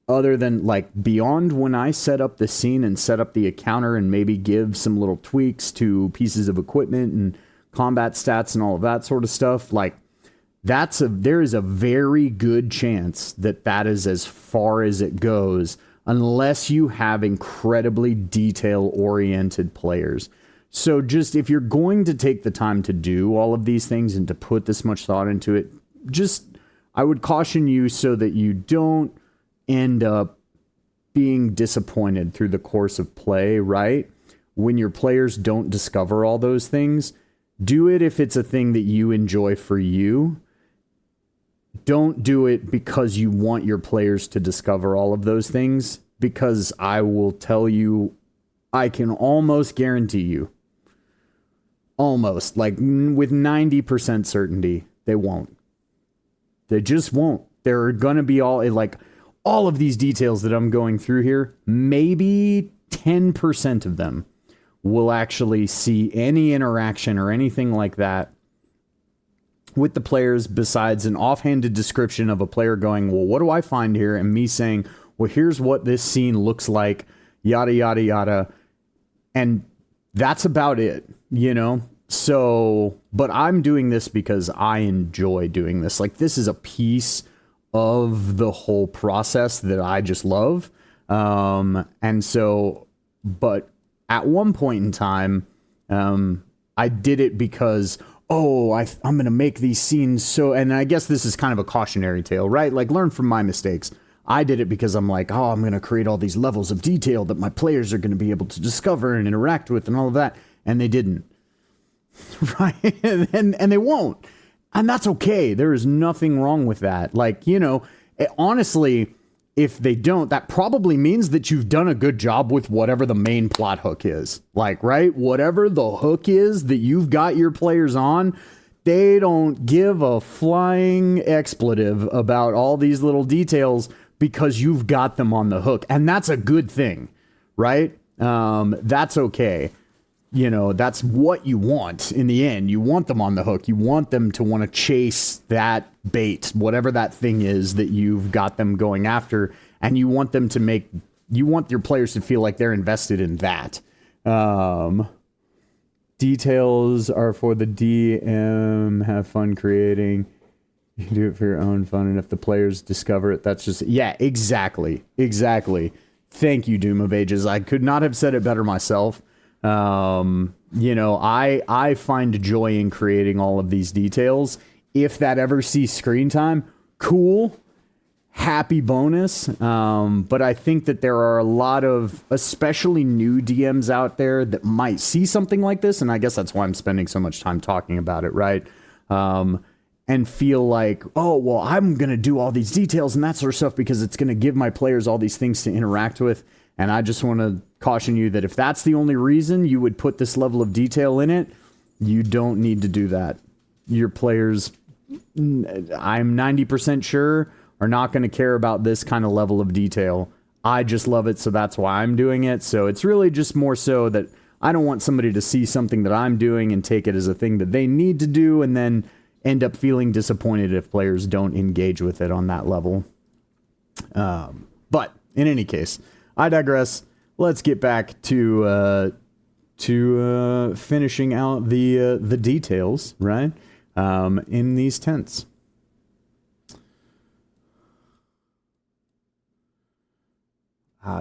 other than like beyond when I set up the scene and set up the encounter and maybe give some little tweaks to pieces of equipment and combat stats and all of that sort of stuff. Like there is a very good chance that that is as far as it goes, unless you have incredibly detail-oriented players. So just if you're going to take the time to do all of these things and to put this much thought into it, just I would caution you so that you don't end up being disappointed through the course of play, right? When your players don't discover all those things, do it if it's a thing that you enjoy for you. Don't do it because you want your players to discover all of those things, because I will tell you, I can almost guarantee you, almost, like with 90% certainty, they won't. They just won't. There are going to be all of these details that I'm going through here, maybe 10% of them will actually see any interaction or anything like that with the players besides an offhanded description of a player going, well, what do I find here? And me saying, well, here's what this scene looks like, yada, yada, yada. And that's about it, you know? So, but I'm doing this because I enjoy doing this. Like, this is a piece of the whole process that I just love. And so, but at one point in time, I did it because, I'm going to make these scenes so, and I guess this is kind of a cautionary tale, right? Like, learn from my mistakes. I did it because I'm like, I'm going to create all these levels of detail that my players are going to be able to discover and interact with and all of that. And they didn't. Right? and they won't. And that's okay. There is nothing wrong with that. Like, you know, honestly, if they don't, that probably means that you've done a good job with whatever the main plot hook is. Like, right? Whatever the hook is that you've got your players on, they don't give a flying expletive about all these little details because you've got them on the hook. And that's a good thing, right? That's okay. You know, that's what you want in the end. You want them on the hook. You want them to want to chase that bait, whatever that thing is that you've got them going after. And you want them to you want your players to feel like they're invested in that. Details are for the DM. Have fun creating. You can do it for your own fun. And if the players discover it, that's just, yeah, exactly. Thank you, Doom of Ages. I could not have said it better myself. You know, I find joy in creating all of these details. If that ever sees screen time, cool. happy bonus, but I think that there are a lot of especially new DMs out there that might see something like this, and I guess that's why I'm spending so much time talking about it, right? And feel like, oh, well, I'm going to do all these details and that sort of stuff because it's going to give my players all these things to interact with. And I just want to caution you that if that's the only reason you would put this level of detail in it, you don't need to do that. Your players, I'm 90% sure, are not going to care about this kind of level of detail. I just love it, so that's why I'm doing it. So it's really just more so that I don't want somebody to see something that I'm doing and take it as a thing that they need to do and then end up feeling disappointed if players don't engage with it on that level. But in any case, I digress. Let's get back to finishing out the details, right? In these tents.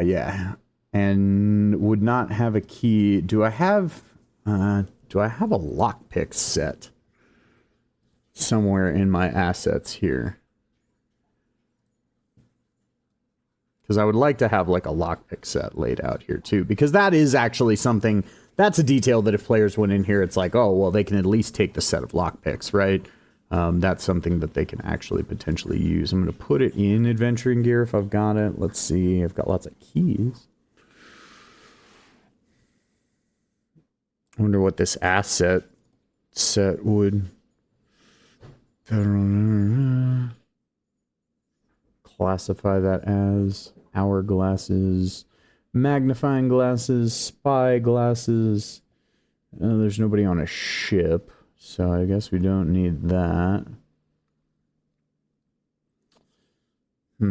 Yeah, and would not have a key. Do I have a lockpick set somewhere in my assets here? Because I would like to have like a lockpick set laid out here too, because that is actually something, that's a detail that if players went in here, it's like, oh, well, they can at least take the set of lockpicks, right? That's something that they can actually potentially use. I'm going to put it in adventuring gear if I've got it. Let's see. I've got lots of keys. I wonder what this asset set would classify that as. Hourglasses, magnifying glasses, spy glasses. There's nobody on a ship, so I guess we don't need that. Yeah,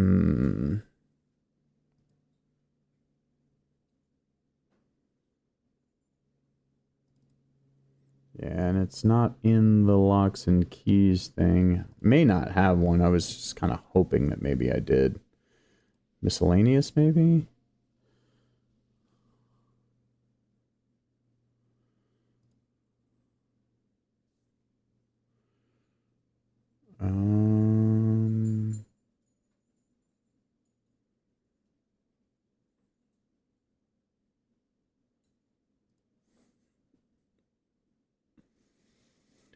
and it's not in the locks and keys thing. May not have one. I was just kind of hoping that maybe I did. Miscellaneous, maybe?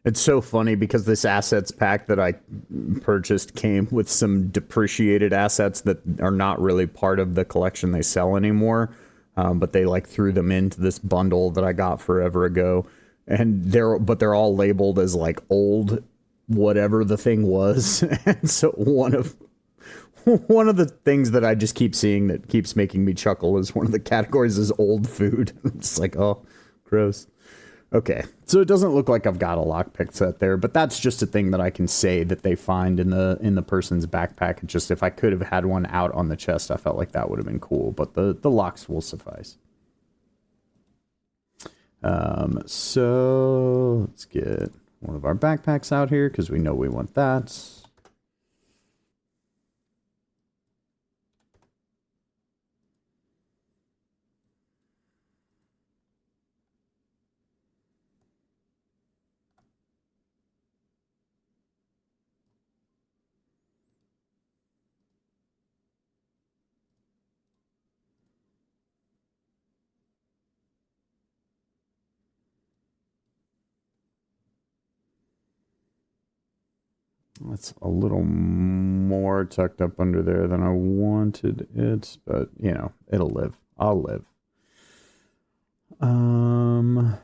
It's so funny because this assets pack that I purchased came with some depreciated assets that are not really part of the collection they sell anymore. But they like threw them into this bundle that I got forever ago. And they're all labeled as like old whatever the thing was. And so one of the things that I just keep seeing that keeps making me chuckle is one of the categories is old food. It's like, oh, gross. Okay, so it doesn't look like I've got a lockpick set there, but that's just a thing that I can say that they find in the person's backpack. It's just if I could have had one out on the chest, I felt like that would have been cool, but the locks will suffice. So let's get one of our backpacks out here because we know we want that. That's a little more tucked up under there than I wanted it, but, you know, it'll live. I'll live. I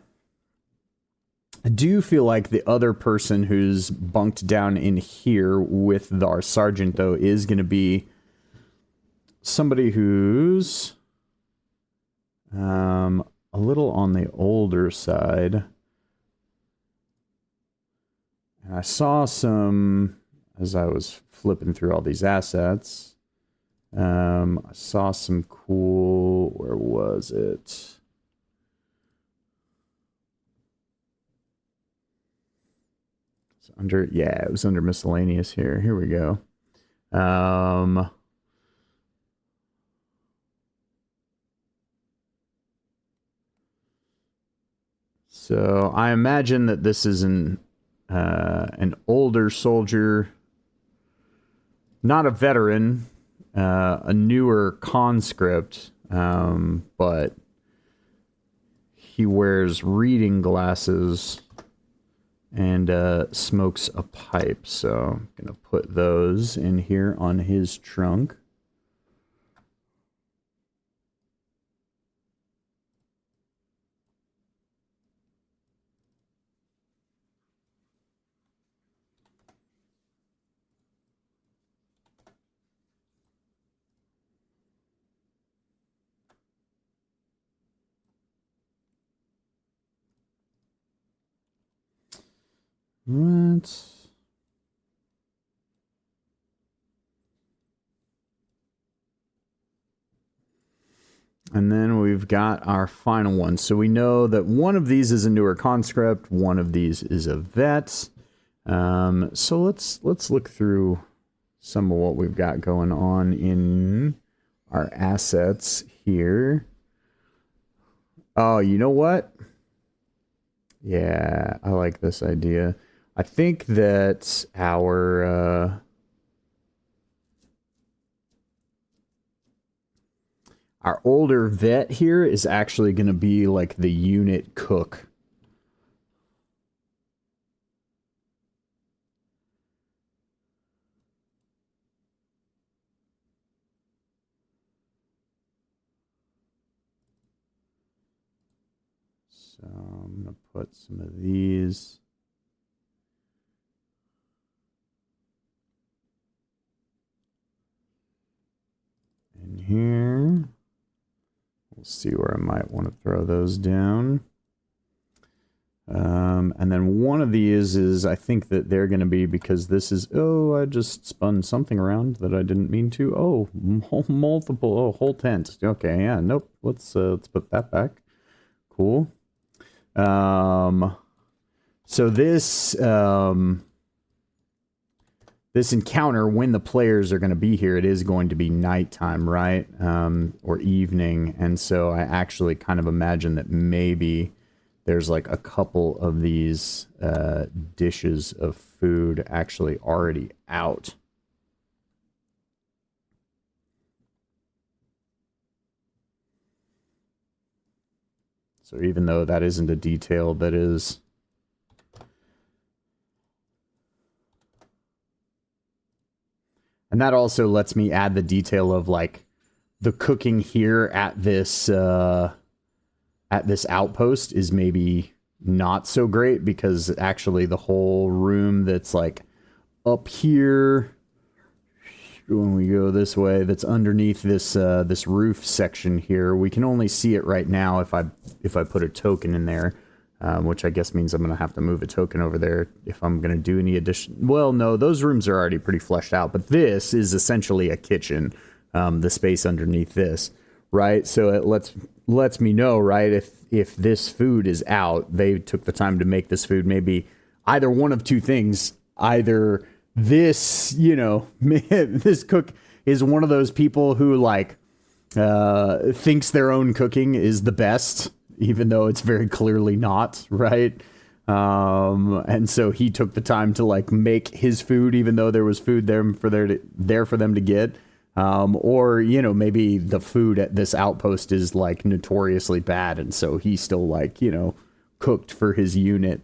do feel like the other person who's bunked down in here with our sergeant, though, is going to be somebody who's a little on the older side. And I saw some, as I was flipping through all these assets, I saw some cool, where was it? It's under, yeah, it was under miscellaneous here. Here we go. So I imagine that this is an older soldier not a veteran, a newer conscript, but he wears reading glasses and smokes a pipe. So I'm going to put those in here on his trunk. Right. And then we've got our final one. So we know that one of these is a newer conscript, one of these is a vet. So let's look through some of what we've got going on in our assets here. Oh, you know what? Yeah, I like this idea. I think that our older vet here is actually going to be like the unit cook. So I'm going to put some of these in here. We'll see where I might want to throw those down. And then one of these is, I think that they're going to be, because this is, oh, I just spun something around that I didn't mean to. Oh, multiple, oh, whole tent. Okay, yeah, nope. Let's put that back. Cool. So this, this encounter, when the players are going to be here, it is going to be nighttime, right? Or evening. And so I actually kind of imagine that maybe there's like a couple of these dishes of food actually already out. So even though that isn't a detail that is... And that also lets me add the detail of like the cooking here at this outpost is maybe not so great, because actually the whole room that's like up here, when we go this way, that's underneath this this roof section here, we can only see it right now if I put a token in there, which I guess means I'm going to have to move a token over there if I'm going to do any addition. Well, no, those rooms are already pretty fleshed out, but this is essentially a kitchen, the space underneath this, right? So it lets me know, right, if this food is out, they took the time to make this food. Maybe either one of two things: either this, you know, this cook is one of those people who like thinks their own cooking is the best, even though it's very clearly not, right? And so he took the time to like make his food, even though there was food there for them to get. Or, you know, maybe the food at this outpost is like notoriously bad, and so he still like, you know, cooked for his unit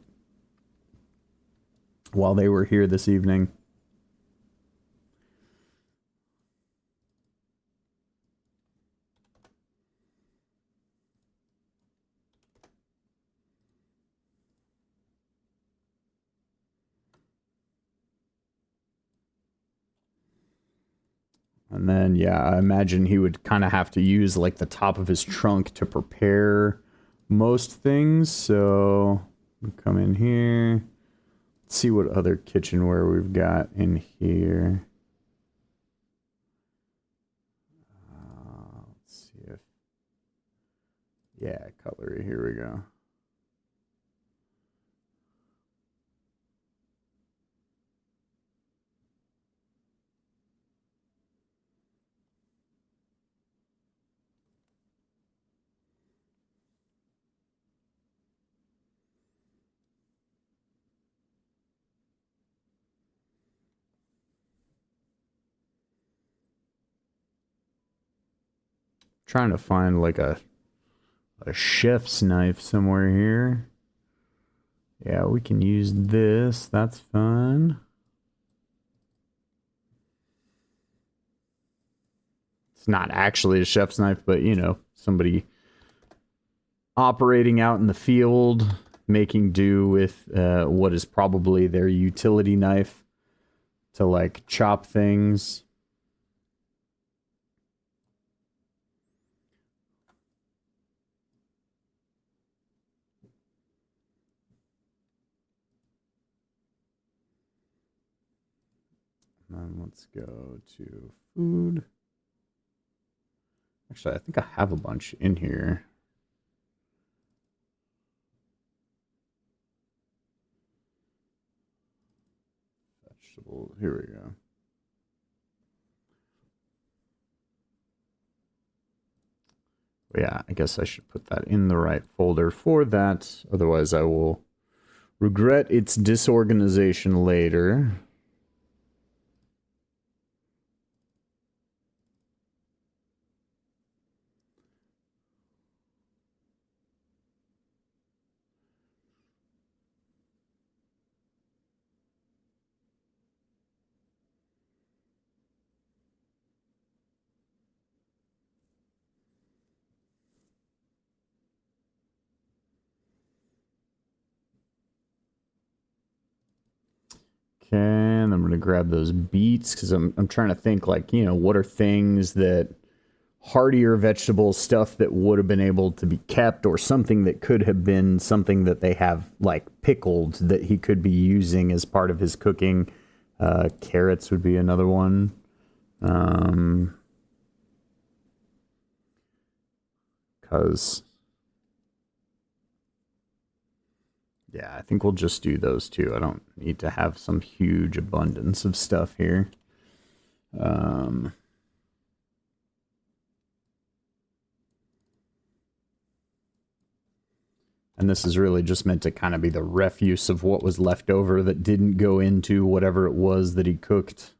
while they were here this evening. And then, yeah, I imagine he would kind of have to use like the top of his trunk to prepare most things. So we come in here. Let's see what other kitchenware we've got in here. Let's see if... Yeah, cutlery. Here we go. trying to find like a chef's knife somewhere here. Yeah, we can use this. That's fun. It's not actually a chef's knife, but you know, somebody operating out in the field, making do with what is probably their utility knife to like chop things. And let's go to food. Actually, I think I have a bunch in here. Vegetable. Here we go. Yeah, I guess I should put that in the right folder for that. Otherwise, I will regret its disorganization later. Okay, and I'm gonna grab those beets because I'm trying to think like, you know, what are things that hardier vegetable stuff that would have been able to be kept, or something that could have been something that they have like pickled that he could be using as part of his cooking. Carrots would be another one. Because yeah, I think we'll just do those two. I don't need to have some huge abundance of stuff here. And this is really just meant to kind of be the refuse of what was left over that didn't go into whatever it was that he cooked.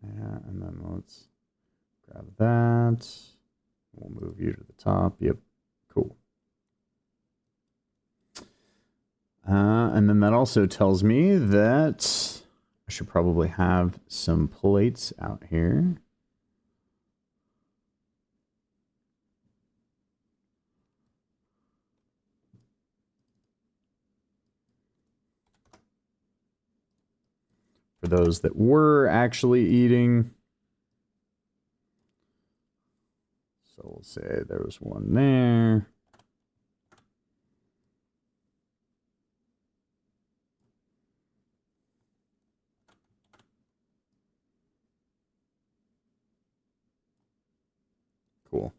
Yeah, and then let's grab that. We'll move you to the top. Yep, cool. And then that also tells me that I should probably have some plates out here. For those that were actually eating. So we'll say there was one there. Cool.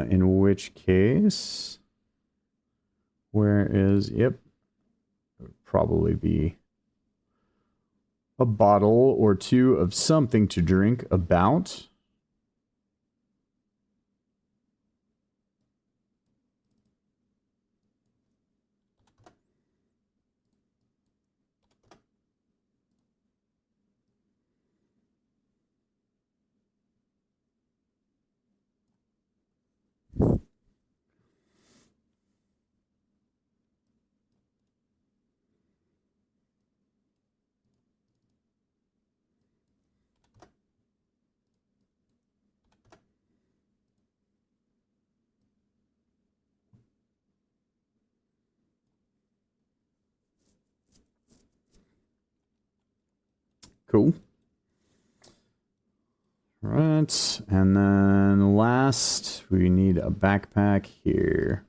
In which case, where is, yep, it would probably be a bottle or two of something to drink about. Cool. Right, and then last, we need a backpack here.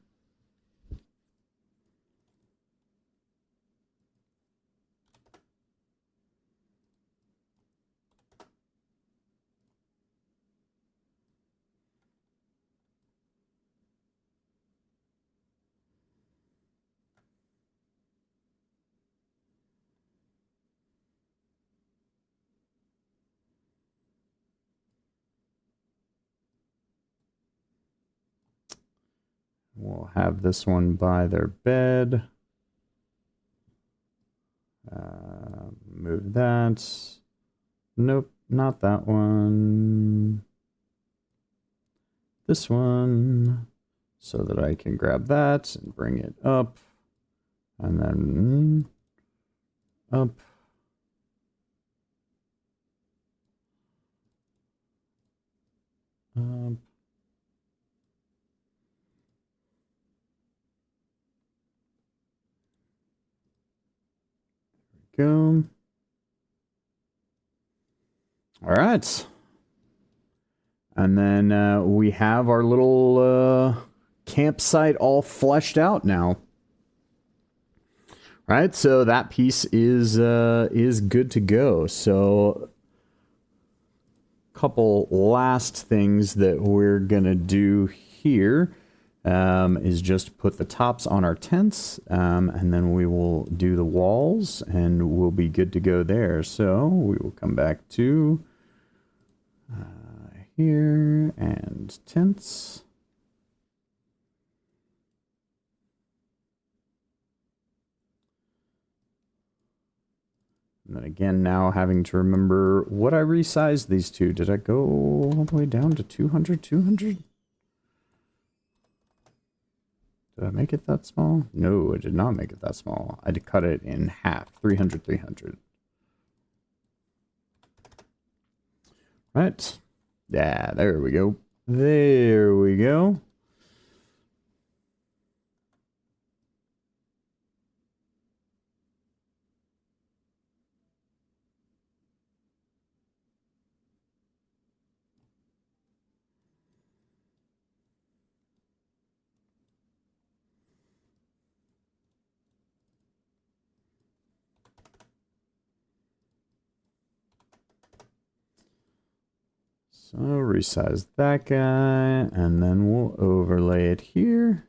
we'll have this one by their bed. Move that. Nope, not that one. This one. So that I can grab that and bring it up. And then up. Up. Go. All right. And then we have our little campsite all fleshed out now. All right, so that piece is good to go. So a couple last things that we're gonna do here is just put the tops on our tents, and then we will do the walls, and we'll be good to go there. So we will come back to here and tents. And then again, now having to remember what I resized these to. Did I go all the way down to 200? 200? Did I make it that small? No, I did not make it that small. I did cut it in half. 300, 300. Right. Yeah, there we go. There we go. So resize that guy, and then we'll overlay it here.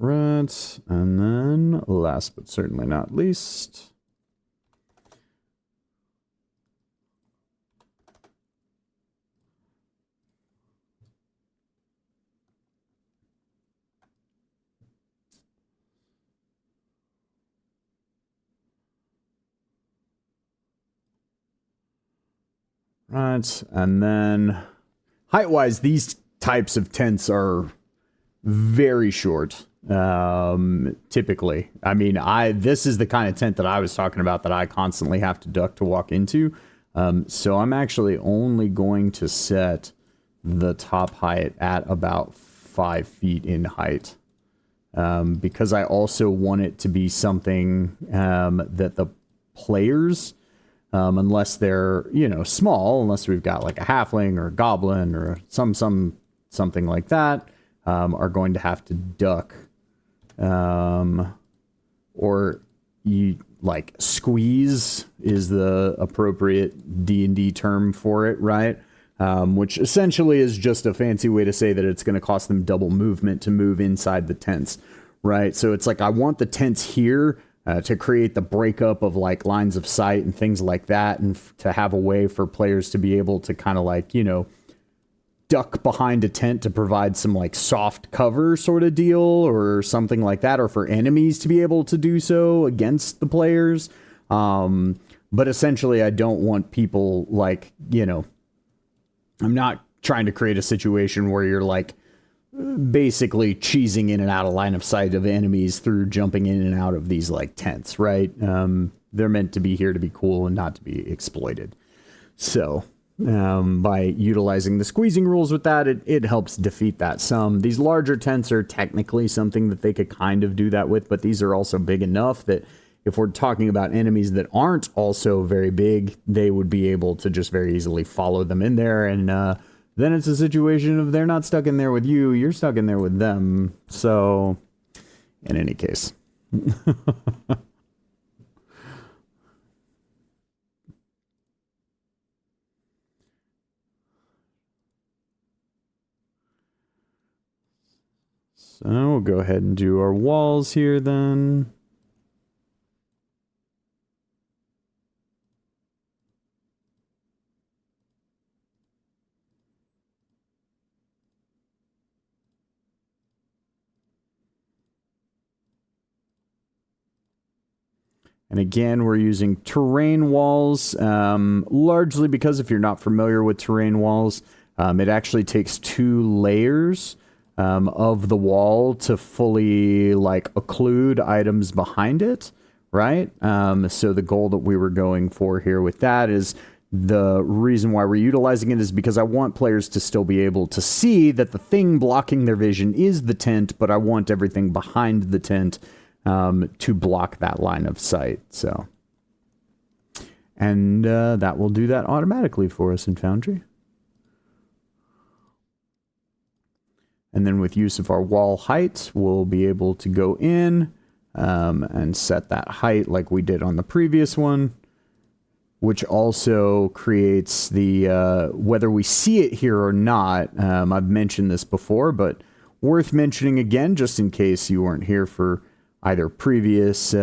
Right, and then last but certainly not least, right, and then height-wise, these types of tents are very short. Typically, I mean, this is the kind of tent that I was talking about that I constantly have to duck to walk into. So I'm actually only going to set the top height at about 5 feet in height, because I also want it to be something that the players, unless they're, you know, small, unless we've got like a halfling or a goblin or something like that, are going to have to duck, or you like squeeze is the appropriate D&D term for it, right? Which essentially is just a fancy way to say that it's going to cost them double movement to move inside the tents, right? So it's like I want the tents here to create the breakup of like lines of sight and things like that, and to have a way for players to be able to kind of like, you know, duck behind a tent to provide some like soft cover sort of deal or something like that, or for enemies to be able to do so against the players. But essentially I don't want people like, you know, I'm not trying to create a situation where you're like basically cheesing in and out of line of sight of enemies through jumping in and out of these like tents, right? They're meant to be here to be cool and not to be exploited. So by utilizing the squeezing rules with that, it helps defeat that some. These larger tents are technically something that they could kind of do that with, but these are also big enough that if we're talking about enemies that aren't also very big, they would be able to just very easily follow them in there, and then it's a situation of they're not stuck in there with you, you're stuck in there with them. So, in any case. So we'll go ahead and do our walls here then. And again, we're using terrain walls, largely because if you're not familiar with terrain walls, it actually takes 2 layers of the wall to fully like occlude items behind it, right? So the goal that we were going for here with that is the reason why we're utilizing it is because I want players to still be able to see that the thing blocking their vision is the tent, but I want everything behind the tent to block that line of sight. So, and that will do that automatically for us in Foundry. And then with use of our wall height, we'll be able to go in and set that height like we did on the previous one, which also creates the, whether we see it here or not, I've mentioned this before, but worth mentioning again, just in case you weren't here for either previous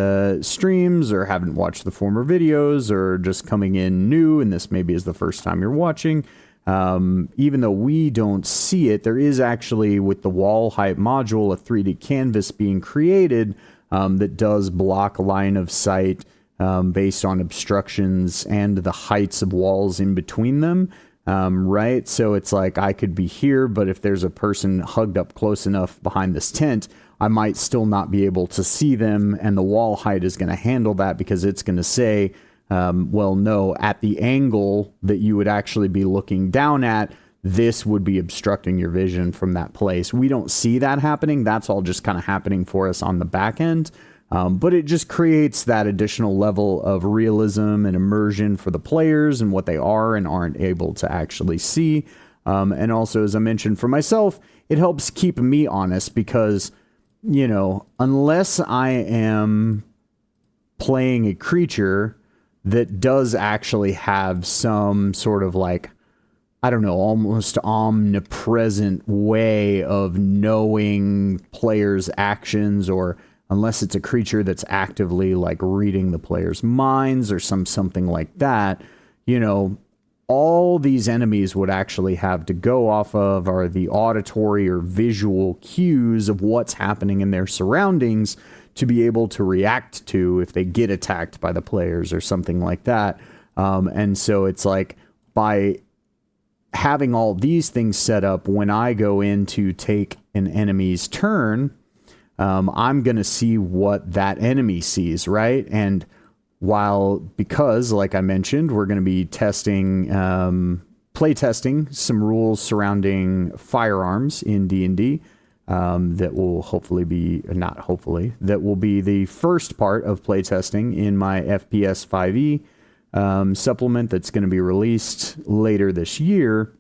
streams or haven't watched the former videos or just coming in new and this maybe is the first time you're watching. Even though we don't see it, there is actually with the wall height module a 3D canvas being created that does block line of sight based on obstructions and the heights of walls in between them. Right? So it's like I could be here, but if there's a person hugged up close enough behind this tent, I might still not be able to see them, and the wall height is going to handle that because it's going to say, well, no, at the angle that you would actually be looking down at, this would be obstructing your vision from that place. We don't see that happening. That's all just kind of happening for us on the back end. But it just creates that additional level of realism and immersion for the players and what they are and aren't able to actually see. And also, as I mentioned for myself, it helps keep me honest because, you know, unless I am playing a creature that does actually have some sort of like, I don't know, almost omnipresent way of knowing players' actions, or unless it's a creature that's actively like reading the player's minds or something like that, you know, all these enemies would actually have to go off of are the auditory or visual cues of what's happening in their surroundings to be able to react to if they get attacked by the players or something like that. And so it's like by having all these things set up, when I go in to take an enemy's turn, I'm going to see what that enemy sees, right? And because, like I mentioned, we're going to be testing, play testing some rules surrounding firearms in D&D, that will hopefully be, not hopefully, that will be the first part of play testing in my FPS 5e supplement that's going to be released later this year.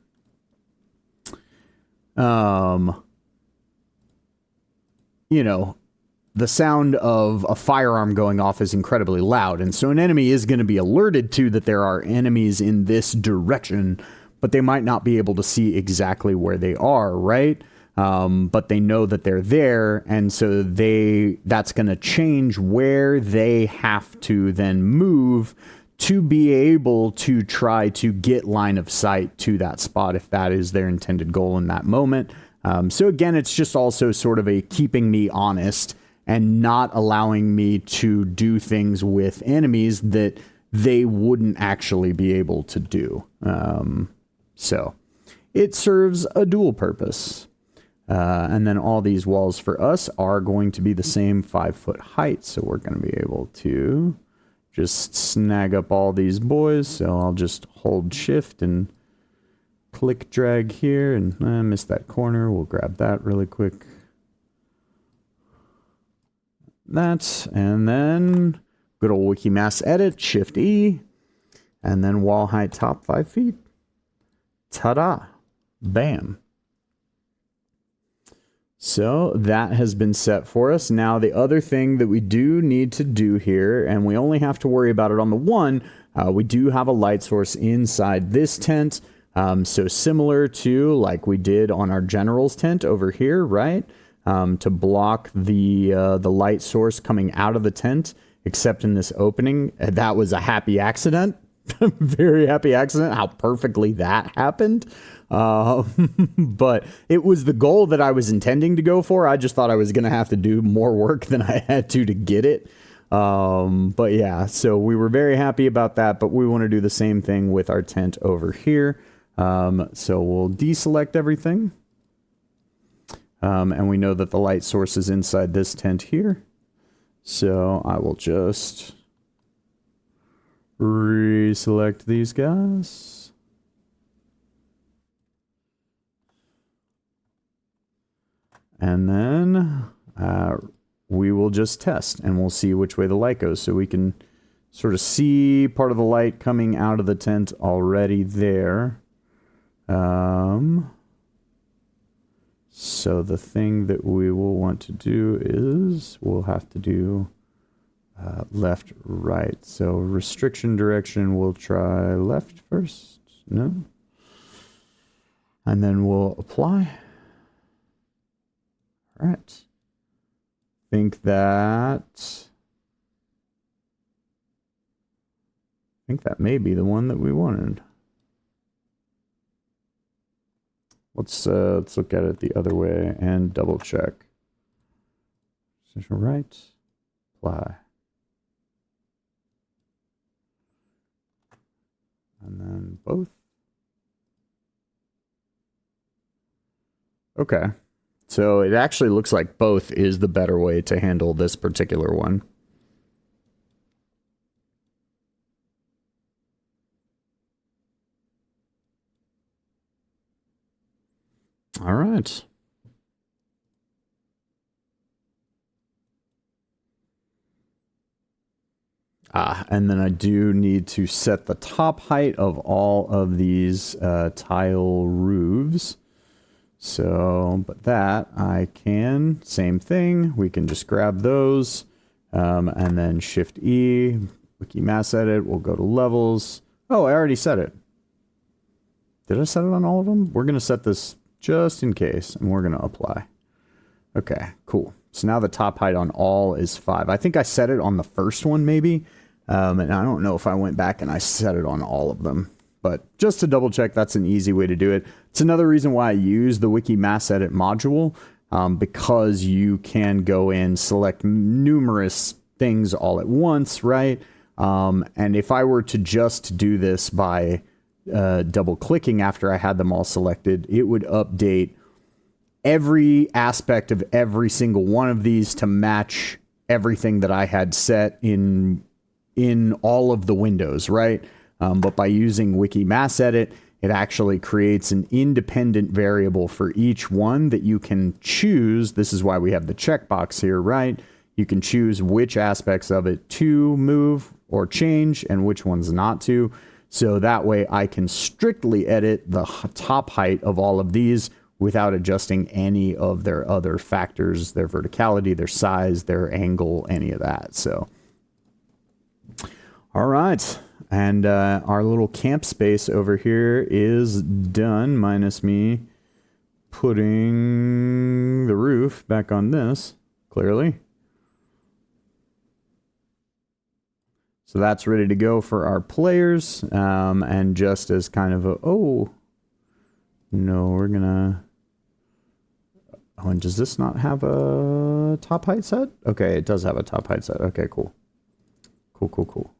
You know, the sound of a firearm going off is incredibly loud, and so an enemy is going to be alerted to that there are enemies in this direction, but they might not be able to see exactly where they are, right? But they know that they're there, and so that's going to change where they have to then move to be able to try to get line of sight to that spot if that is their intended goal in that moment. So again, it's just also sort of a keeping me honest and not allowing me to do things with enemies that they wouldn't actually be able to do. So it serves a dual purpose. And then all these walls for us are going to be the same 5-foot height. So we're going to be able to just snag up all these boys. So I'll just hold shift and click drag here, and I missed that corner. We'll grab that really quick. And then good old wiki mass edit, shift E, and then wall height top 5 feet. Ta-da. Bam. So that has been set for us. Now the other thing that we do need to do here, and we only have to worry about it on the one, we do have a light source inside this tent. So similar to like we did on our general's tent over here, right? To block the light source coming out of the tent, except in this opening. That was a happy accident. Very happy accident how perfectly that happened. But it was the goal that I was intending to go for. I just thought I was going to have to do more work than I had to get it. But yeah, so we were very happy about that, but we want to do the same thing with our tent over here. So we'll deselect everything. And we know that the light source is inside this tent here. So I will just reselect these guys. And then we will just test and we'll see which way the light goes. So we can sort of see part of the light coming out of the tent already there. So the thing that we will want to do is we'll have to do left, right. So restriction direction, we'll try left first. No. And then we'll apply. All right. Think that may be the one that we wanted. Let's look at it the other way and double check. Position right, apply. And then both. Okay. So it actually looks like both is the better way to handle this particular one. All right. And then I do need to set the top height of all of these tile roofs. So, but that I can, same thing. We can just grab those and then Shift E, wiki mass edit. We'll go to levels. Oh, I already set it. Did I set it on all of them? We're going to set this just in case, and we're going to apply. Okay, cool. So now the top height on all is 5. I think I set it on the first one maybe, and I don't know if I went back and I set it on all of them. But just to double check, that's an easy way to do it. It's another reason why I use the wiki mass edit module, because you can go in, select numerous things all at once, right? And if I were to just do this by double clicking after I had them all selected, it would update every aspect of every single one of these to match everything that I had set in all of the windows, right? But by using wiki mass edit, it actually creates an independent variable for each one that you can choose. This is why we have the checkbox here, right? You can choose which aspects of it to move or change and which ones not to. So that way I can strictly edit the top height of all of these without adjusting any of their other factors, their verticality, their size, their angle, any of that. So, all right. And our little camp space over here is done, minus me putting the roof back on this, clearly. So that's ready to go for our players. And just as kind of a, oh, no, we're gonna, oh, and does this not have a top height set? Okay, it does have a top height set. Okay, cool. Cool.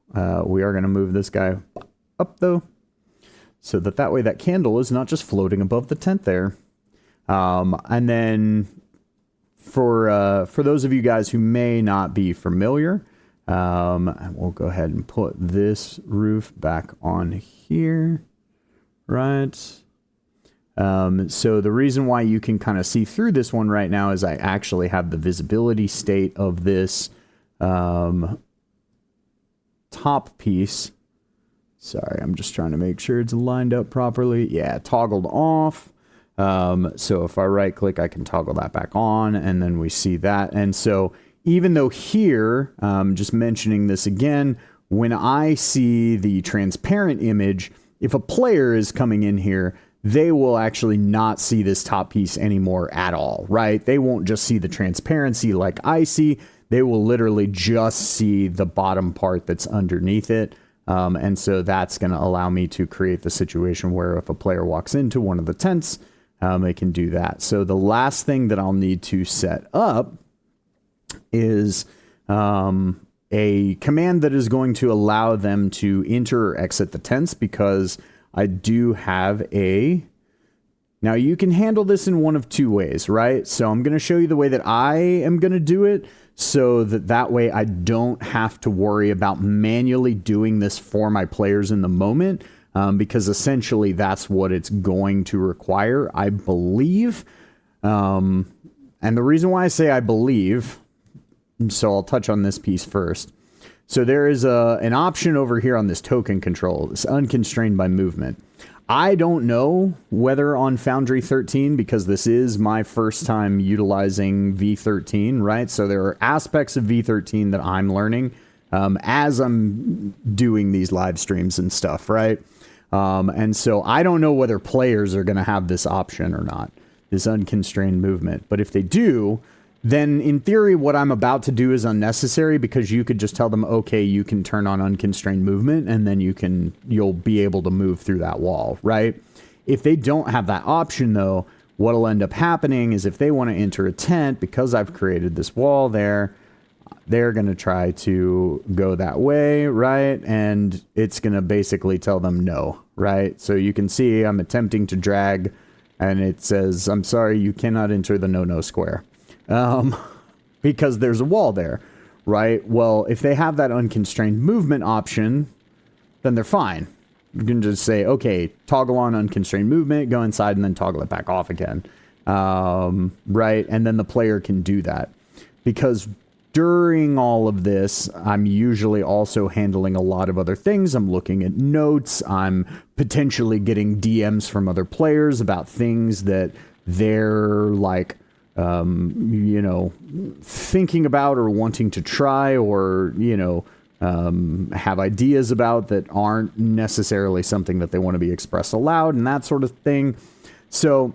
We are gonna move this guy up though, so that way that candle is not just floating above the tent there. And then for those of you guys who may not be familiar, we'll go ahead and put this roof back on here, right? So the reason why you can kind of see through this one right now is I actually have the visibility state of this top piece. Sorry, I'm just trying to make sure it's lined up properly. Yeah, toggled off. So if I right click, I can toggle that back on, and then we see that. And so even though here, just mentioning this again, when I see the transparent image, if a player is coming in here, they will actually not see this top piece anymore at all, right? They won't just see the transparency like I see. They will literally just see the bottom part that's underneath it. And so that's going to allow me to create the situation where if a player walks into one of the tents, they can do that. So the last thing that I'll need to set up is a command that is going to allow them to enter or exit the tents, because I do have a... Now you can handle this in one of two ways, right? So I'm going to show you the way that I am going to do it, so that way I don't have to worry about manually doing this for my players in the moment, because essentially that's what it's going to require, I believe. And the reason why I say I believe, so I'll touch on this piece first. So there is an option over here on this token control, this unconstrained by movement. I don't know whether on Foundry 13, because this is my first time utilizing V13, right? So there are aspects of V13 that I'm learning as I'm doing these live streams and stuff, right? And so I don't know whether players are going to have this option or not, this unconstrained movement. But if they do, then in theory, what I'm about to do is unnecessary, because you could just tell them, okay, you can turn on unconstrained movement, and then you'll be able to move through that wall, right? If they don't have that option though, what'll end up happening is if they want to enter a tent, because I've created this wall there, they're going to try to go that way, right? And it's going to basically tell them no, right? So you can see I'm attempting to drag, and it says, I'm sorry, you cannot enter the no square. Because there's a wall there, right? Well, if they have that unconstrained movement option, then they're fine. You can just say, okay, toggle on unconstrained movement, go inside, and then toggle it back off again. Right? And then the player can do that. Because during all of this, I'm usually also handling a lot of other things. I'm looking at notes. I'm potentially getting DMs from other players about things that they're like, you know, thinking about or wanting to try, or, you know, have ideas about that aren't necessarily something that they want to be expressed aloud and that sort of thing. So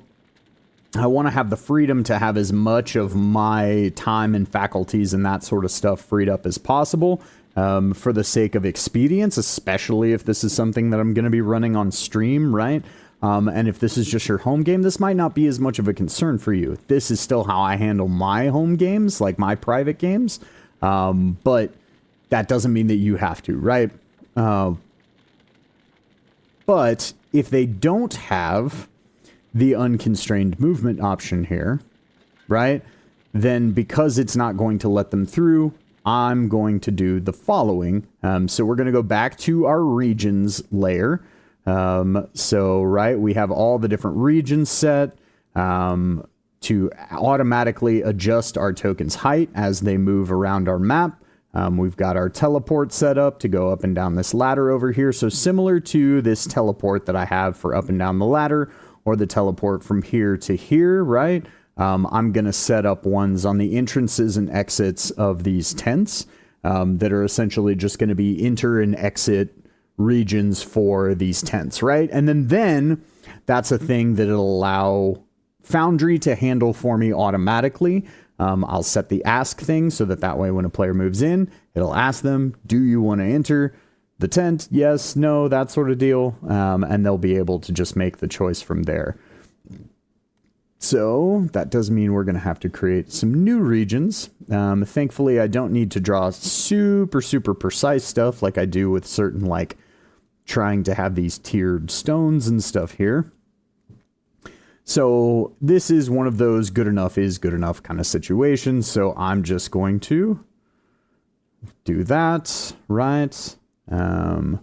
I want to have the freedom to have as much of my time and faculties and that sort of stuff freed up as possible, for the sake of expedience, especially if this is something that I'm going to be running on stream, right? And if this is just your home game, this might not be as much of a concern for you. This is still how I handle my home games, like my private games. But that doesn't mean that you have to, right? But if they don't have the unconstrained movement option here, right, then because it's not going to let them through, I'm going to do the following. So we're going to go back to our regions layer. So, right, we have all the different regions set to automatically adjust our token's height as they move around our map. We've got our teleport set up to go up and down this ladder over here. So similar to this teleport that I have for up and down the ladder, or the teleport from here to here, right? I'm going to set up ones on the entrances and exits of these tents that are essentially just going to be enter and exit regions for these tents, right? And then that's a thing that it'll allow Foundry to handle for me automatically. I'll set the ask thing so that way when a player moves in, it'll ask them, do you want to enter the tent? Yes, no, that sort of deal. And they'll be able to just make the choice from there. So that does mean we're going to have to create some new regions. Thankfully, I don't need to draw super precise stuff like I do with certain, like, trying to have these tiered stones and stuff here. So this is one of those good enough is good enough kind of situations. So I'm just going to do that, right? I'll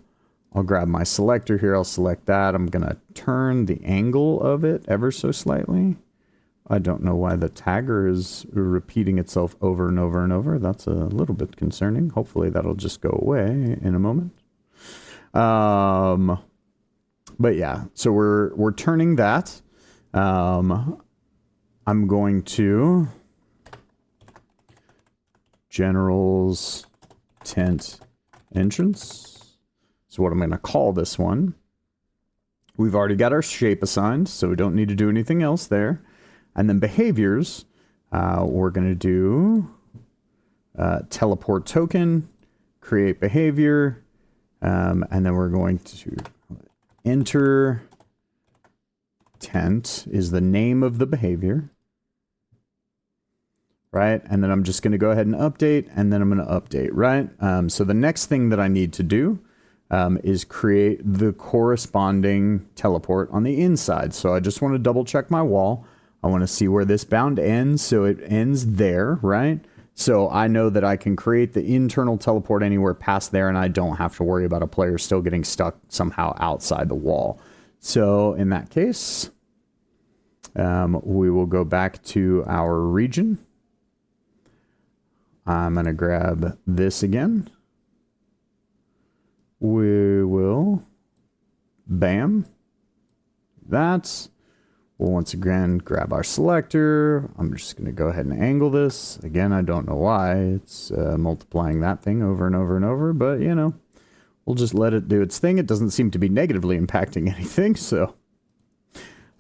grab my selector here. I'll select that. I'm going to turn the angle of it ever so slightly. I don't know why the tagger is repeating itself over and over and over. That's a little bit concerning. Hopefully that'll just go away in a moment. But yeah, so we're turning that. I'm going to general's tent entrance. So what I'm going to call this one. We've already got our shape assigned, so we don't need to do anything else there. And then behaviors, we're going to do teleport token, create behavior, and then we're going to enter tent is the name of the behavior, right? And then I'm just going to go ahead and update, and then I'm going to update, right? So the next thing that I need to do is create the corresponding teleport on the inside. So I just want to double check my wall. I want to see where this bound ends. So it ends there, right? So I know that I can create the internal teleport anywhere past there, and I don't have to worry about a player still getting stuck somehow outside the wall. So in that case, we will go back to our region. I'm going to grab this again. We will, bam, that. We'll once again grab our selector. I'm just going to go ahead and angle this. Again, I don't know why it's multiplying that thing over and over and over, but you know, we'll just let it do its thing. It doesn't seem to be negatively impacting anything, so.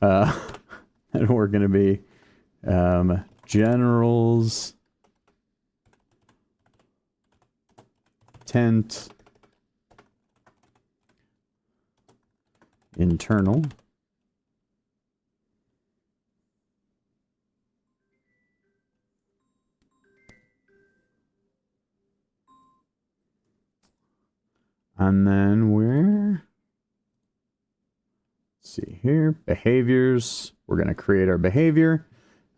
And we're going to be generals tent internal. And then let's see here, behaviors. We're going to create our behavior.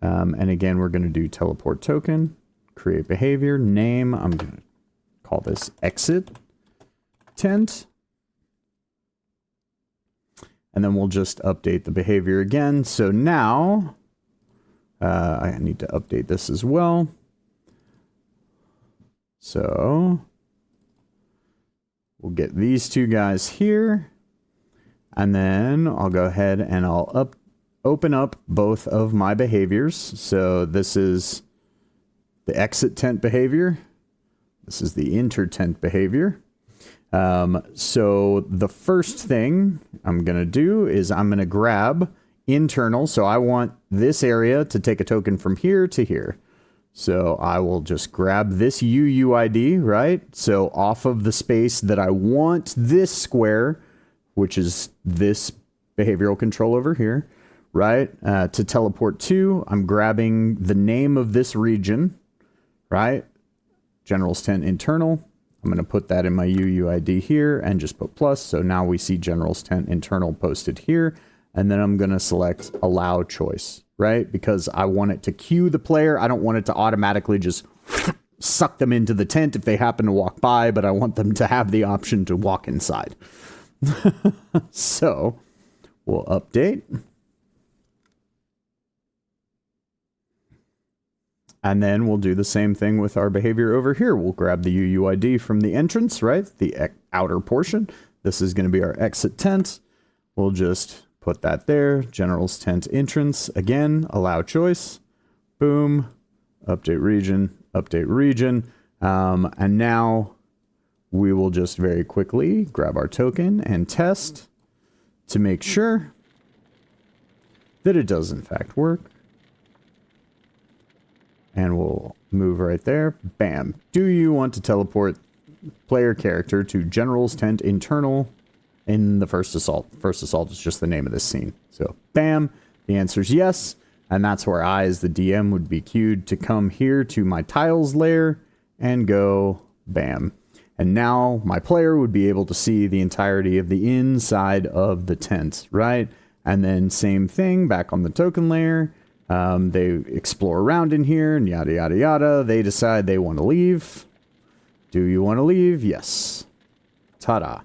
And again, we're going to do teleport token, create behavior, name. I'm going to call this exit tent. And then we'll just update the behavior again. So now I need to update this as well. So we'll get these two guys here. And then I'll go ahead and I'll open up both of my behaviors. So this is the exit tent behavior. This is the enter tent behavior. So the first thing I'm going to do is I'm going to grab internal. So I want this area to take a token from here to here. So I will just grab this UUID, right? So off of the space that I want this square, which is this behavioral control over here, right? To teleport to, I'm grabbing the name of this region, right? General's tent internal. I'm going to put that in my UUID here and just put plus. So now we see General's tent internal posted here. And then I'm going to select allow choice, right? Because I want it to queue the player. I don't want it to automatically just suck them into the tent if they happen to walk by, but I want them to have the option to walk inside. So we'll update. And then we'll do the same thing with our behavior over here. We'll grab the UUID from the entrance, right? The outer portion. This is going to be our exit tent. We'll just put that there. General's tent entrance. Again, allow choice. Boom. Update region. Update region. And now we will just very quickly grab our token and test to make sure that it does in fact work. And we'll move right there. Bam. Do you want to teleport player character to General's tent internal in the first assault? First assault is just the name of this scene. So bam. The answer is yes. And that's where I, as the DM, would be queued to come here to my tiles layer and go bam. And now my player would be able to see the entirety of the inside of the tent, right? And then same thing back on the token layer. They explore around in here and yada, yada, yada. They decide they want to leave. Do you want to leave? Yes. Ta-da.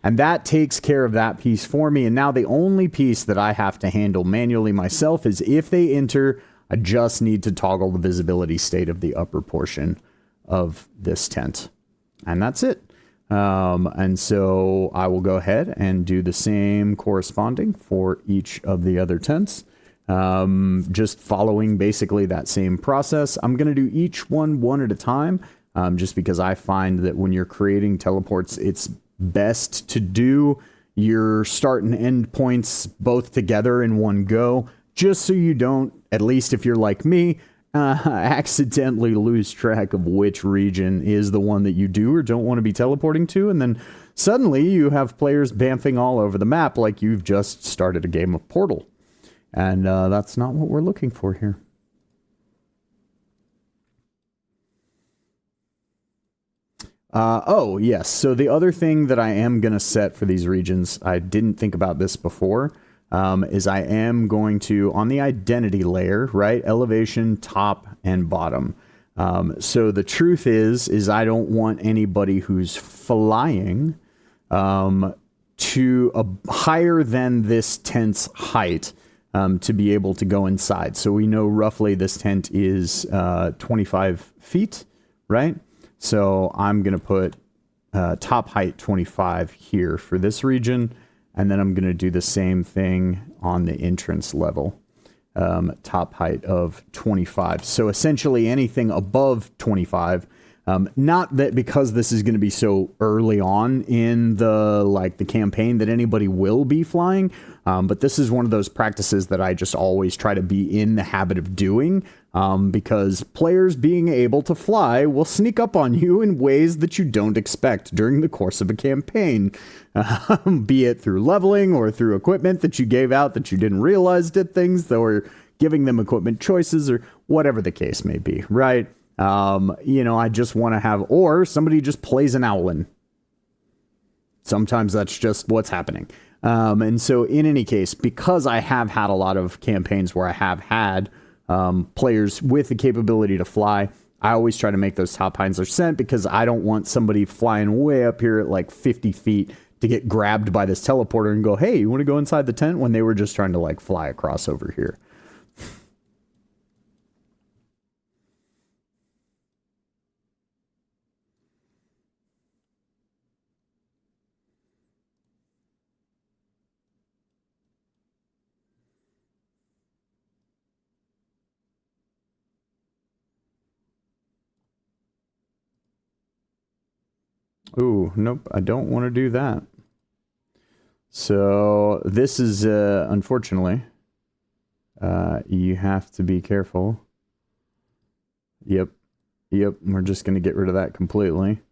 And that takes care of that piece for me. And now the only piece that I have to handle manually myself is if they enter, I just need to toggle the visibility state of the upper portion of this tent. And that's it. And so I will go ahead and do the same corresponding for each of the other tents. just following basically that same process. I'm going to do each one at a time, just because I find that when you're creating teleports, it's best to do your start and end points both together in one go, just so you don't, at least if you're like me, accidentally lose track of which region is the one that you do or don't want to be teleporting to, and then suddenly you have players bamfing all over the map like you've just started a game of Portal. And that's not what we're looking for here. Oh, yes. So the other thing that I am going to set for these regions, I didn't think about this before, is I am going to, on the identity layer, right, elevation, top, and bottom. So the truth is I don't want anybody who's flying to higher than this tent's height to be able to go inside. So we know roughly this tent is 25 feet, right? So I'm going to put top height 25 here for this region, and then I'm going to do the same thing on the entrance level, top height of 25. So essentially anything above 25, not that because this is going to be so early on in the campaign that anybody will be flying, but this is one of those practices that I just always try to be in the habit of doing, because players being able to fly will sneak up on you in ways that you don't expect during the course of a campaign, be it through leveling or through equipment that you gave out that you didn't realize did things, or giving them equipment choices, or whatever the case may be, right? I just want to have, or somebody just plays an owlin. Sometimes that's just what's happening. And so in any case, because I have had a lot of campaigns where I have had players with the capability to fly, I always try to make those top heights % because I don't want somebody flying way up here at like 50 feet to get grabbed by this teleporter and go, hey, you want to go inside the tent, when they were just trying to like fly across over here. Ooh, nope, I don't want to do that. So this is, unfortunately, you have to be careful. Yep, we're just going to get rid of that completely.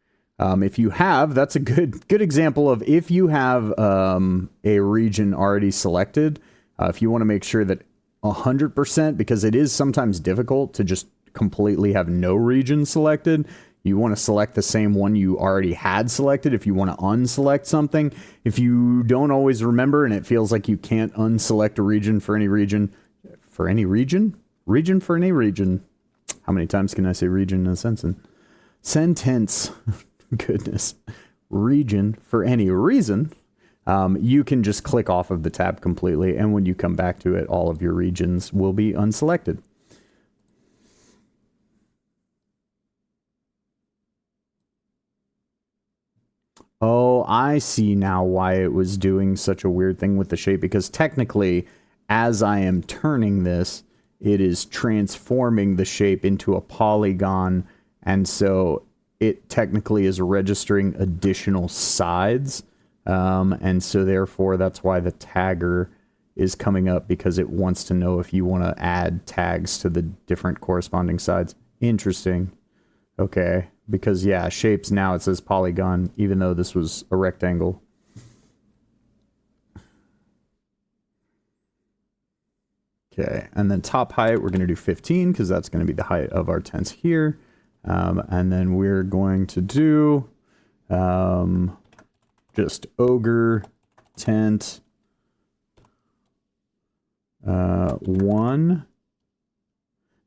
If you have, that's a good example of if you have a region already selected, if you want to make sure that 100%, because it is sometimes difficult to just completely have no region selected, you want to select the same one you already had selected if you want to unselect something. If you don't always remember and it feels like you can't unselect a region for any region, for any region? Region for any region. How many times can I say region in a sentence? Goodness. Region for any reason. You can just click off of the tab completely, and when you come back to it, all of your regions will be unselected. Oh, I see now why it was doing such a weird thing with the shape, because technically, as I am turning this, it is transforming the shape into a polygon, and so it technically is registering additional sides, and so therefore that's why the tagger is coming up, because it wants to know if you want to add tags to the different corresponding sides. Interesting. Okay, because yeah, shapes now it says polygon, even though this was a rectangle. Okay, and then top height, we're going to do 15, because that's going to be the height of our tents here. And then we're going to do just ogre tent 1.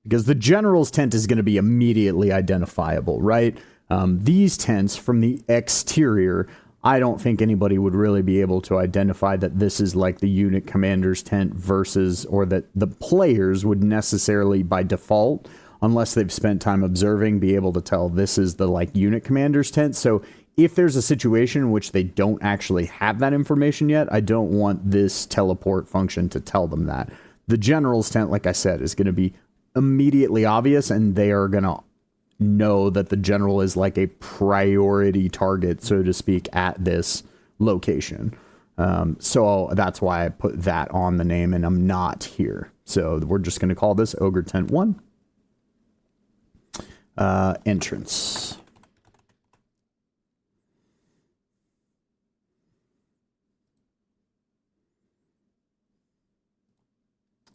Because the general's tent is going to be immediately identifiable, right? These tents from the exterior, I don't think anybody would really be able to identify that this is like the unit commander's tent versus, or that the players would necessarily by default, unless they've spent time observing, be able to tell this is the like unit commander's tent. So if there's a situation in which they don't actually have that information yet, I don't want this teleport function to tell them that. The general's tent, like I said, is going to be immediately obvious, and they are going to know that the general is like a priority target, so to speak, at this location. So that's why I put that on the name, and I'm not here. So we're just going to call this Ogre Tent 1. Entrance.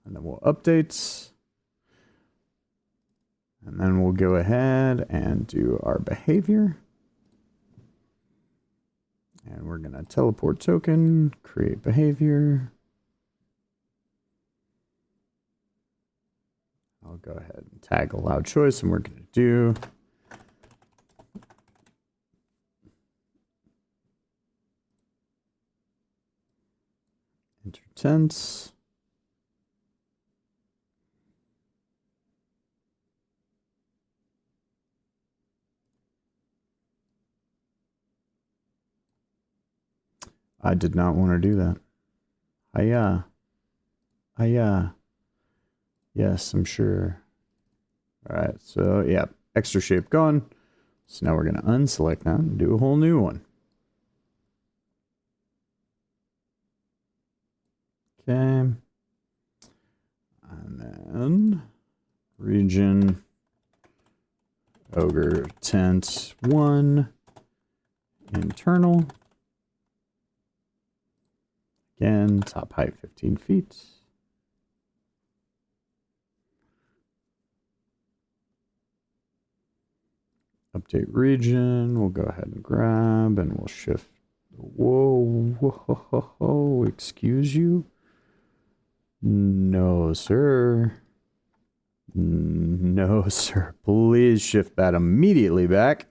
And then we'll update. And then we'll go ahead and do our behavior. And we're going to teleport token, create behavior. I'll go ahead and tag allow choice, and we're going to do enter tense. I did not want to do that. Hiya. Hiya. Yes, I'm sure. All right, so yeah, extra shape gone. So now we're going to unselect that and do a whole new one. Okay. And then region Ogre Tent 1 internal. Again, top height 15 feet. Update region. We'll go ahead and grab, and we'll shift. Whoa, whoa, excuse you? No, sir. No, sir. Please shift that immediately back.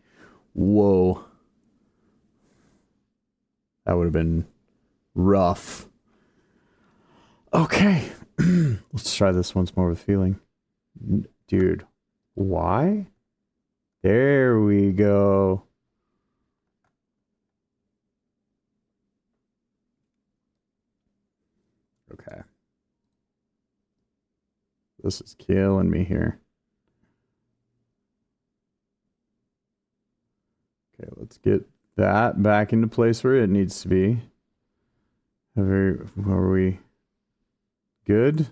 Whoa. That would have been rough. Okay. Let's try this once more with feeling. Dude, why? There we go. Okay. This is killing me here. Okay, let's get that back into place where it needs to be. Are we good?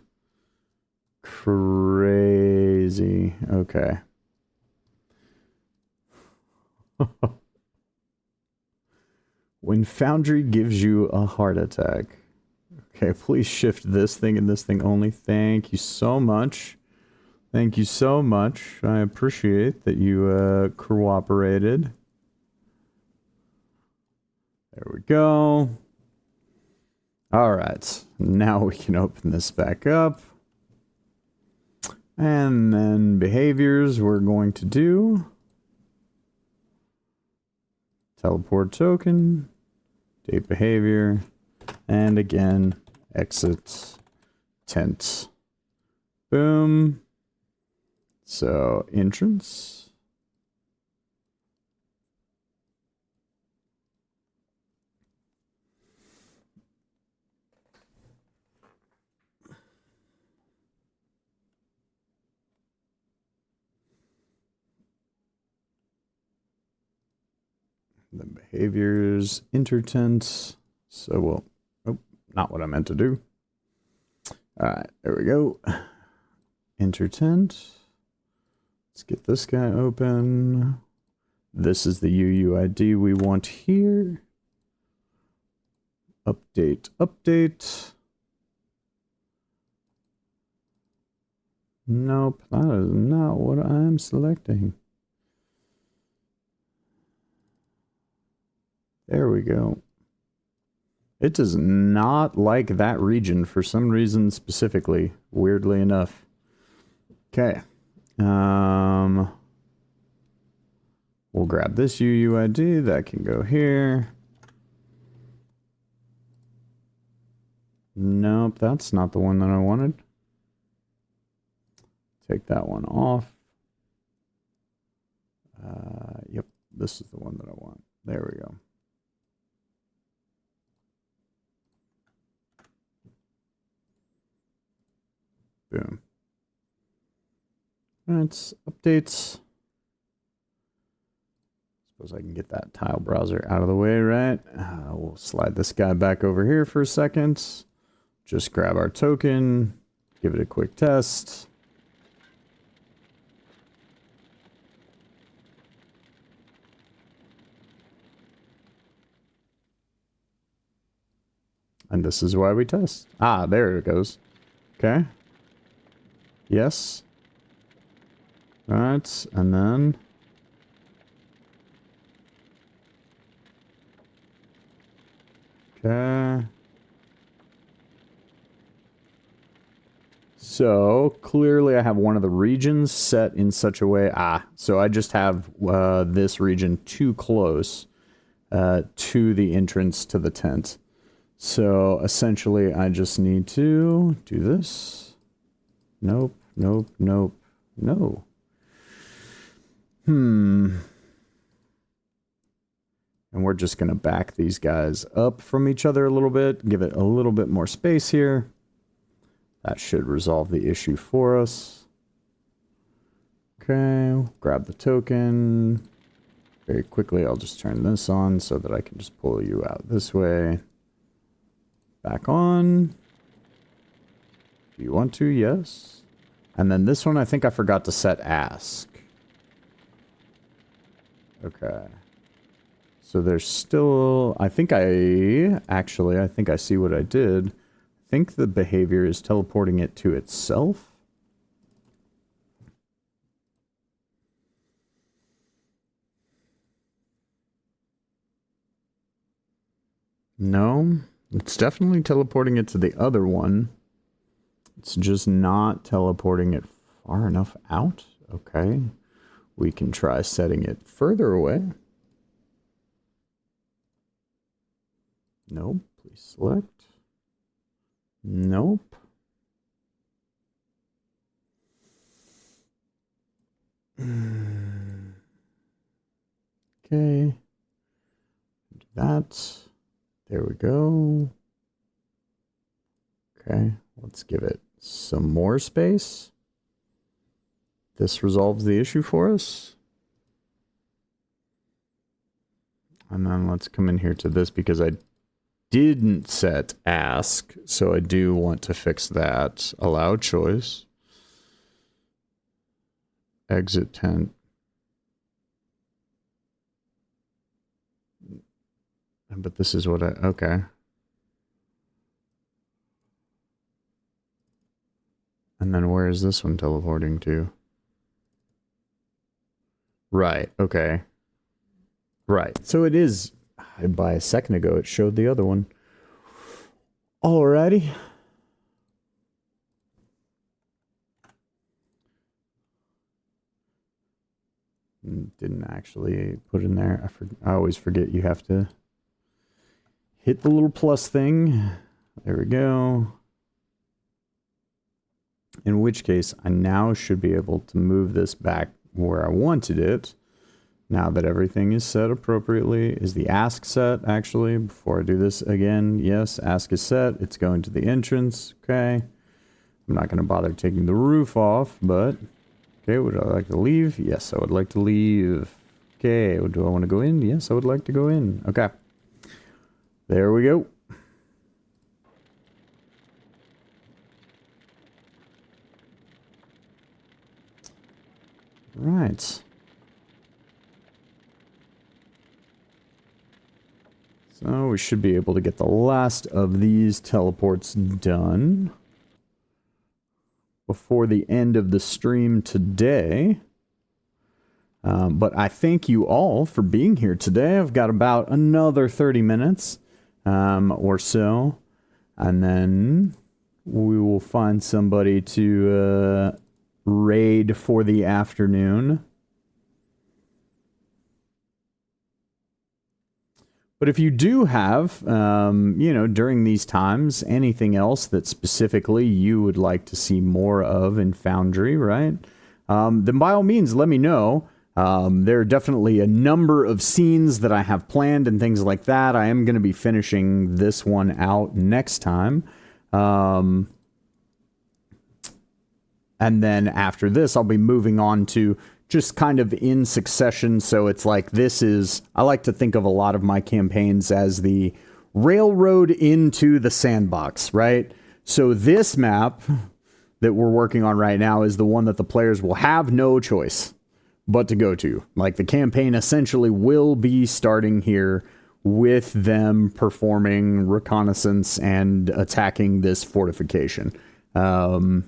Crazy. Okay. When Foundry gives you a heart attack. Okay, please shift this thing and this thing only. Thank you so much. Thank you so much. I appreciate that you cooperated. There we go. All right, now we can open this back up. And then behaviors we're going to do. Teleport token, date behavior, and again, exit tent. Boom. So entrance. The behaviors, enter tent. So we'll, oh, not what I meant to do. All right, there we go. Enter tent. Let's get this guy open. This is the UUID we want here. Update, update. Nope, that is not what I'm selecting. There we go. It does not like that region for some reason specifically, weirdly enough. Okay. We'll grab this UUID. That can go here. Nope, that's not the one that I wanted. Take that one off. Yep, this is the one that I want. There we go. Alright, updates. Suppose I can get that tile browser out of the way, right? We'll slide this guy back over here for a second. Just grab our token, give it a quick test. And this is why we test. Ah, there it goes. Okay. Yes. Alright, and then... Okay. So, clearly I have one of the regions set in such a way... so I just have this region too close to the entrance to the tent. So, essentially, I just need to do this. Nope, nope, nope, no. And we're just going to back these guys up from each other a little bit, give it a little bit more space here. That should resolve the issue for us. Okay, grab the token. Very quickly, I'll just turn this on so that I can just pull you out this way. Back on. Do you want to? Yes. And then this one, I think I forgot to set ask. Okay. So there's still... I think I see what I did. I think the behavior is teleporting it to itself. No. It's definitely teleporting it to the other one. It's just not teleporting it far enough out. Okay. We can try setting it further away. Nope. Please select. Nope. Okay. Do that. There we go. Okay, let's give it some more space. This resolves the issue for us. And then let's come in here to this because I didn't set ask, so I do want to fix that. Allow choice. Exit tent. But this is what okay. And then where is this one teleporting to? Right, okay. Right, so it is, by a second ago, it showed the other one. Alrighty. Didn't actually put in there. I always forget you have to hit the little plus thing. There we go. In which case, I now should be able to move this back where I wanted it. Now that everything is set appropriately. Is the ask set, actually? Before I do this again, yes, ask is set. It's going to the entrance. Okay. I'm not going to bother taking the roof off, but... Okay, would I like to leave? Yes, I would like to leave. Okay, do I want to go in? Yes, I would like to go in. Okay. There we go. Right. So we should be able to get the last of these teleports done before the end of the stream today. But I thank you all for being here today. I've got about another 30 minutes or so. And then we will find somebody to raid for the afternoon. But if you do have, you know, during these times, anything else that specifically you would like to see more of in Foundry, right? Then by all means, let me know. There are definitely a number of scenes that I have planned and things like that. I am going to be finishing this one out next time. And then after this, I'll be moving on to just kind of in succession. So it's like I like to think of a lot of my campaigns as the railroad into the sandbox, right? So this map that we're working on right now is the one that the players will have no choice but to go to. Like, the campaign essentially will be starting here with them performing reconnaissance and attacking this fortification. Long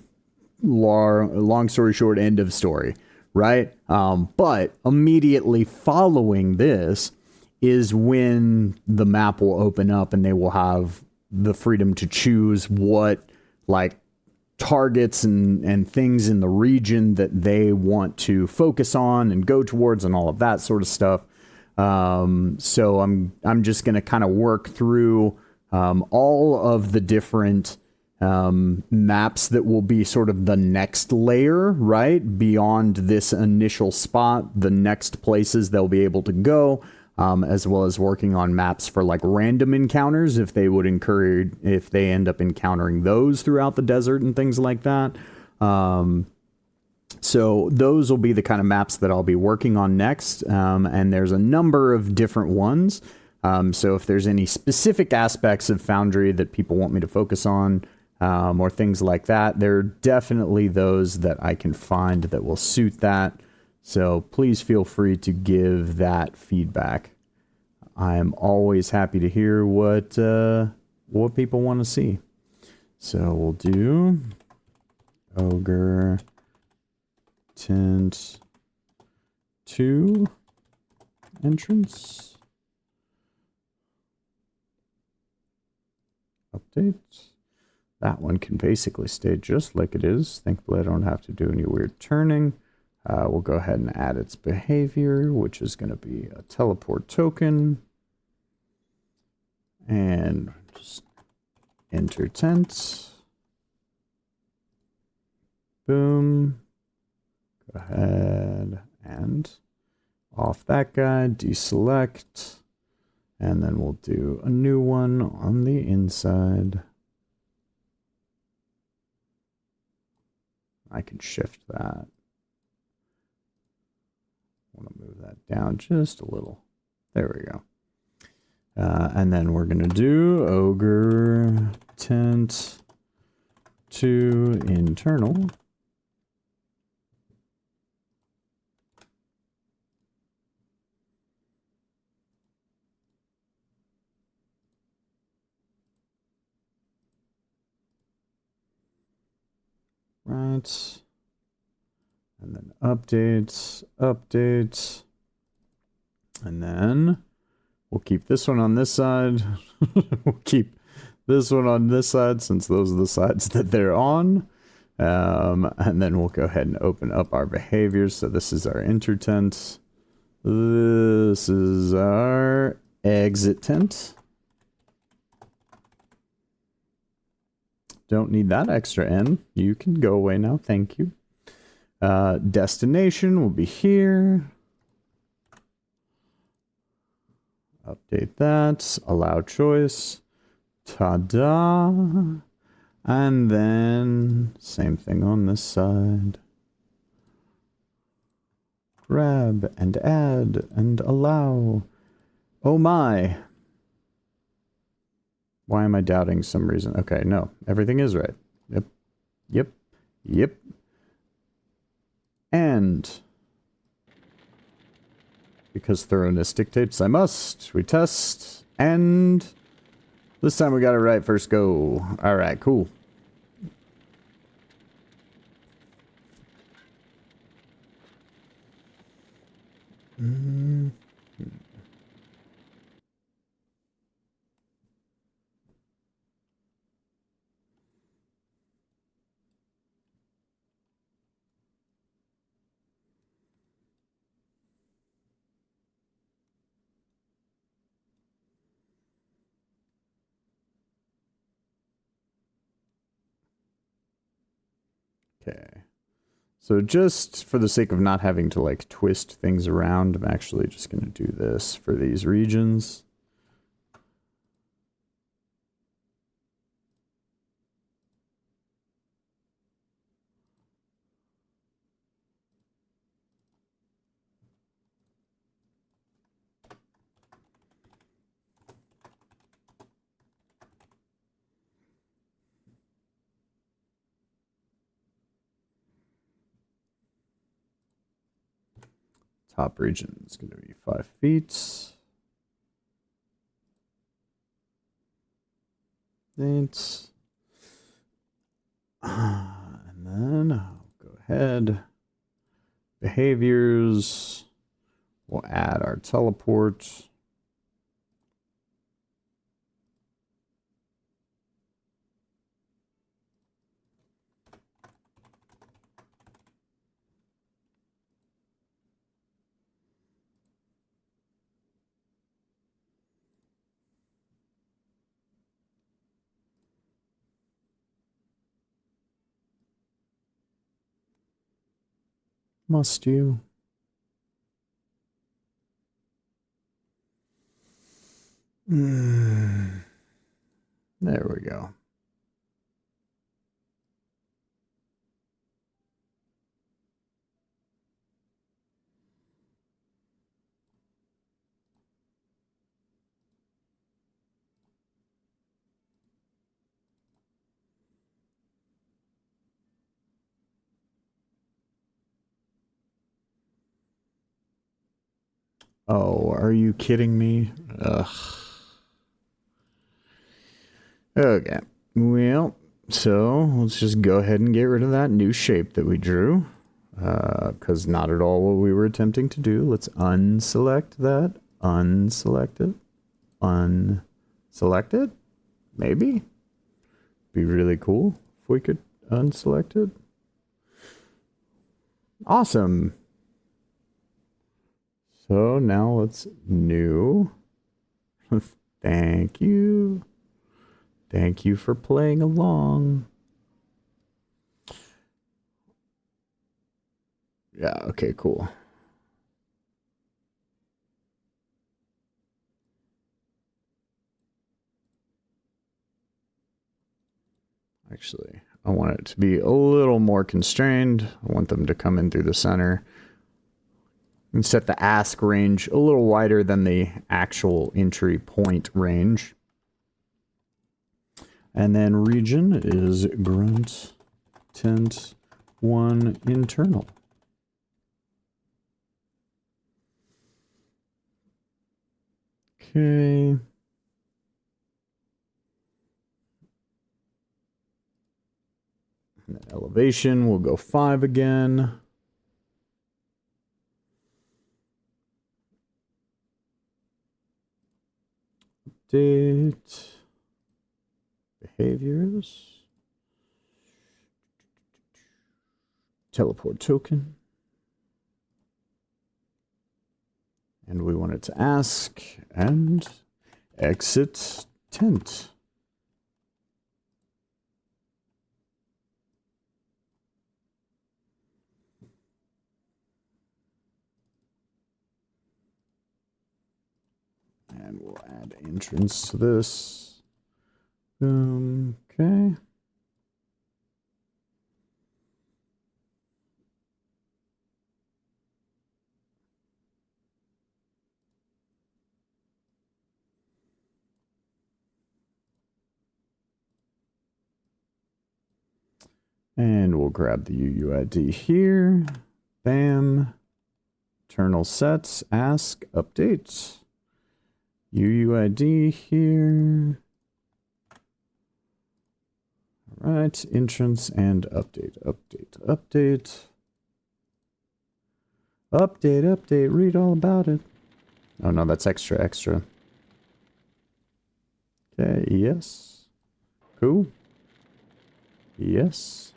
story short, end of story, right? But immediately following this is when the map will open up and they will have the freedom to choose what, like, targets and things in the region that they want to focus on and go towards and all of that sort of stuff. So I'm just going to kind of work through all of the different maps that will be sort of the next layer, right? Beyond this initial spot, the next places they'll be able to go, as well as working on maps for like random encounters if they end up encountering those throughout the desert and things like that. So those will be the kind of maps that I'll be working on next. And there's a number of different ones. So if there's any specific aspects of Foundry that people want me to focus on, or things like that, there are definitely those that I can find that will suit that. So please feel free to give that feedback. I'm always happy to hear what people want to see. So we'll do Ogre Tint 2 entrance. Update. That one can basically stay just like it is. Thankfully, I don't have to do any weird turning. We'll go ahead and add its behavior, which is going to be a teleport token. And just enter tent. Boom. Go ahead and off that guy, deselect. And then we'll do a new one on the inside. I can shift that. I want to move that down just a little. There we go. And then we're going to do Ogre Tent to internal. Right. And then updates. And then we'll keep this one on this side. We'll keep this one on this side since those are the sides that they're on. And then we'll go ahead and open up our behaviors. So this is our enter tent. This is our exit tent. Don't need that extra N. You can go away now. Thank you. Destination will be here. Update that. Allow choice. Ta-da. And then same thing on this side. Grab and add and allow. Oh my. Why am I doubting some reason? Okay, no. Everything is right. Yep. And because thoroughness dictates I must, we test, and this time we got it right first go. Alright, cool. Okay. So just for the sake of not having to like twist things around, I'm actually just going to do this for these regions. Top region is going to be 5 feet. Thanks. And then I'll go ahead. Behaviors. We'll add our teleport. Must you? There we go. Oh, are you kidding me? Ugh. Okay. Well, so let's just go ahead and get rid of that new shape that we drew. Because not at all what we were attempting to do. Let's unselect that. Unselect it. Unselect it? Maybe? Be really cool if we could unselect it. Awesome. So now let's new. Thank you. Thank you for playing along. Yeah, okay, cool. Actually, I want it to be a little more constrained. I want them to come in through the center. And set the ask range a little wider than the actual entry point range. And then region is grunt tent 1 internal. Okay. And elevation, we'll go 5 again. Update. Behaviors. Teleport token. And we want it to ask and exit tent. And we'll add entrance to this. Okay. And we'll grab the UUID here. Bam. Internal sets, ask, update. UUID here. All right, entrance and update, update, update. Update, update, read all about it. Oh no, that's extra, extra. Okay, yes. Cool. Yes.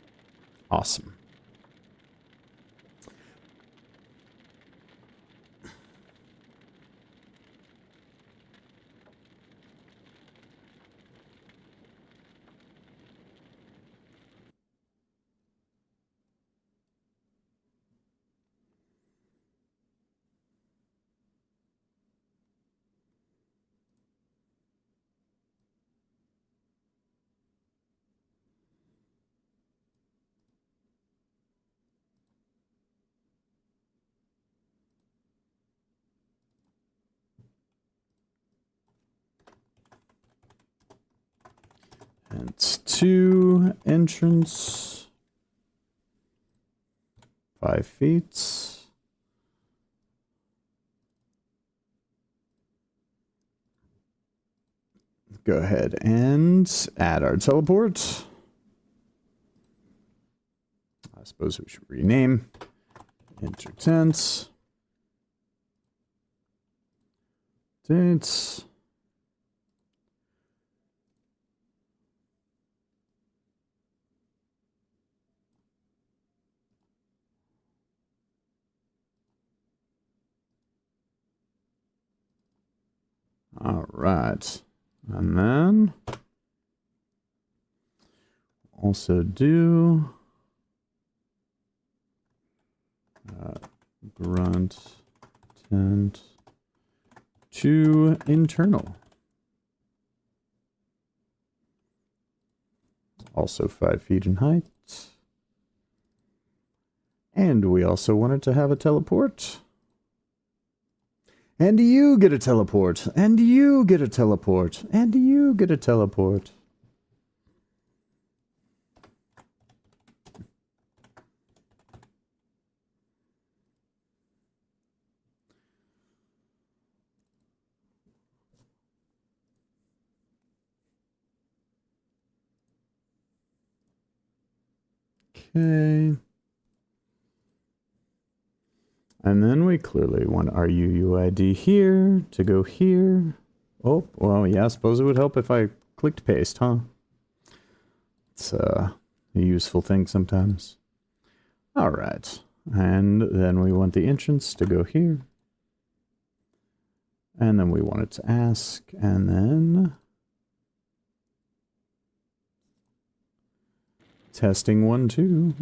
Awesome. And it's 2 entrance. 5 feet. go ahead and add our teleport. I suppose we should rename. Enter tense. Dates. All right. And then also do grunt tent to internal. Also 5 feet in height. And we also wanted to have a teleport. And you get a teleport. And you get a teleport. And you get a teleport. Okay. And then we clearly want our UUID here to go here. Oh, well, yeah, I suppose it would help if I clicked paste, huh? It's a useful thing sometimes. All right. And then we want the entrance to go here. And then we want it to ask, and then testing 1, 2.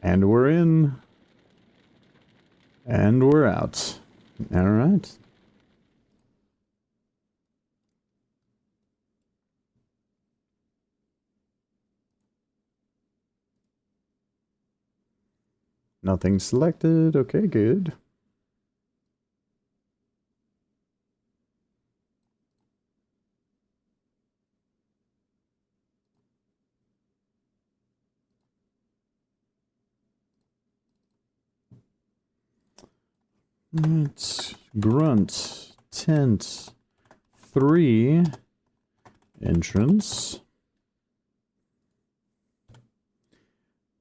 And we're in. And we're out. All right. Nothing selected. Okay, good. Let's grunt tent 3 entrance.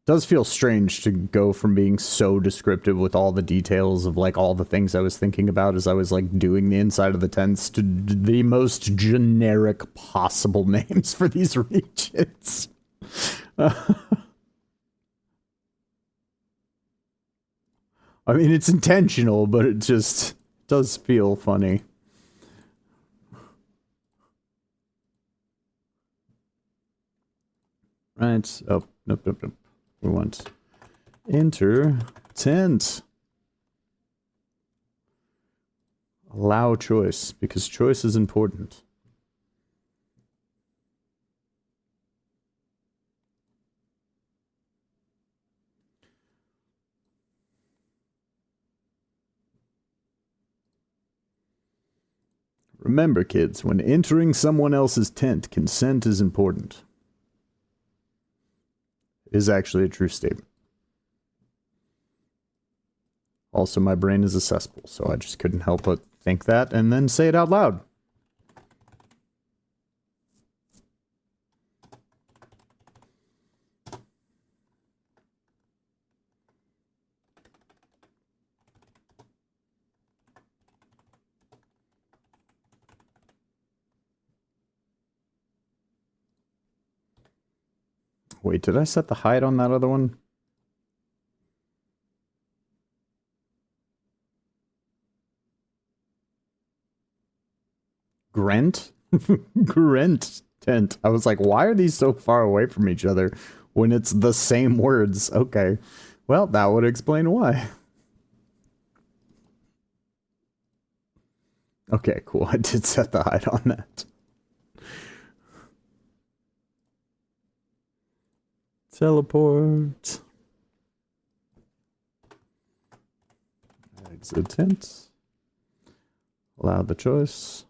Does feel strange to go from being so descriptive with all the details of like all the things I was thinking about as I was like doing the inside of the tents to the most generic possible names for these regions. I mean, it's intentional, but it just does feel funny. Right. Oh, nope, nope, nope. We want enter tent. Allow choice, because choice is important. Remember, kids, when entering someone else's tent, consent is important. It is actually a true statement. Also, my brain is a cesspool, so I just couldn't help but think that and then say it out loud. Wait, did I set the height on that other one? Grent? Grent tent. I was like, why are these so far away from each other when it's the same words? Okay. Well, that would explain why. Okay, cool. I did set the height on that. Teleport. Exit tent. Allow the choice.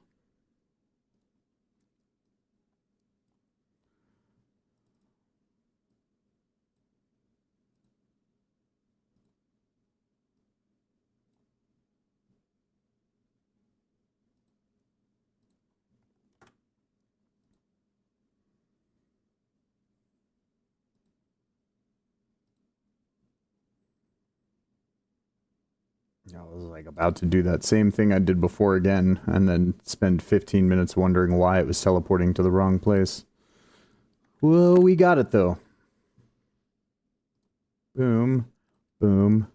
I was like about to do that same thing I did before again, and then spend 15 minutes wondering why it was teleporting to the wrong place. Well, we got it though. Boom, boom,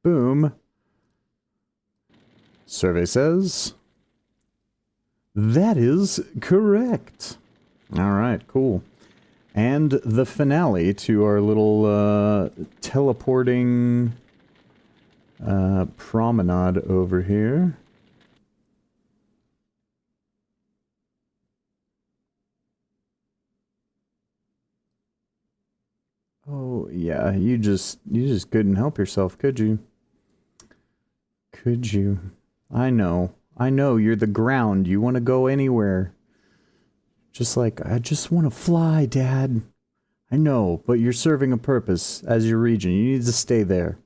boom. Survey says that is correct. All right, cool. And the finale to our little teleporting promenade over here. Oh, yeah, you just couldn't help yourself, could you? Could you? I know, you're the ground. You want to go anywhere. Just like, I just want to fly, Dad. I know, but you're serving a purpose as your region. You need to stay there.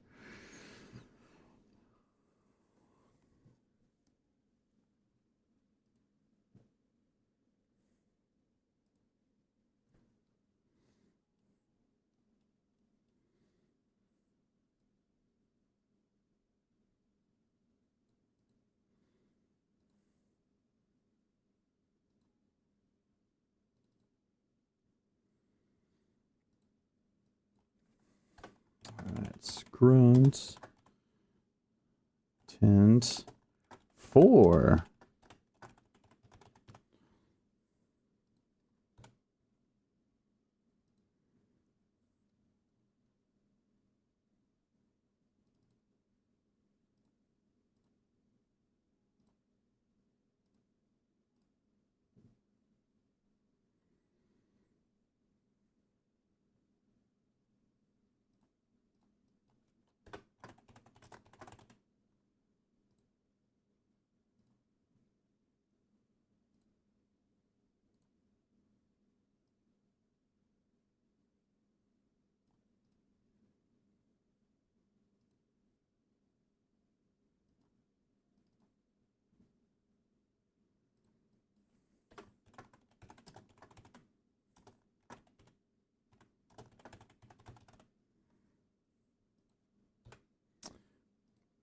Alright, grunt. Tent. 4.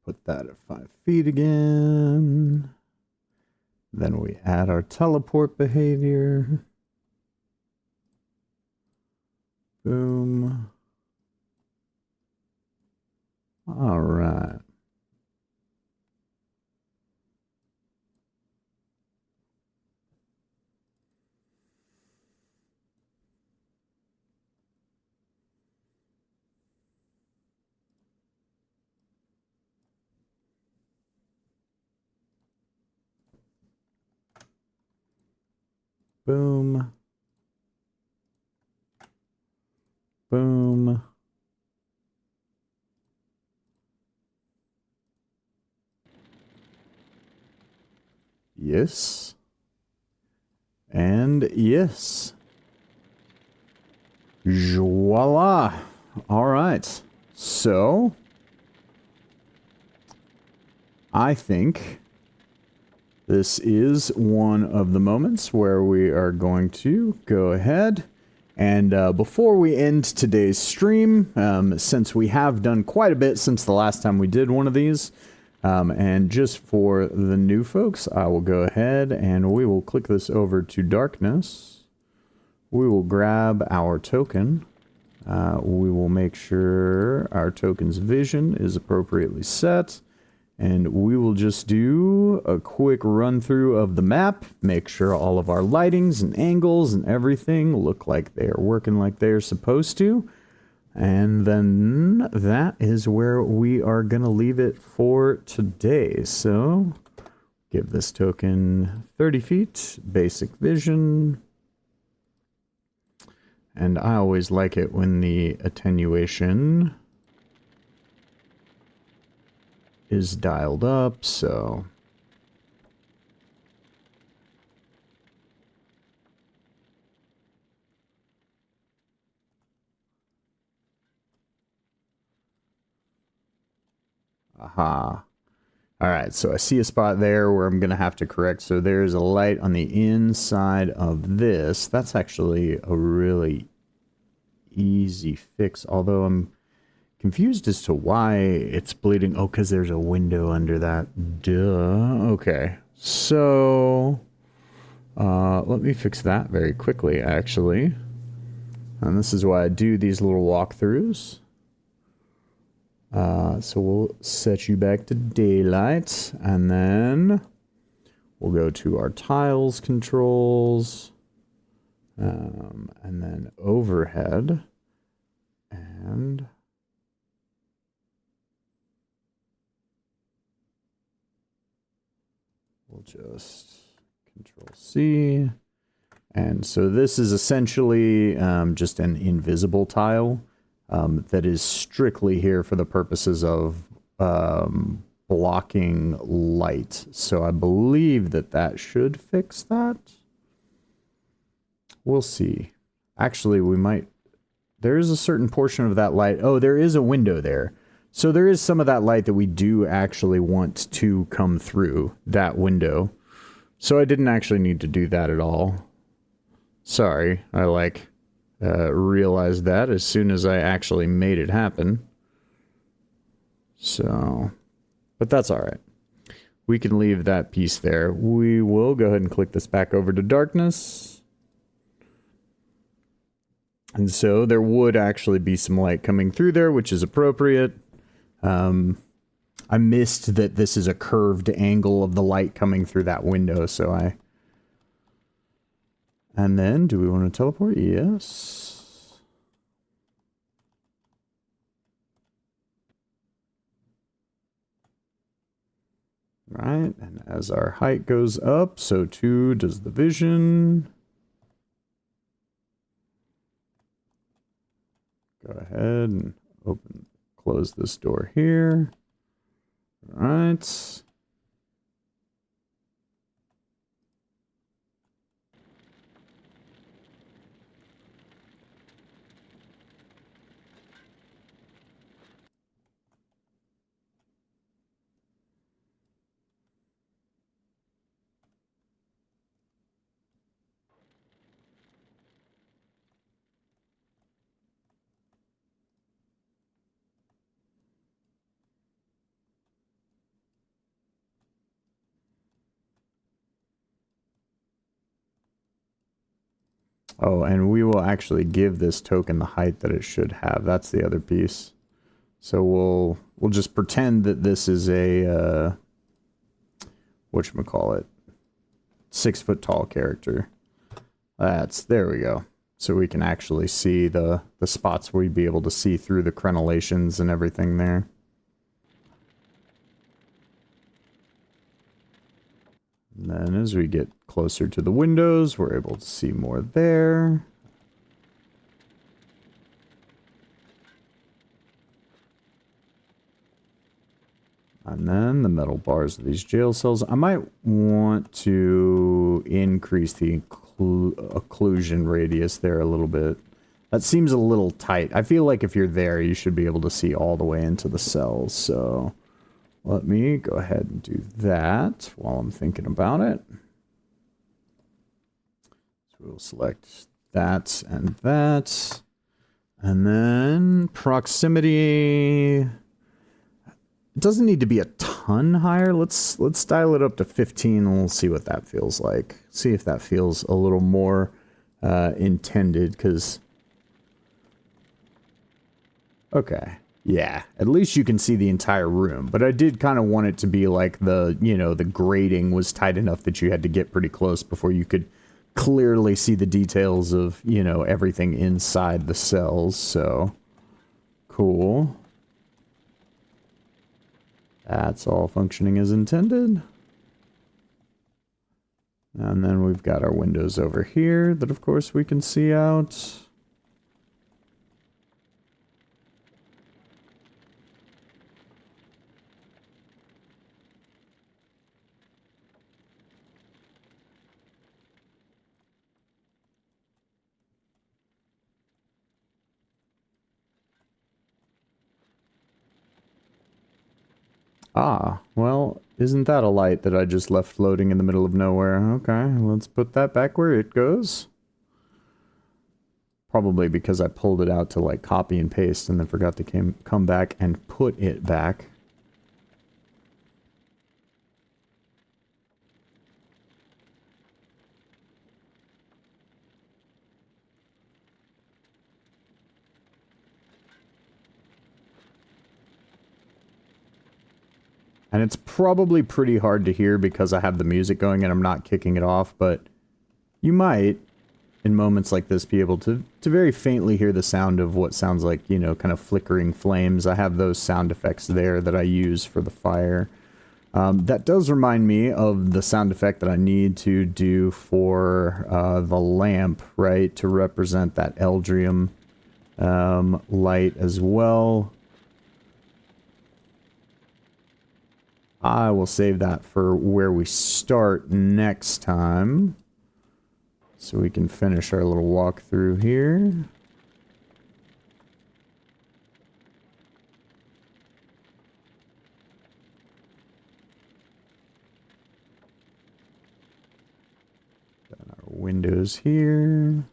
Put that at 5 feet again. Then we add our teleport behavior. Boom. All right. Boom. Boom. Yes. And yes. Voila. All right. So, I think this is one of the moments where we are going to go ahead and before we end today's stream, since we have done quite a bit since the last time we did one of these, and just for the new folks, I will go ahead and we will click this over to darkness. We will grab our token. We will make sure our token's vision is appropriately set. And we will just do a quick run through of the map, make sure all of our lightings and angles and everything look like they are working like they're supposed to. And then that is where we are going to leave it for today. So give this token 30 feet, basic vision. And I always like it when the attenuation is dialed up, so aha. All right, so I see a spot there where I'm gonna have to correct. So there's a light on the inside of this. That's actually a really easy fix, although I'm confused as to why it's bleeding. Oh, because there's a window under that. Duh. Okay. So, let me fix that very quickly, actually. And this is why I do these little walkthroughs. So we'll set you back to daylight, and then we'll go to our tiles controls, and then overhead, and we'll just Control C. And so this is essentially just an invisible tile that is strictly here for the purposes of blocking light. So I believe that that should fix that. We'll see. Actually, we might... There is a certain portion of that light. Oh, there is a window there. So there is some of that light that we do actually want to come through that window. So I didn't actually need to do that at all. Sorry, I realized that as soon as I actually made it happen. So, but that's all right. We can leave that piece there. We will go ahead and click this back over to darkness. And so there would actually be some light coming through there, which is appropriate. I missed that this is a curved angle of the light coming through that window, so I... And then, do we want to teleport? Yes. Right, and as our height goes up, so too does the vision. Go ahead and close this door here. All right. Oh, and we will actually give this token the height that it should have. That's the other piece. So we'll just pretend that this is a whatchamacallit, 6 foot tall character. There we go. So we can actually see the spots where we'd be able to see through the crenellations and everything there. And then as we get closer to the windows, we're able to see more there. And then the metal bars of these jail cells. I might want to increase the occlusion radius there a little bit. That seems a little tight. I feel like if you're there, you should be able to see all the way into the cells. So let me go ahead and do that while I'm thinking about it. So we'll select that and that. And then proximity. It doesn't need to be a ton higher. Let's dial it up to 15 and we'll see what that feels like. See if that feels a little more intended, because... Okay. Yeah, at least you can see the entire room. But I did kind of want it to be like the, you know, the grating was tight enough that you had to get pretty close before you could clearly see the details of, you know, everything inside the cells. So, cool. That's all functioning as intended. And then we've got our windows over here that, of course, we can see out. Ah, well, isn't that a light that I just left floating in the middle of nowhere? Okay, let's put that back where it goes. Probably because I pulled it out to like copy and paste and then forgot to come back and put it back. And it's probably pretty hard to hear because I have the music going and I'm not kicking it off, but you might, in moments like this, be able to very faintly hear the sound of what sounds like, you know, kind of flickering flames. I have those sound effects there that I use for the fire. That does remind me of the sound effect that I need to do for the lamp, right, to represent that Eldrium light as well. I will save that for where we start next time, so we can finish our little walkthrough here. Got our windows here.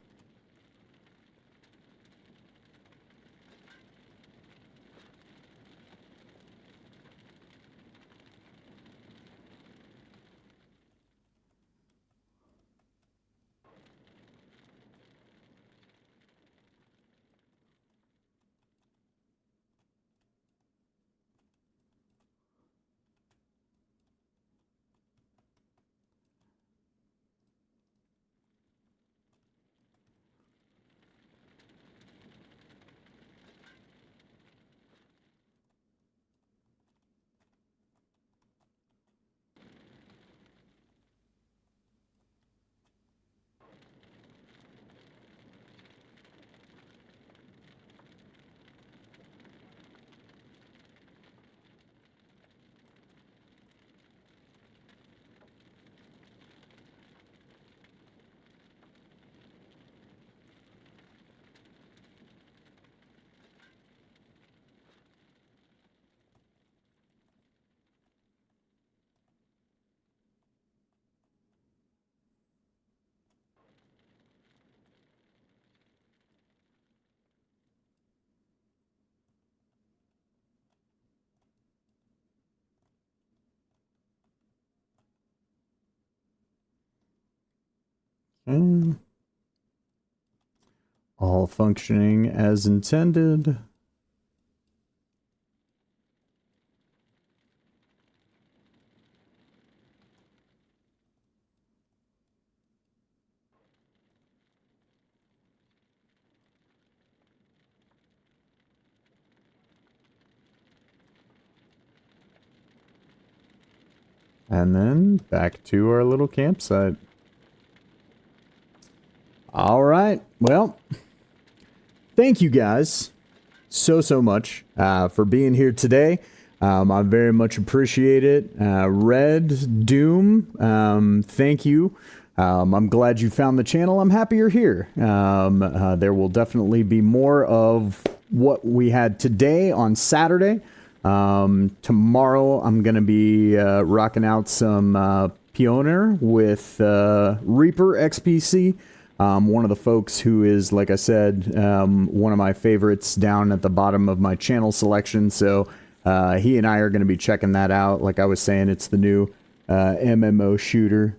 All functioning as intended. And then back to our little campsite. All right. Well, thank you guys so much for being here today. I very much appreciate it. Red Doom, thank you. I'm glad you found the channel. I'm happy you're here. There will definitely be more of what we had today on Saturday. Tomorrow I'm going to be rocking out some Pioneer with Reaper XPC. One of the folks who is, like I said, one of my favorites down at the bottom of my channel selection. So he and I are going to be checking that out. Like I was saying, it's the new MMO shooter.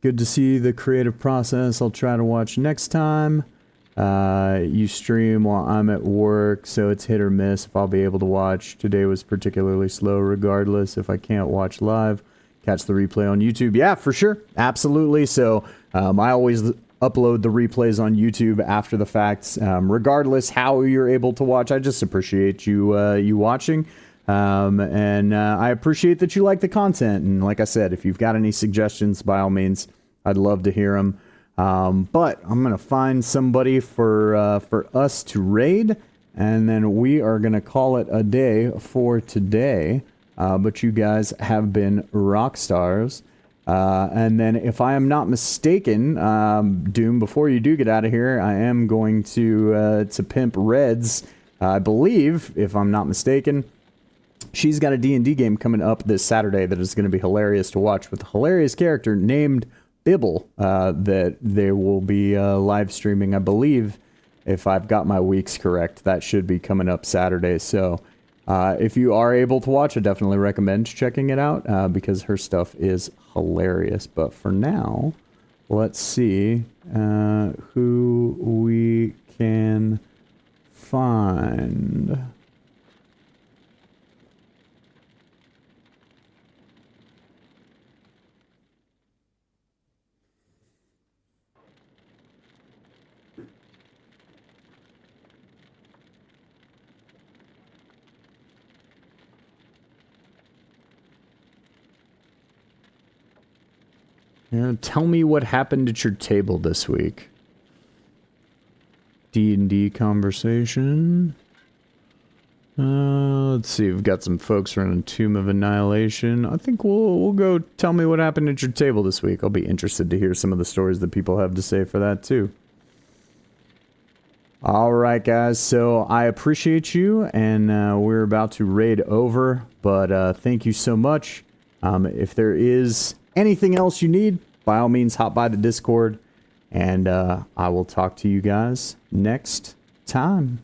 Good to see the creative process. I'll try to watch next time. You stream while I'm at work, so it's hit or miss if I'll be able to watch. Today was particularly slow regardless. If I can't watch live, catch the replay on YouTube. Yeah, for sure. Absolutely. So I always upload the replays on YouTube after the fact. Regardless how you're able to watch, I just appreciate you watching. And I appreciate that you like the content. And like I said, if you've got any suggestions, by all means, I'd love to hear them. But I'm going to find somebody for us to raid, and then we are going to call it a day for today. But you guys have been rock stars. And then if I am not mistaken, Doom, before you do get out of here, I am going to pimp Reds. I believe, if I'm not mistaken, she's got a D&D game coming up this Saturday that is going to be hilarious to watch with a hilarious character named Bibble that they will be live streaming, I believe, If I've got my weeks correct, that should be coming up Saturday. So if you are able to watch, I definitely recommend checking it out because her stuff is hilarious. But for now, let's see who we can find. Yeah, tell me what happened at your table this week. D&D conversation. Let's see. We've got some folks running Tomb of Annihilation. I think we'll go tell me what happened at your table this week. I'll be interested to hear some of the stories that people have to say for that too. All right, guys. So I appreciate you, and we're about to raid over. But thank you so much. If there is anything else you need, by all means, hop by the Discord, and I will talk to you guys next time.